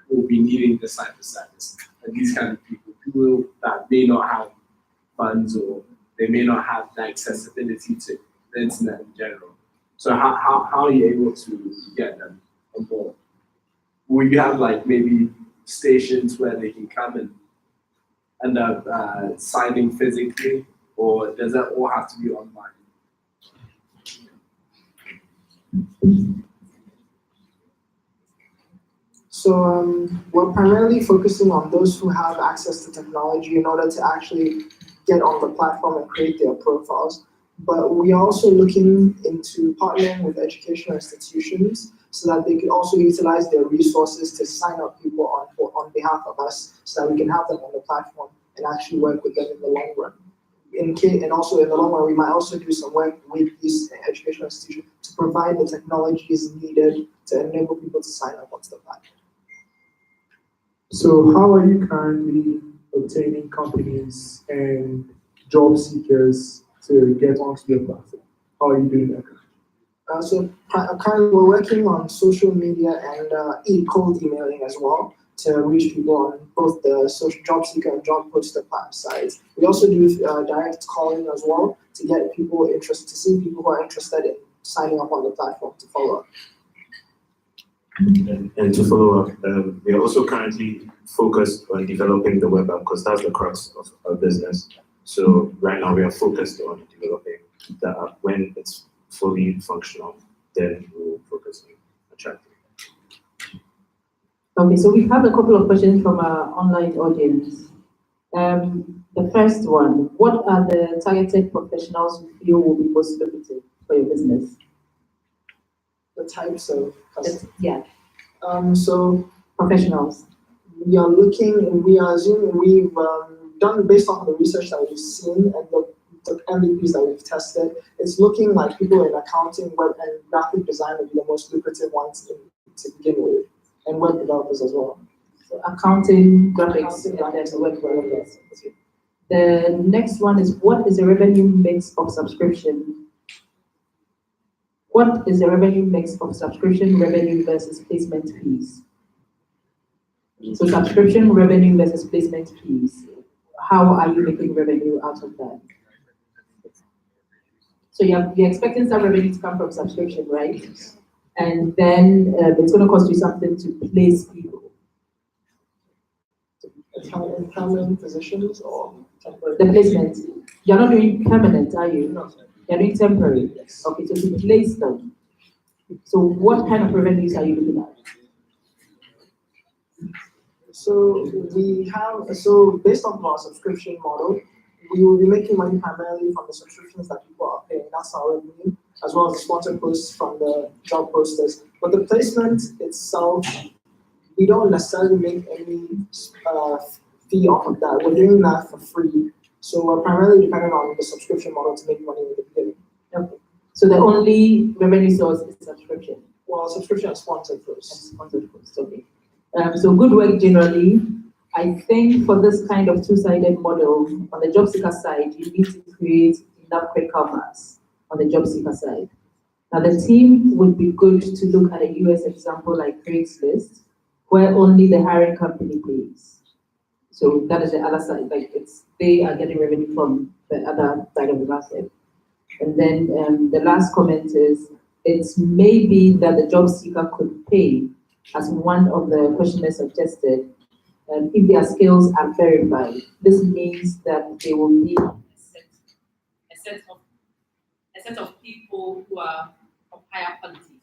will be needing this type of service, and these kind of people that may not have funds or they may not have the accessibility to the internet in general. So how are you able to get them on board? Will you have like maybe stations where they can come and end up signing physically, or does that all have to be online? So we're primarily focusing on those who have access to technology in order to actually get on the platform and create their profiles. But we are also looking into partnering with educational institutions so that they can also utilize their resources to sign up people on behalf of us so that we can have them on the platform and actually work with them in the long run. And also in the long run, we might also do some work with these educational institutions to provide the technologies needed to enable people to sign up onto the platform. So how are you currently obtaining companies and job seekers to get onto your platform? How are you doing that? Currently we're working on social media and cold emailing as well to reach people on both the social job seeker and job poster sites. We also do direct calling as well to get people interested, to see people who are interested in signing up on the platform to follow up. And to follow up, we are also currently focused on developing the web app because that's the crux of our business. So right now we are focused on developing the app. When it's fully functional, then we'll focus on attracting. Okay, so we have a couple of questions from our online audience. The first one, what are the targeted professionals you feel will be most lucrative for your business? The types of customers. Yeah. So professionals. We are assuming we've done based on the research that we've seen and the MVPs that we've tested. It's looking like people in accounting, web, and graphic design will be the most lucrative ones to begin with, and web developers as well. So accounting, graphics, and then web developers. The next one is, what is the revenue mix of subscription? What is the revenue mix of subscription revenue versus placement fees? So subscription revenue versus placement fees. How are you making revenue out of that? So you're expecting some revenue to come from subscription, right? And then it's going to cost you something to place people. Permanent positions or temporary? The placement. You're not doing permanent, are you? No. You're doing temporary. Yes. Okay, so to place them. So what kind of revenues are you looking at? So based on our subscription model, we will be making money primarily from the subscriptions that people are paying. That's our revenue, as well as the sponsored posts from the job posters. But the placement itself, we don't necessarily make any fee off of that. We're doing that for free. So we're primarily dependent on the subscription model to make money in the beginning. Okay. So the only revenue source is subscription? Well, subscription and sponsored posts. Sponsored posts, okay. So good work generally. I think for this kind of two-sided model, on the job seeker side, you need to create enough critical mass on the job seeker side. Now the team would be good to look at a US example like Craigslist, where only the hiring company pays. So that is the other side, like they are getting revenue from the other side of the basket. And then the last comment is, it's maybe that the job seeker could pay, as one of the questionnaires suggested, if their skills are verified. This means that they will be a set of people who are of higher quality.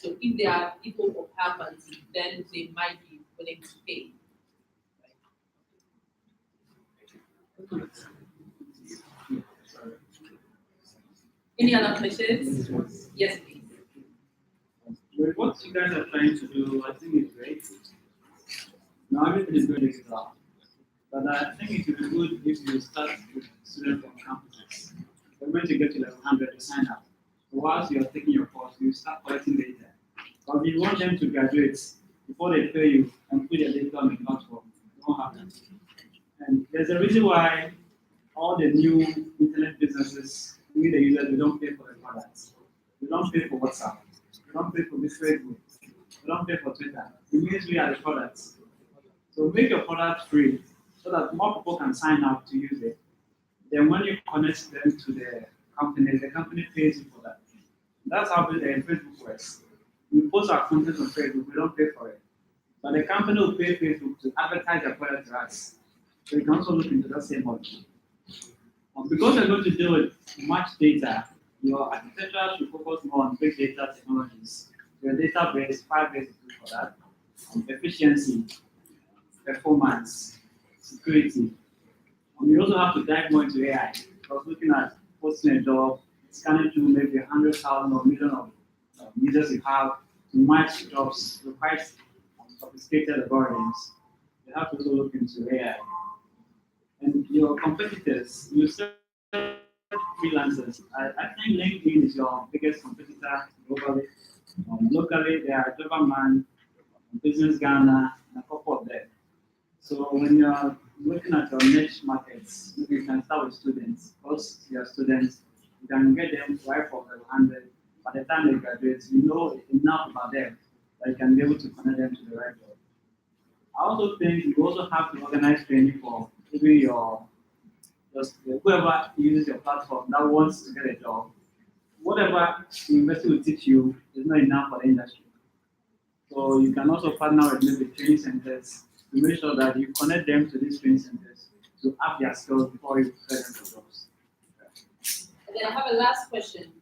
So if they are people of high quality, then they might be willing to pay. Any other questions? Yes, please. With what you guys are trying to do, I think it's great. Now everything is going digital. But I think it would be good if you start with students from campuses. They're going to get to level 100 to sign up. So whilst you're taking your course, you start collecting data. But if you want them to graduate before they pay you and put their data on the platform, it won't happen. And there's a reason why all the new internet businesses, we the users, we don't pay for the products. We don't pay for WhatsApp. We don't pay for Facebook. We don't pay for Twitter. It means we are the products. So make your product free so that more people can sign up to use it. Then when you connect them to the company pays you for that. That's how Facebook works. We post our content on Facebook, we don't pay for it. But the company will pay Facebook to advertise their product to us. So you can also look into that same model. Because you're going to deal with much data, your architecture should focus more on big data technologies. Your database, 5 ways to do for that. Efficiency, performance, security. You also have to dive more into AI. Because looking at posting a job, scanning through maybe 100,000 or million of users you have to match jobs requires sophisticated algorithms. You have to also look into AI. And your competitors, you still freelancers. I think LinkedIn is your biggest competitor globally. Locally, there are Jobberman, Business Ghana, and a couple of them. So when you're looking at your niche markets, maybe you can start with students. Because you're students, you can get them right from level 100. By the time they graduate, you know enough about them that you can be able to connect them to the right job. I also think you also have to organize training for even your whoever uses your platform that wants to get a job. Whatever the university will teach you is not enough for the industry. So you can also partner with maybe training centers to make sure that you connect them to these training centers to up their skills before you prepare them for jobs. And then I have a last question.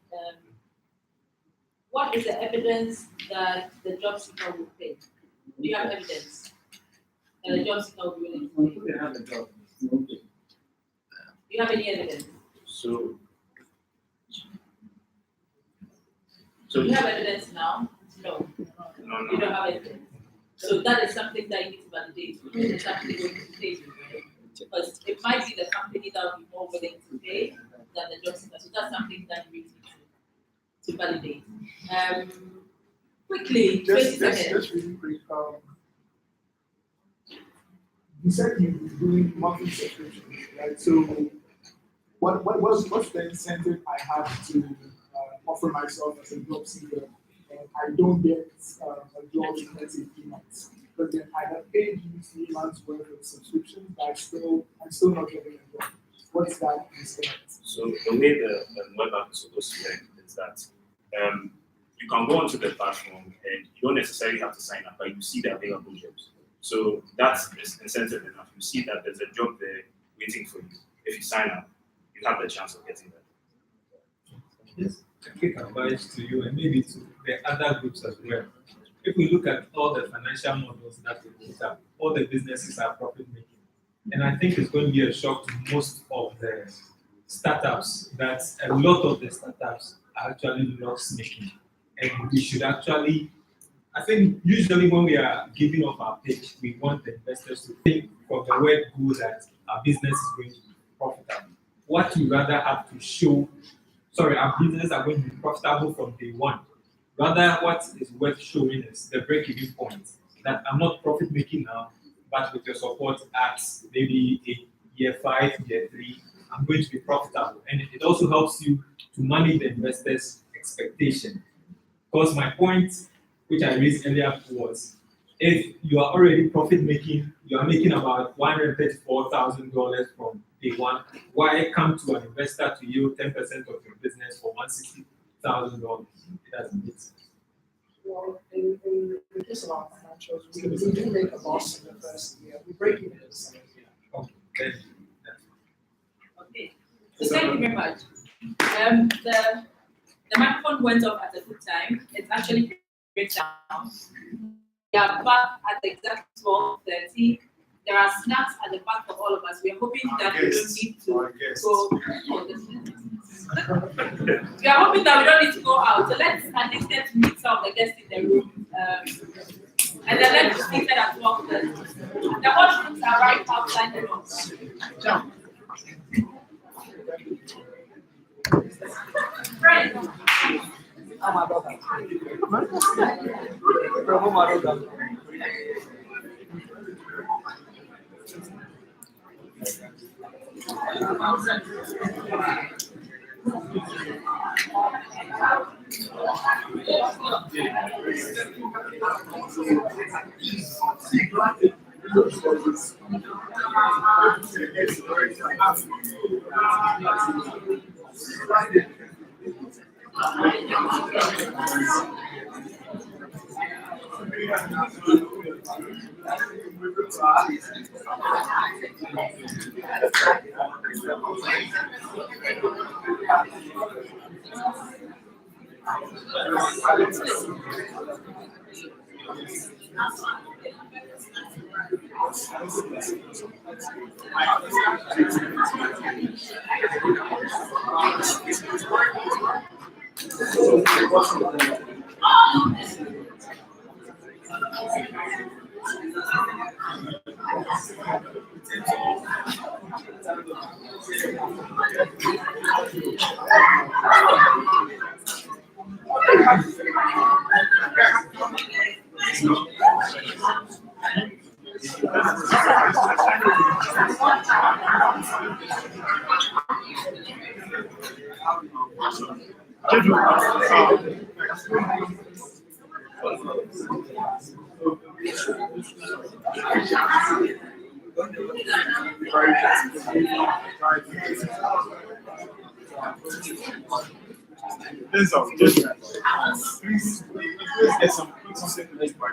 What is the evidence that the job seeker will pay? Do you have evidence that the job seeker will be willing to pay? Until they have a job, Do you have any evidence? So Do you have evidence now? No. No. You don't have evidence. So that is something that you need to validate. It's actually going to pay you, right? Because it might be the company that will be more willing to pay than the job seeker. So that's something that you really need to validate. Quickly, 20 seconds. Just really quick. You said you're doing monthly subscriptions, right? So what's the incentive I have to offer myself as a job seeker and I don't get a job in, let's say, 3 months? But then I have paid you 3 months worth of subscription, but I'm still not getting a job. What's that incentive? So the way the web app is supposed to work is that you can go onto the platform and you don't necessarily have to sign up, but you see the available jobs. So that's incentive enough. You see that there's a job there waiting for you. If you sign up, you have the chance of getting that. Just a quick advice to you and maybe to the other groups as well. If we look at all the financial models that we put up, all the businesses are profit making. And I think it's going to be a shock to most of the startups that a lot of the startups are actually loss making. And we should actually, I think usually when we are giving off our pitch, we want the investors to think from the word go that our business is going to be profitable. What we rather have to show, our businesses are going to be profitable from day one. Rather, what is worth showing is the break-even point, that I'm not profit making now, but with your support at maybe year 5, year 3, I'm going to be profitable. And it also helps you to manage the investors' expectation. Because my point, which I raised earlier, was if you are already profit making, you are making about $134,000 from day one, why come to an investor to yield 10% of your business for $160,000? It doesn't make sense. Well, in the case of our financials, we do make a loss in the first year. We break even in the second year. Okay. Okay. So thank you very much. The microphone went off at a good time. It's actually breakdown. We are back at exactly 12:30. There are snacks at the back for all of us. We are hoping that we don't need to go. We are hoping that we don't need to go out. So let's at least get to meet some of the guests in the room. And then let's just meet at 12:30. The washrooms are right outside the door. Jump. Right. Please get something to make my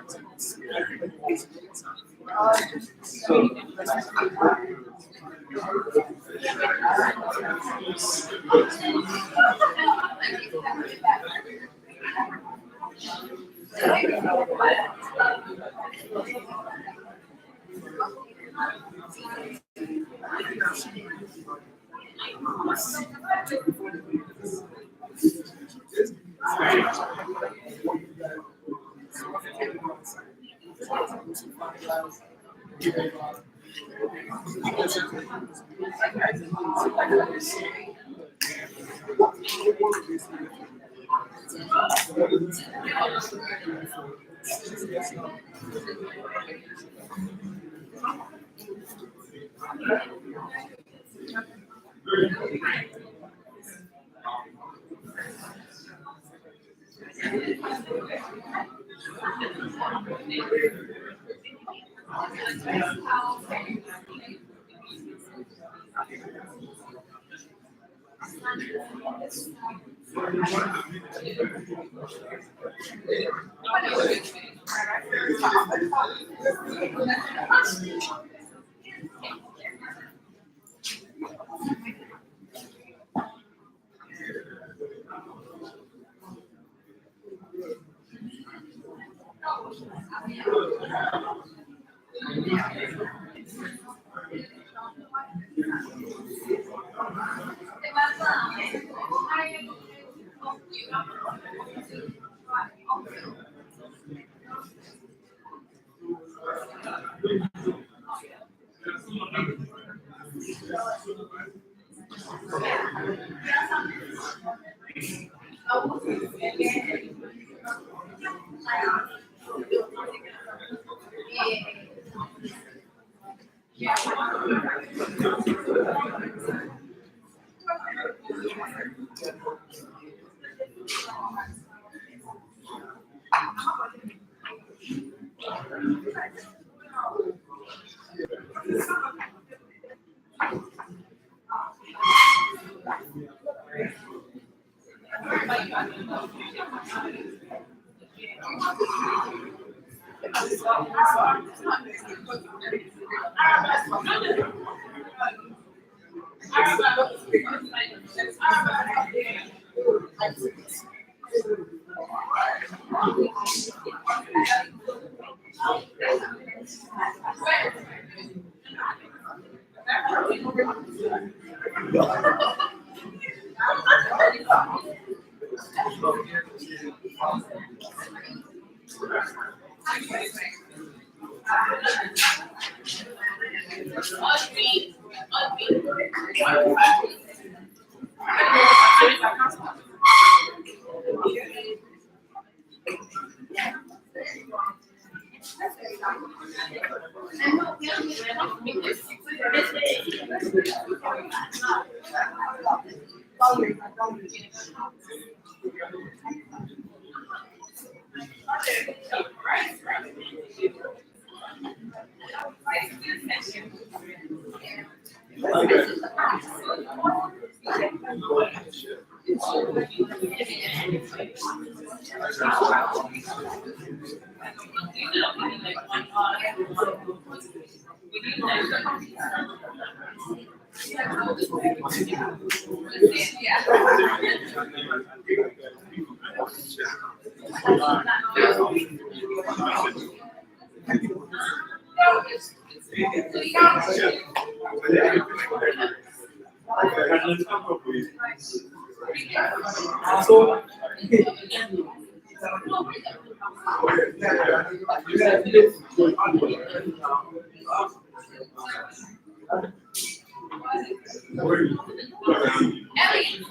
Ellie,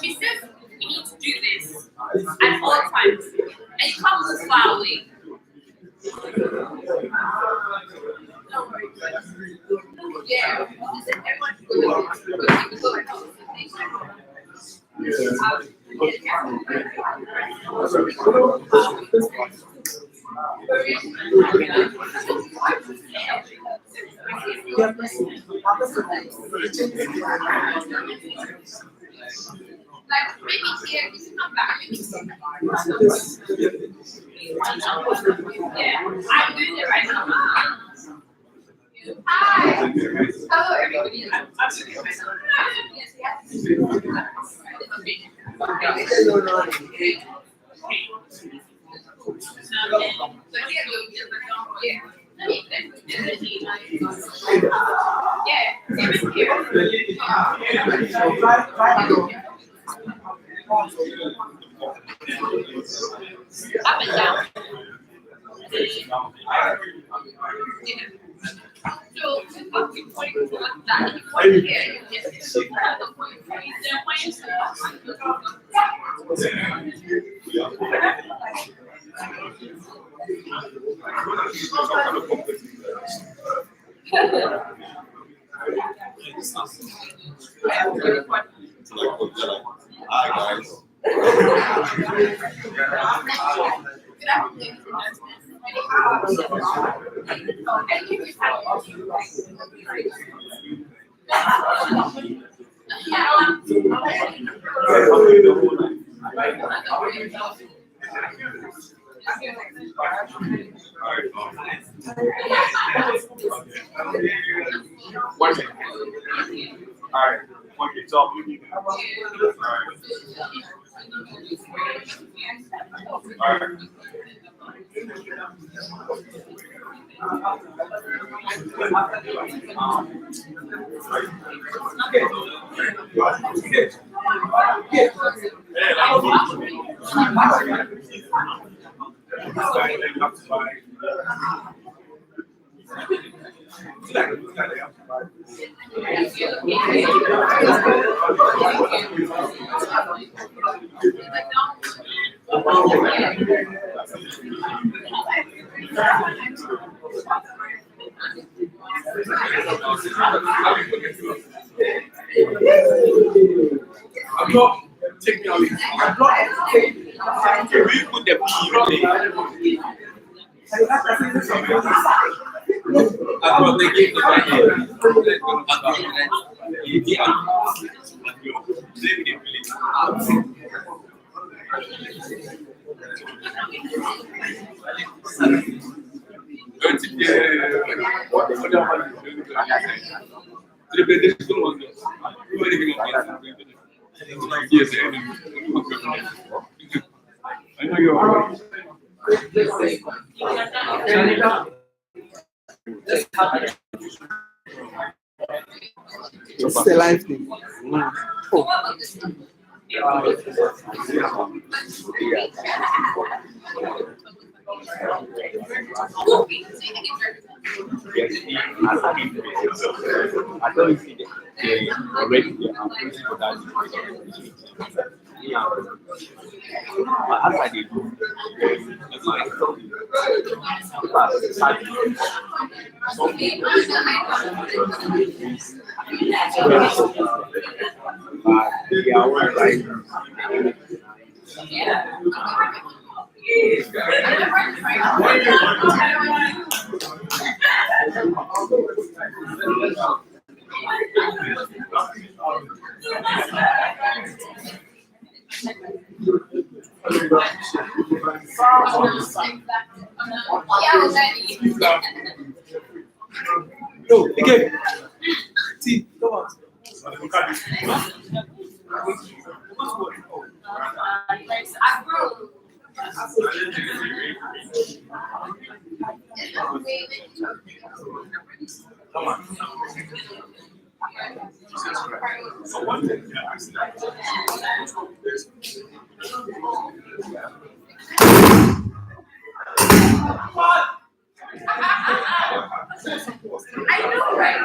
she says we need to do this at all times, and you can't move far away. Yeah. Like maybe here, you can come back. Yeah, I'm doing it right now. Hi. Hello, everybody. I'm doing it myself. Yes, up and down. So, Hi guys. One second. All right. Okay, talk. All right. I'm not taking all this. I'm not taking. Can we put the P I thought they gave the Yes, It's the life thing. I don't see they already they are waiting for that. Yeah. But as I did, Yo, again. See, come on. I know, right?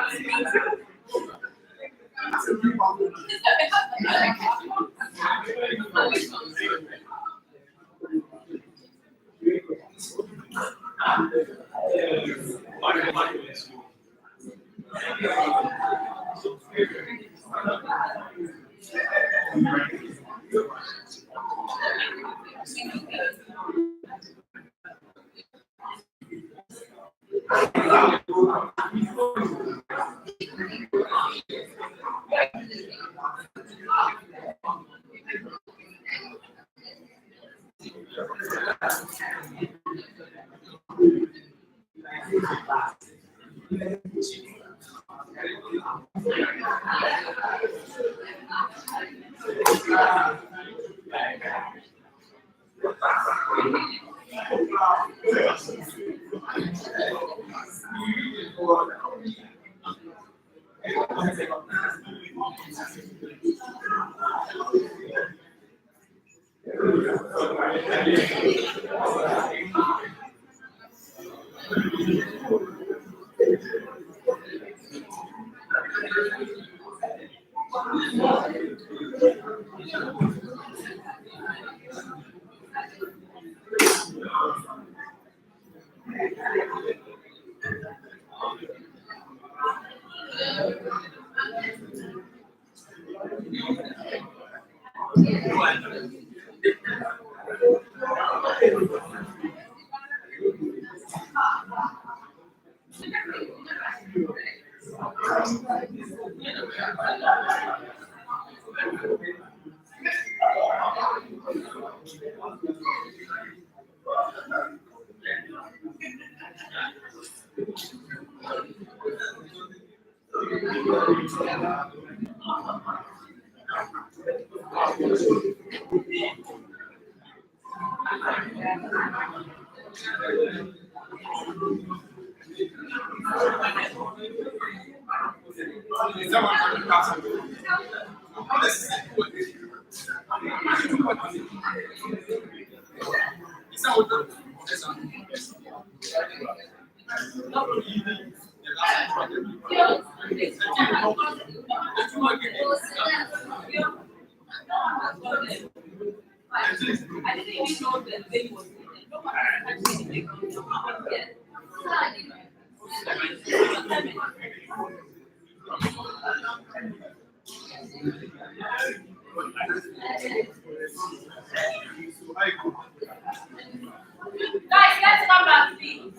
Guys, let's come back, please.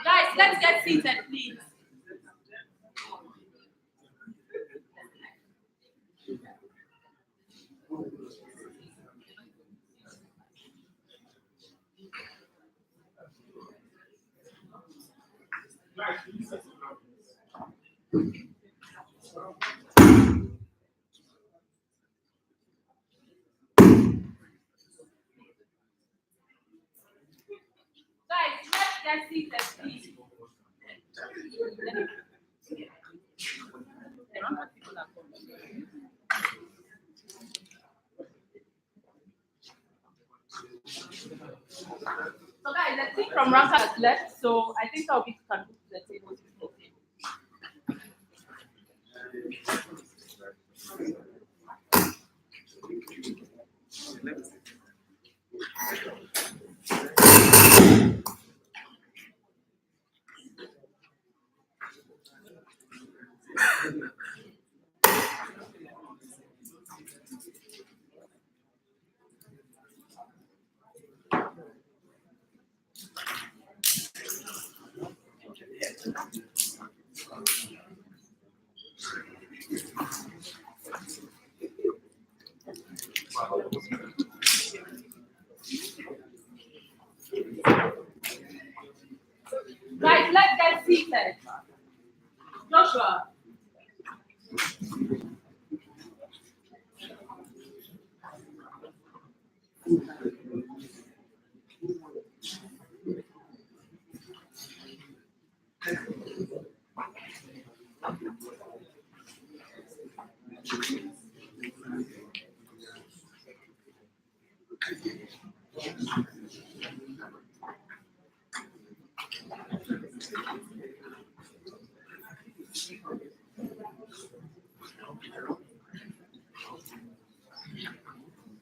Guys, let's get seated, please. Guys, let's get seated, please. So guys, I think from Ranka has left, so I think I'll be to come to the table. Guys, let's get seated. Joshua.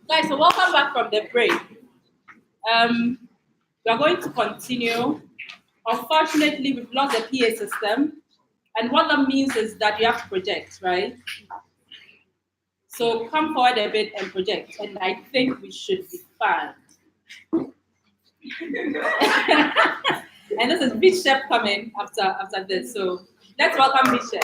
Guys, so welcome back from the break. We are going to continue. Unfortunately, we've lost the PA system. And what that means is that you have to project, right? So come forward a bit and project. And I think we should be fine. And this is Bishop coming after this. So let's welcome Bishop.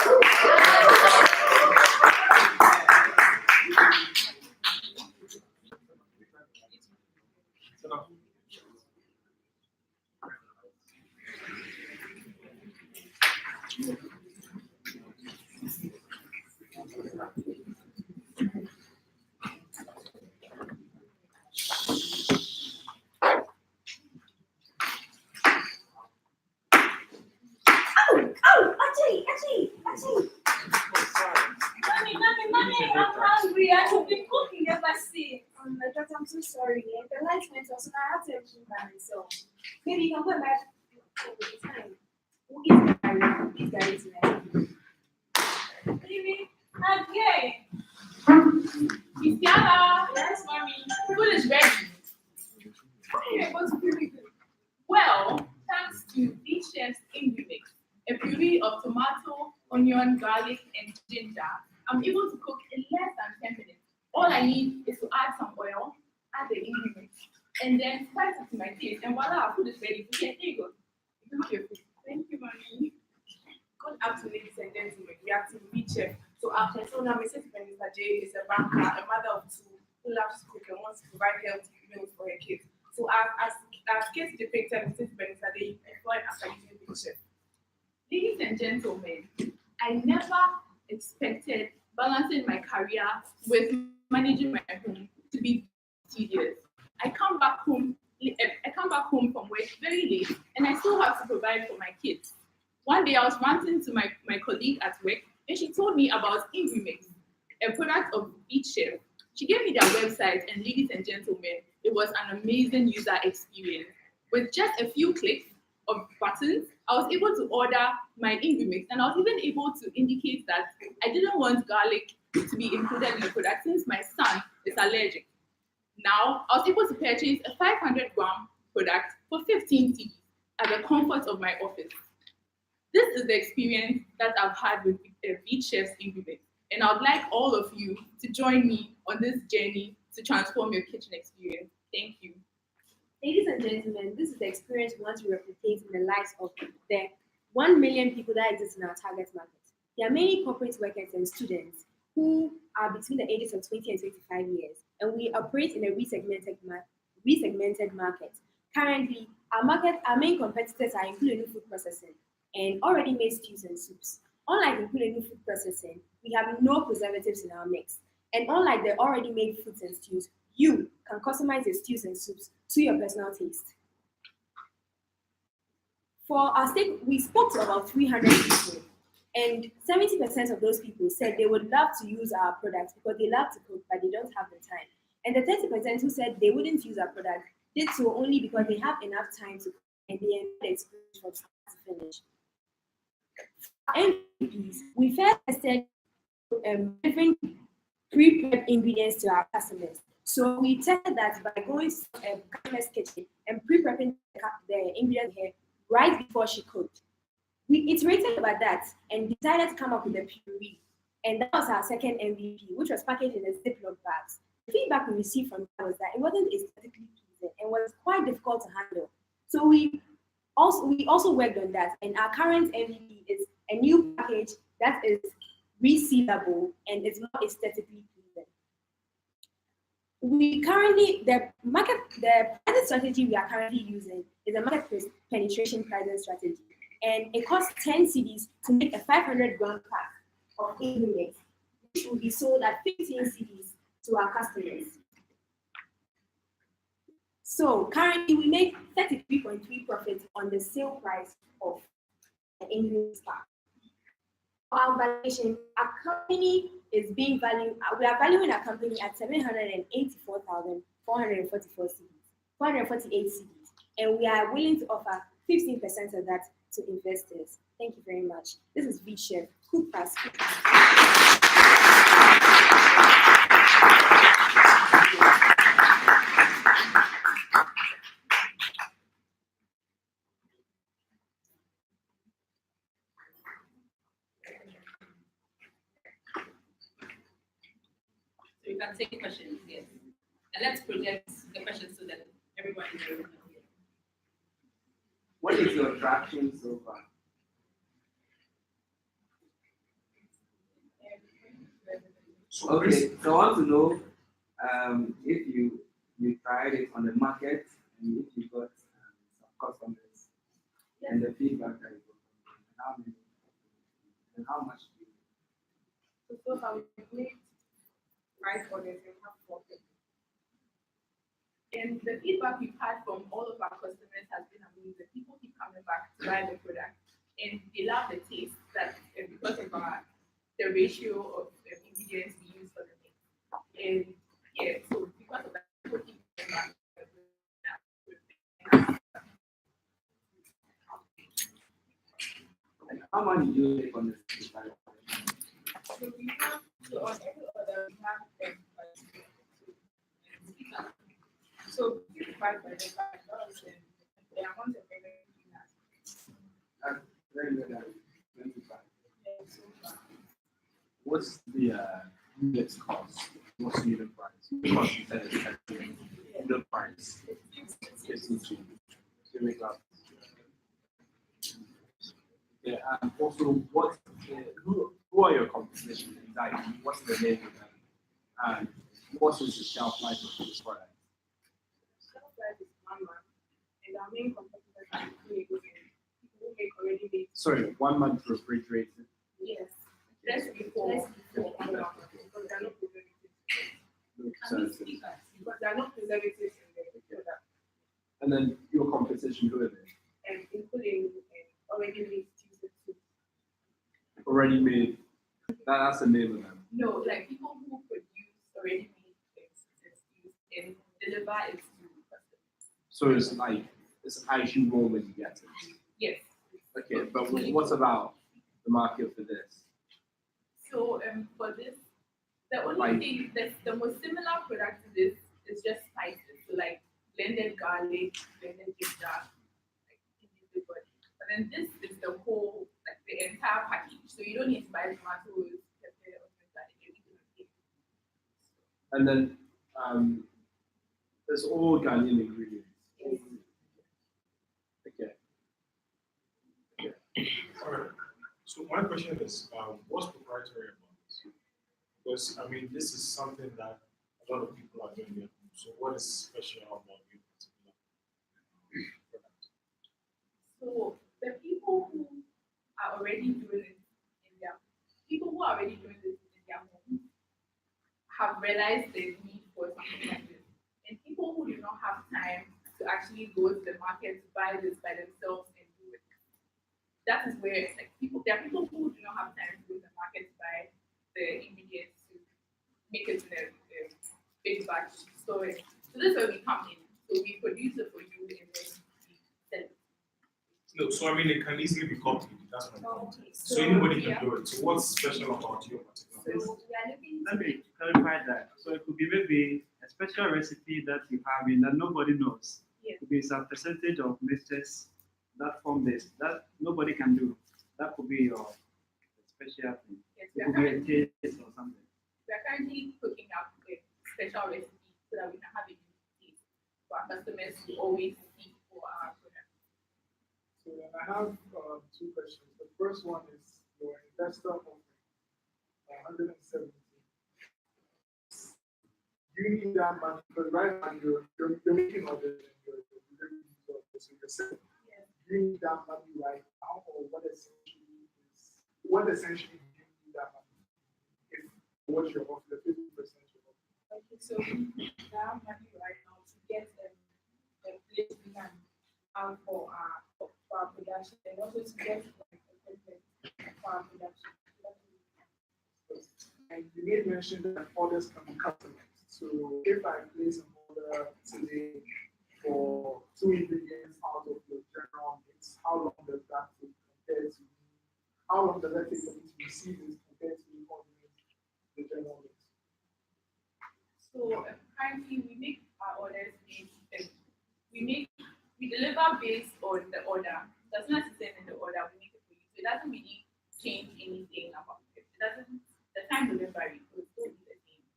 Mommy, I'm hungry. I should be cooking if I see. Oh my God, I'm so sorry. The lights went off, so I have to everything by myself. Maybe you can go back. It's fine. We'll eat Gary. Eat Gary tonight. Baby, okay. Christiana. Yes, mommy. Food is ready. Okay, what's really good? Well, thanks to this chef's ingredients, a puree of tomato, onion, garlic, and ginger, I'm able to cook in less than 10 minutes. All I need is to add some oil, add the ingredients, and then spice it to my taste. And voila, food is ready. Okay, here you go. You can have your food. Thank you, mommy. Good afternoon, ladies and gentlemen. We are to meet chef. So our persona, Mrs. Vanessa J, is a banker, a mother of two, who loves to cook and wants to provide healthy meals for her kids. So as skills depicted in this benefit they employ after using picture. Ladies and gentlemen, I never expected balancing my career with managing my home to be tedious. I come back home from work very late and I still have to provide for my kids. One day I was ranting to my colleague at work and she told me about Ingrimix, a product of Beach Chef. She gave me their website and ladies and gentlemen, it was an amazing user experience. With just a few clicks of buttons, I was able to order my Ingrimix and I was even able to indicate that I didn't want garlic to be included in the product since my son is allergic. Now, I was able to purchase a 500-gram product for 15 cedis at the comfort of my office. This is the experience that I've had with Beach Chef's Ingrimix, and I would like all of you to join me on this journey to transform your kitchen experience. Thank you. Ladies and gentlemen, this is the experience we want to replicate in the lives of the 1 million people that exist in our target market. There are many corporate workers and students who are between the ages of 20 and 25 years, and we operate in a resegmented market. Currently, our main competitors are including food processing and already made stews and soups. Unlike including food processing, we have no preservatives in our mix. And unlike the already made foods and stews, you can customize your stews and soups to your personal taste. For our stake, we spoke to about 300 people, and 70% of those people said they would love to use our products because they love to cook, but they don't have the time. And the 30% who said they wouldn't use our product did so only because they have enough time to cook and they enjoy the experience from start to finish. MVPs, we first tested different pre-prep ingredients to our customers. So we tested that by going to a customer's kitchen and pre-prepping the ingredients here right before she cooked. We iterated about that and decided to come up with a puree. And that was our second MVP, which was packaged in a Ziploc bags. The feedback we received from that was that it wasn't aesthetically pleasing and was quite difficult to handle. So we also worked on that, and our current MVP is a new package that is resealable and is more aesthetically pleasing. The pricing strategy we are currently using is a market penetration pricing strategy, and it costs 10 cedis to make a 500-gram pack of Ingrimix, which will be sold at 15 cedis to our customers. So currently we make 33.3 profit on the sale price of the Ingrimix pack. For our valuation, our company is being valued. We are valuing our company at 784,444 cedis, 448 cedis, and we are willing to offer 15% of that to investors. Thank you very much. This is Beach Chef. Cook fast. So you can take questions, yes. And let's project the questions so that everyone is able to hear. What is your traction so far? Okay, so I want to know if you tried it on the market and if you got some customers and the feedback that you got, and how many and how much do you? So far, we've made 5 orders and have 4 people. And the feedback we've had from all of our customers has been amazing. People keep coming back to buy the product, and they love the taste that because of the ratio of ingredients we use for the mix. And yeah, so because of that, people keep coming back. And how much do you make on this? So we have, so on every order, we have so 55 by the $5 and the amount of everything That's very good. 25. What's the unit cost? What's the unit price? The cost you said is unit price. It's easy to make up. Yeah, and also, who are your competition exactly? What's the name of them? And what is the shelf life of this product? shelf life is 1 month, our main competitors are people who make already made. Sorry, 1 month refrigerator. Yes. Less before. Because they are not preservatives. No preservatives. Because they are not preservatives in the product. And then your competition, who are they? And including already made juices too. Already made. That's the name of them. No, like people who produce already made juices and deliver it to customers. So it's actually warm when you get it. Yes. Okay, but what about the market for this? So for this, the only thing that's the most similar product to this is just spices. So like blended garlic, blended ginger, like individually. But then this is the whole, like the entire package. So you don't need to buy tomatoes, pepper, or things like that. Everything is here. And then there's all Ghanaian ingredients. Yes. Okay. All right. So my question is, what's proprietary about this? Because I mean, this is something that a lot of people are doing at home. So what is special about your particular product? So the people who are already doing it in their homes have realized the need for something like this. And people who do not have time to actually go to the market to buy this by themselves and do it. That is where there are people who do not have time to go to the market to buy the ingredients to make it in a big batch storage. So this is where we come in. So we produce it for you and then we sell it. No, so I mean, it can easily be copied. That's my point. Okay. So anybody can do it. So what's special about your particular product? So we are looking Let me clarify that. So it could be maybe a special recipe that you have in that nobody knows. Yes. It could be some percentage of mixtures that form this that nobody can do. That could be your special thing. Yes, It could be a taste or something. We are currently cooking up a special recipe so that we can have a unique taste for our customers to always seek for our product. So then I have two questions. The first one is your investor offering 170. You need that money because right now you're making orders and you're delivering these orders. So you're saying you need that money right now, or what essentially do you need that money? If what you're offering, the 50% you're offering. Okay, so we need that money right now to get a place we can have for our production and also to get like equipment for our production. And you made mention that orders can be customized. So if I place an order today for 2 ingredients out of your general mix, how long does that take compared to how long does that take for me to receive this compared to you ordering the general mix? So currently we make our orders based, we deliver based on the order. That's not to say in the order we make it for you. So it doesn't really change anything about it. The time delivery will still be the same.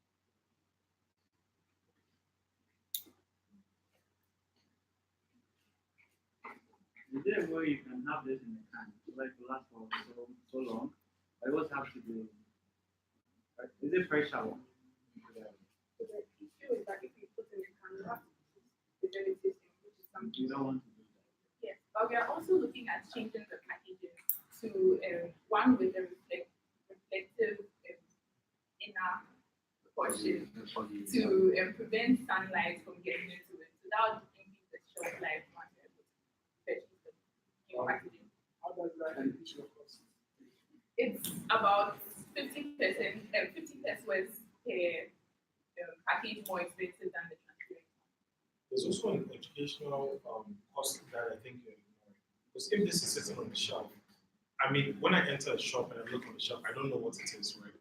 Is there a way you can have this in the can, like to last for so long? I always have to do. Right? Is it fresh shower? So the issue is that if you put in the can, you have to put the which is something. You don't want to do that. Yes, but we are also looking at changing the packaging to one with a reflective inner portion to prevent sunlight from getting into it. So that would increase the shelf life once you're able to purchase the new packaging. How does that increase your cost? It's about 50%, 50 pesos per package more expensive than the transparent. There's also an educational cost that I think you're ignoring. Because if this is sitting on the shelf, I mean, when I enter a shop and I look on the shelf, I don't know what it is, right?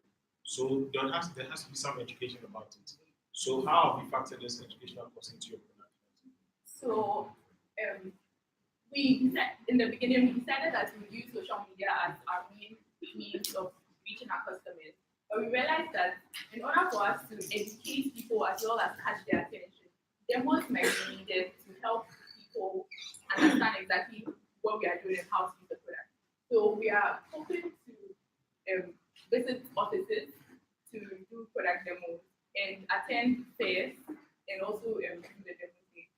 So there has to be some education about it. So how have you factored this educational cost into your product? So we in the beginning we decided that we would use social media as our main means of reaching our customers. But we realized that in order for us to educate people as well as catch their attention, demos might be needed to help people understand exactly what we are doing and how to use the product. So we are hoping to visit offices to do product demos and attend fairs and also do the demo.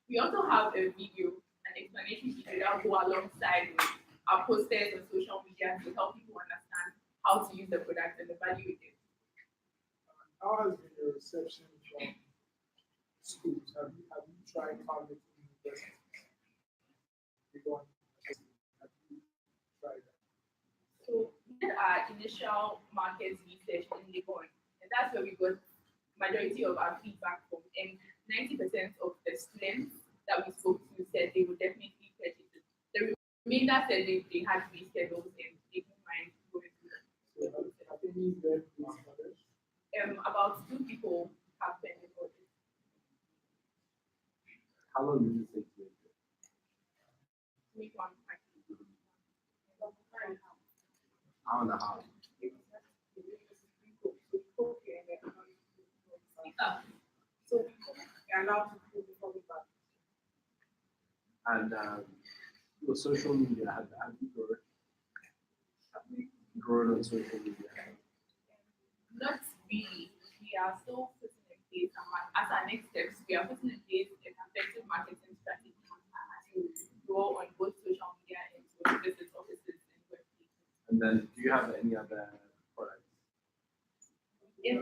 We also have a video an explanation video that will go alongside with our posters on social media to help people understand how to use the product and the value it is. How has been your reception from schools? Have you tried targeting universities? Have you tried that? So we did our initial market research in Legon, and that's where we got majority of our feedback from. And 90% of the students that we spoke to said they would definitely purchase it. The remainder said they had reschedules and they didn't mind going through it. So have any read these models? About 2 people have pending orders. How long did it take you? Make one Hour and a half. So we are allowed to do before we back. And your social media, have you grown? Have you grown on social media? Not really. We are still putting in place, as our next steps, we are putting in place an effective marketing strategy to grow on both social media and to visit offices and workplaces. And then do you have any other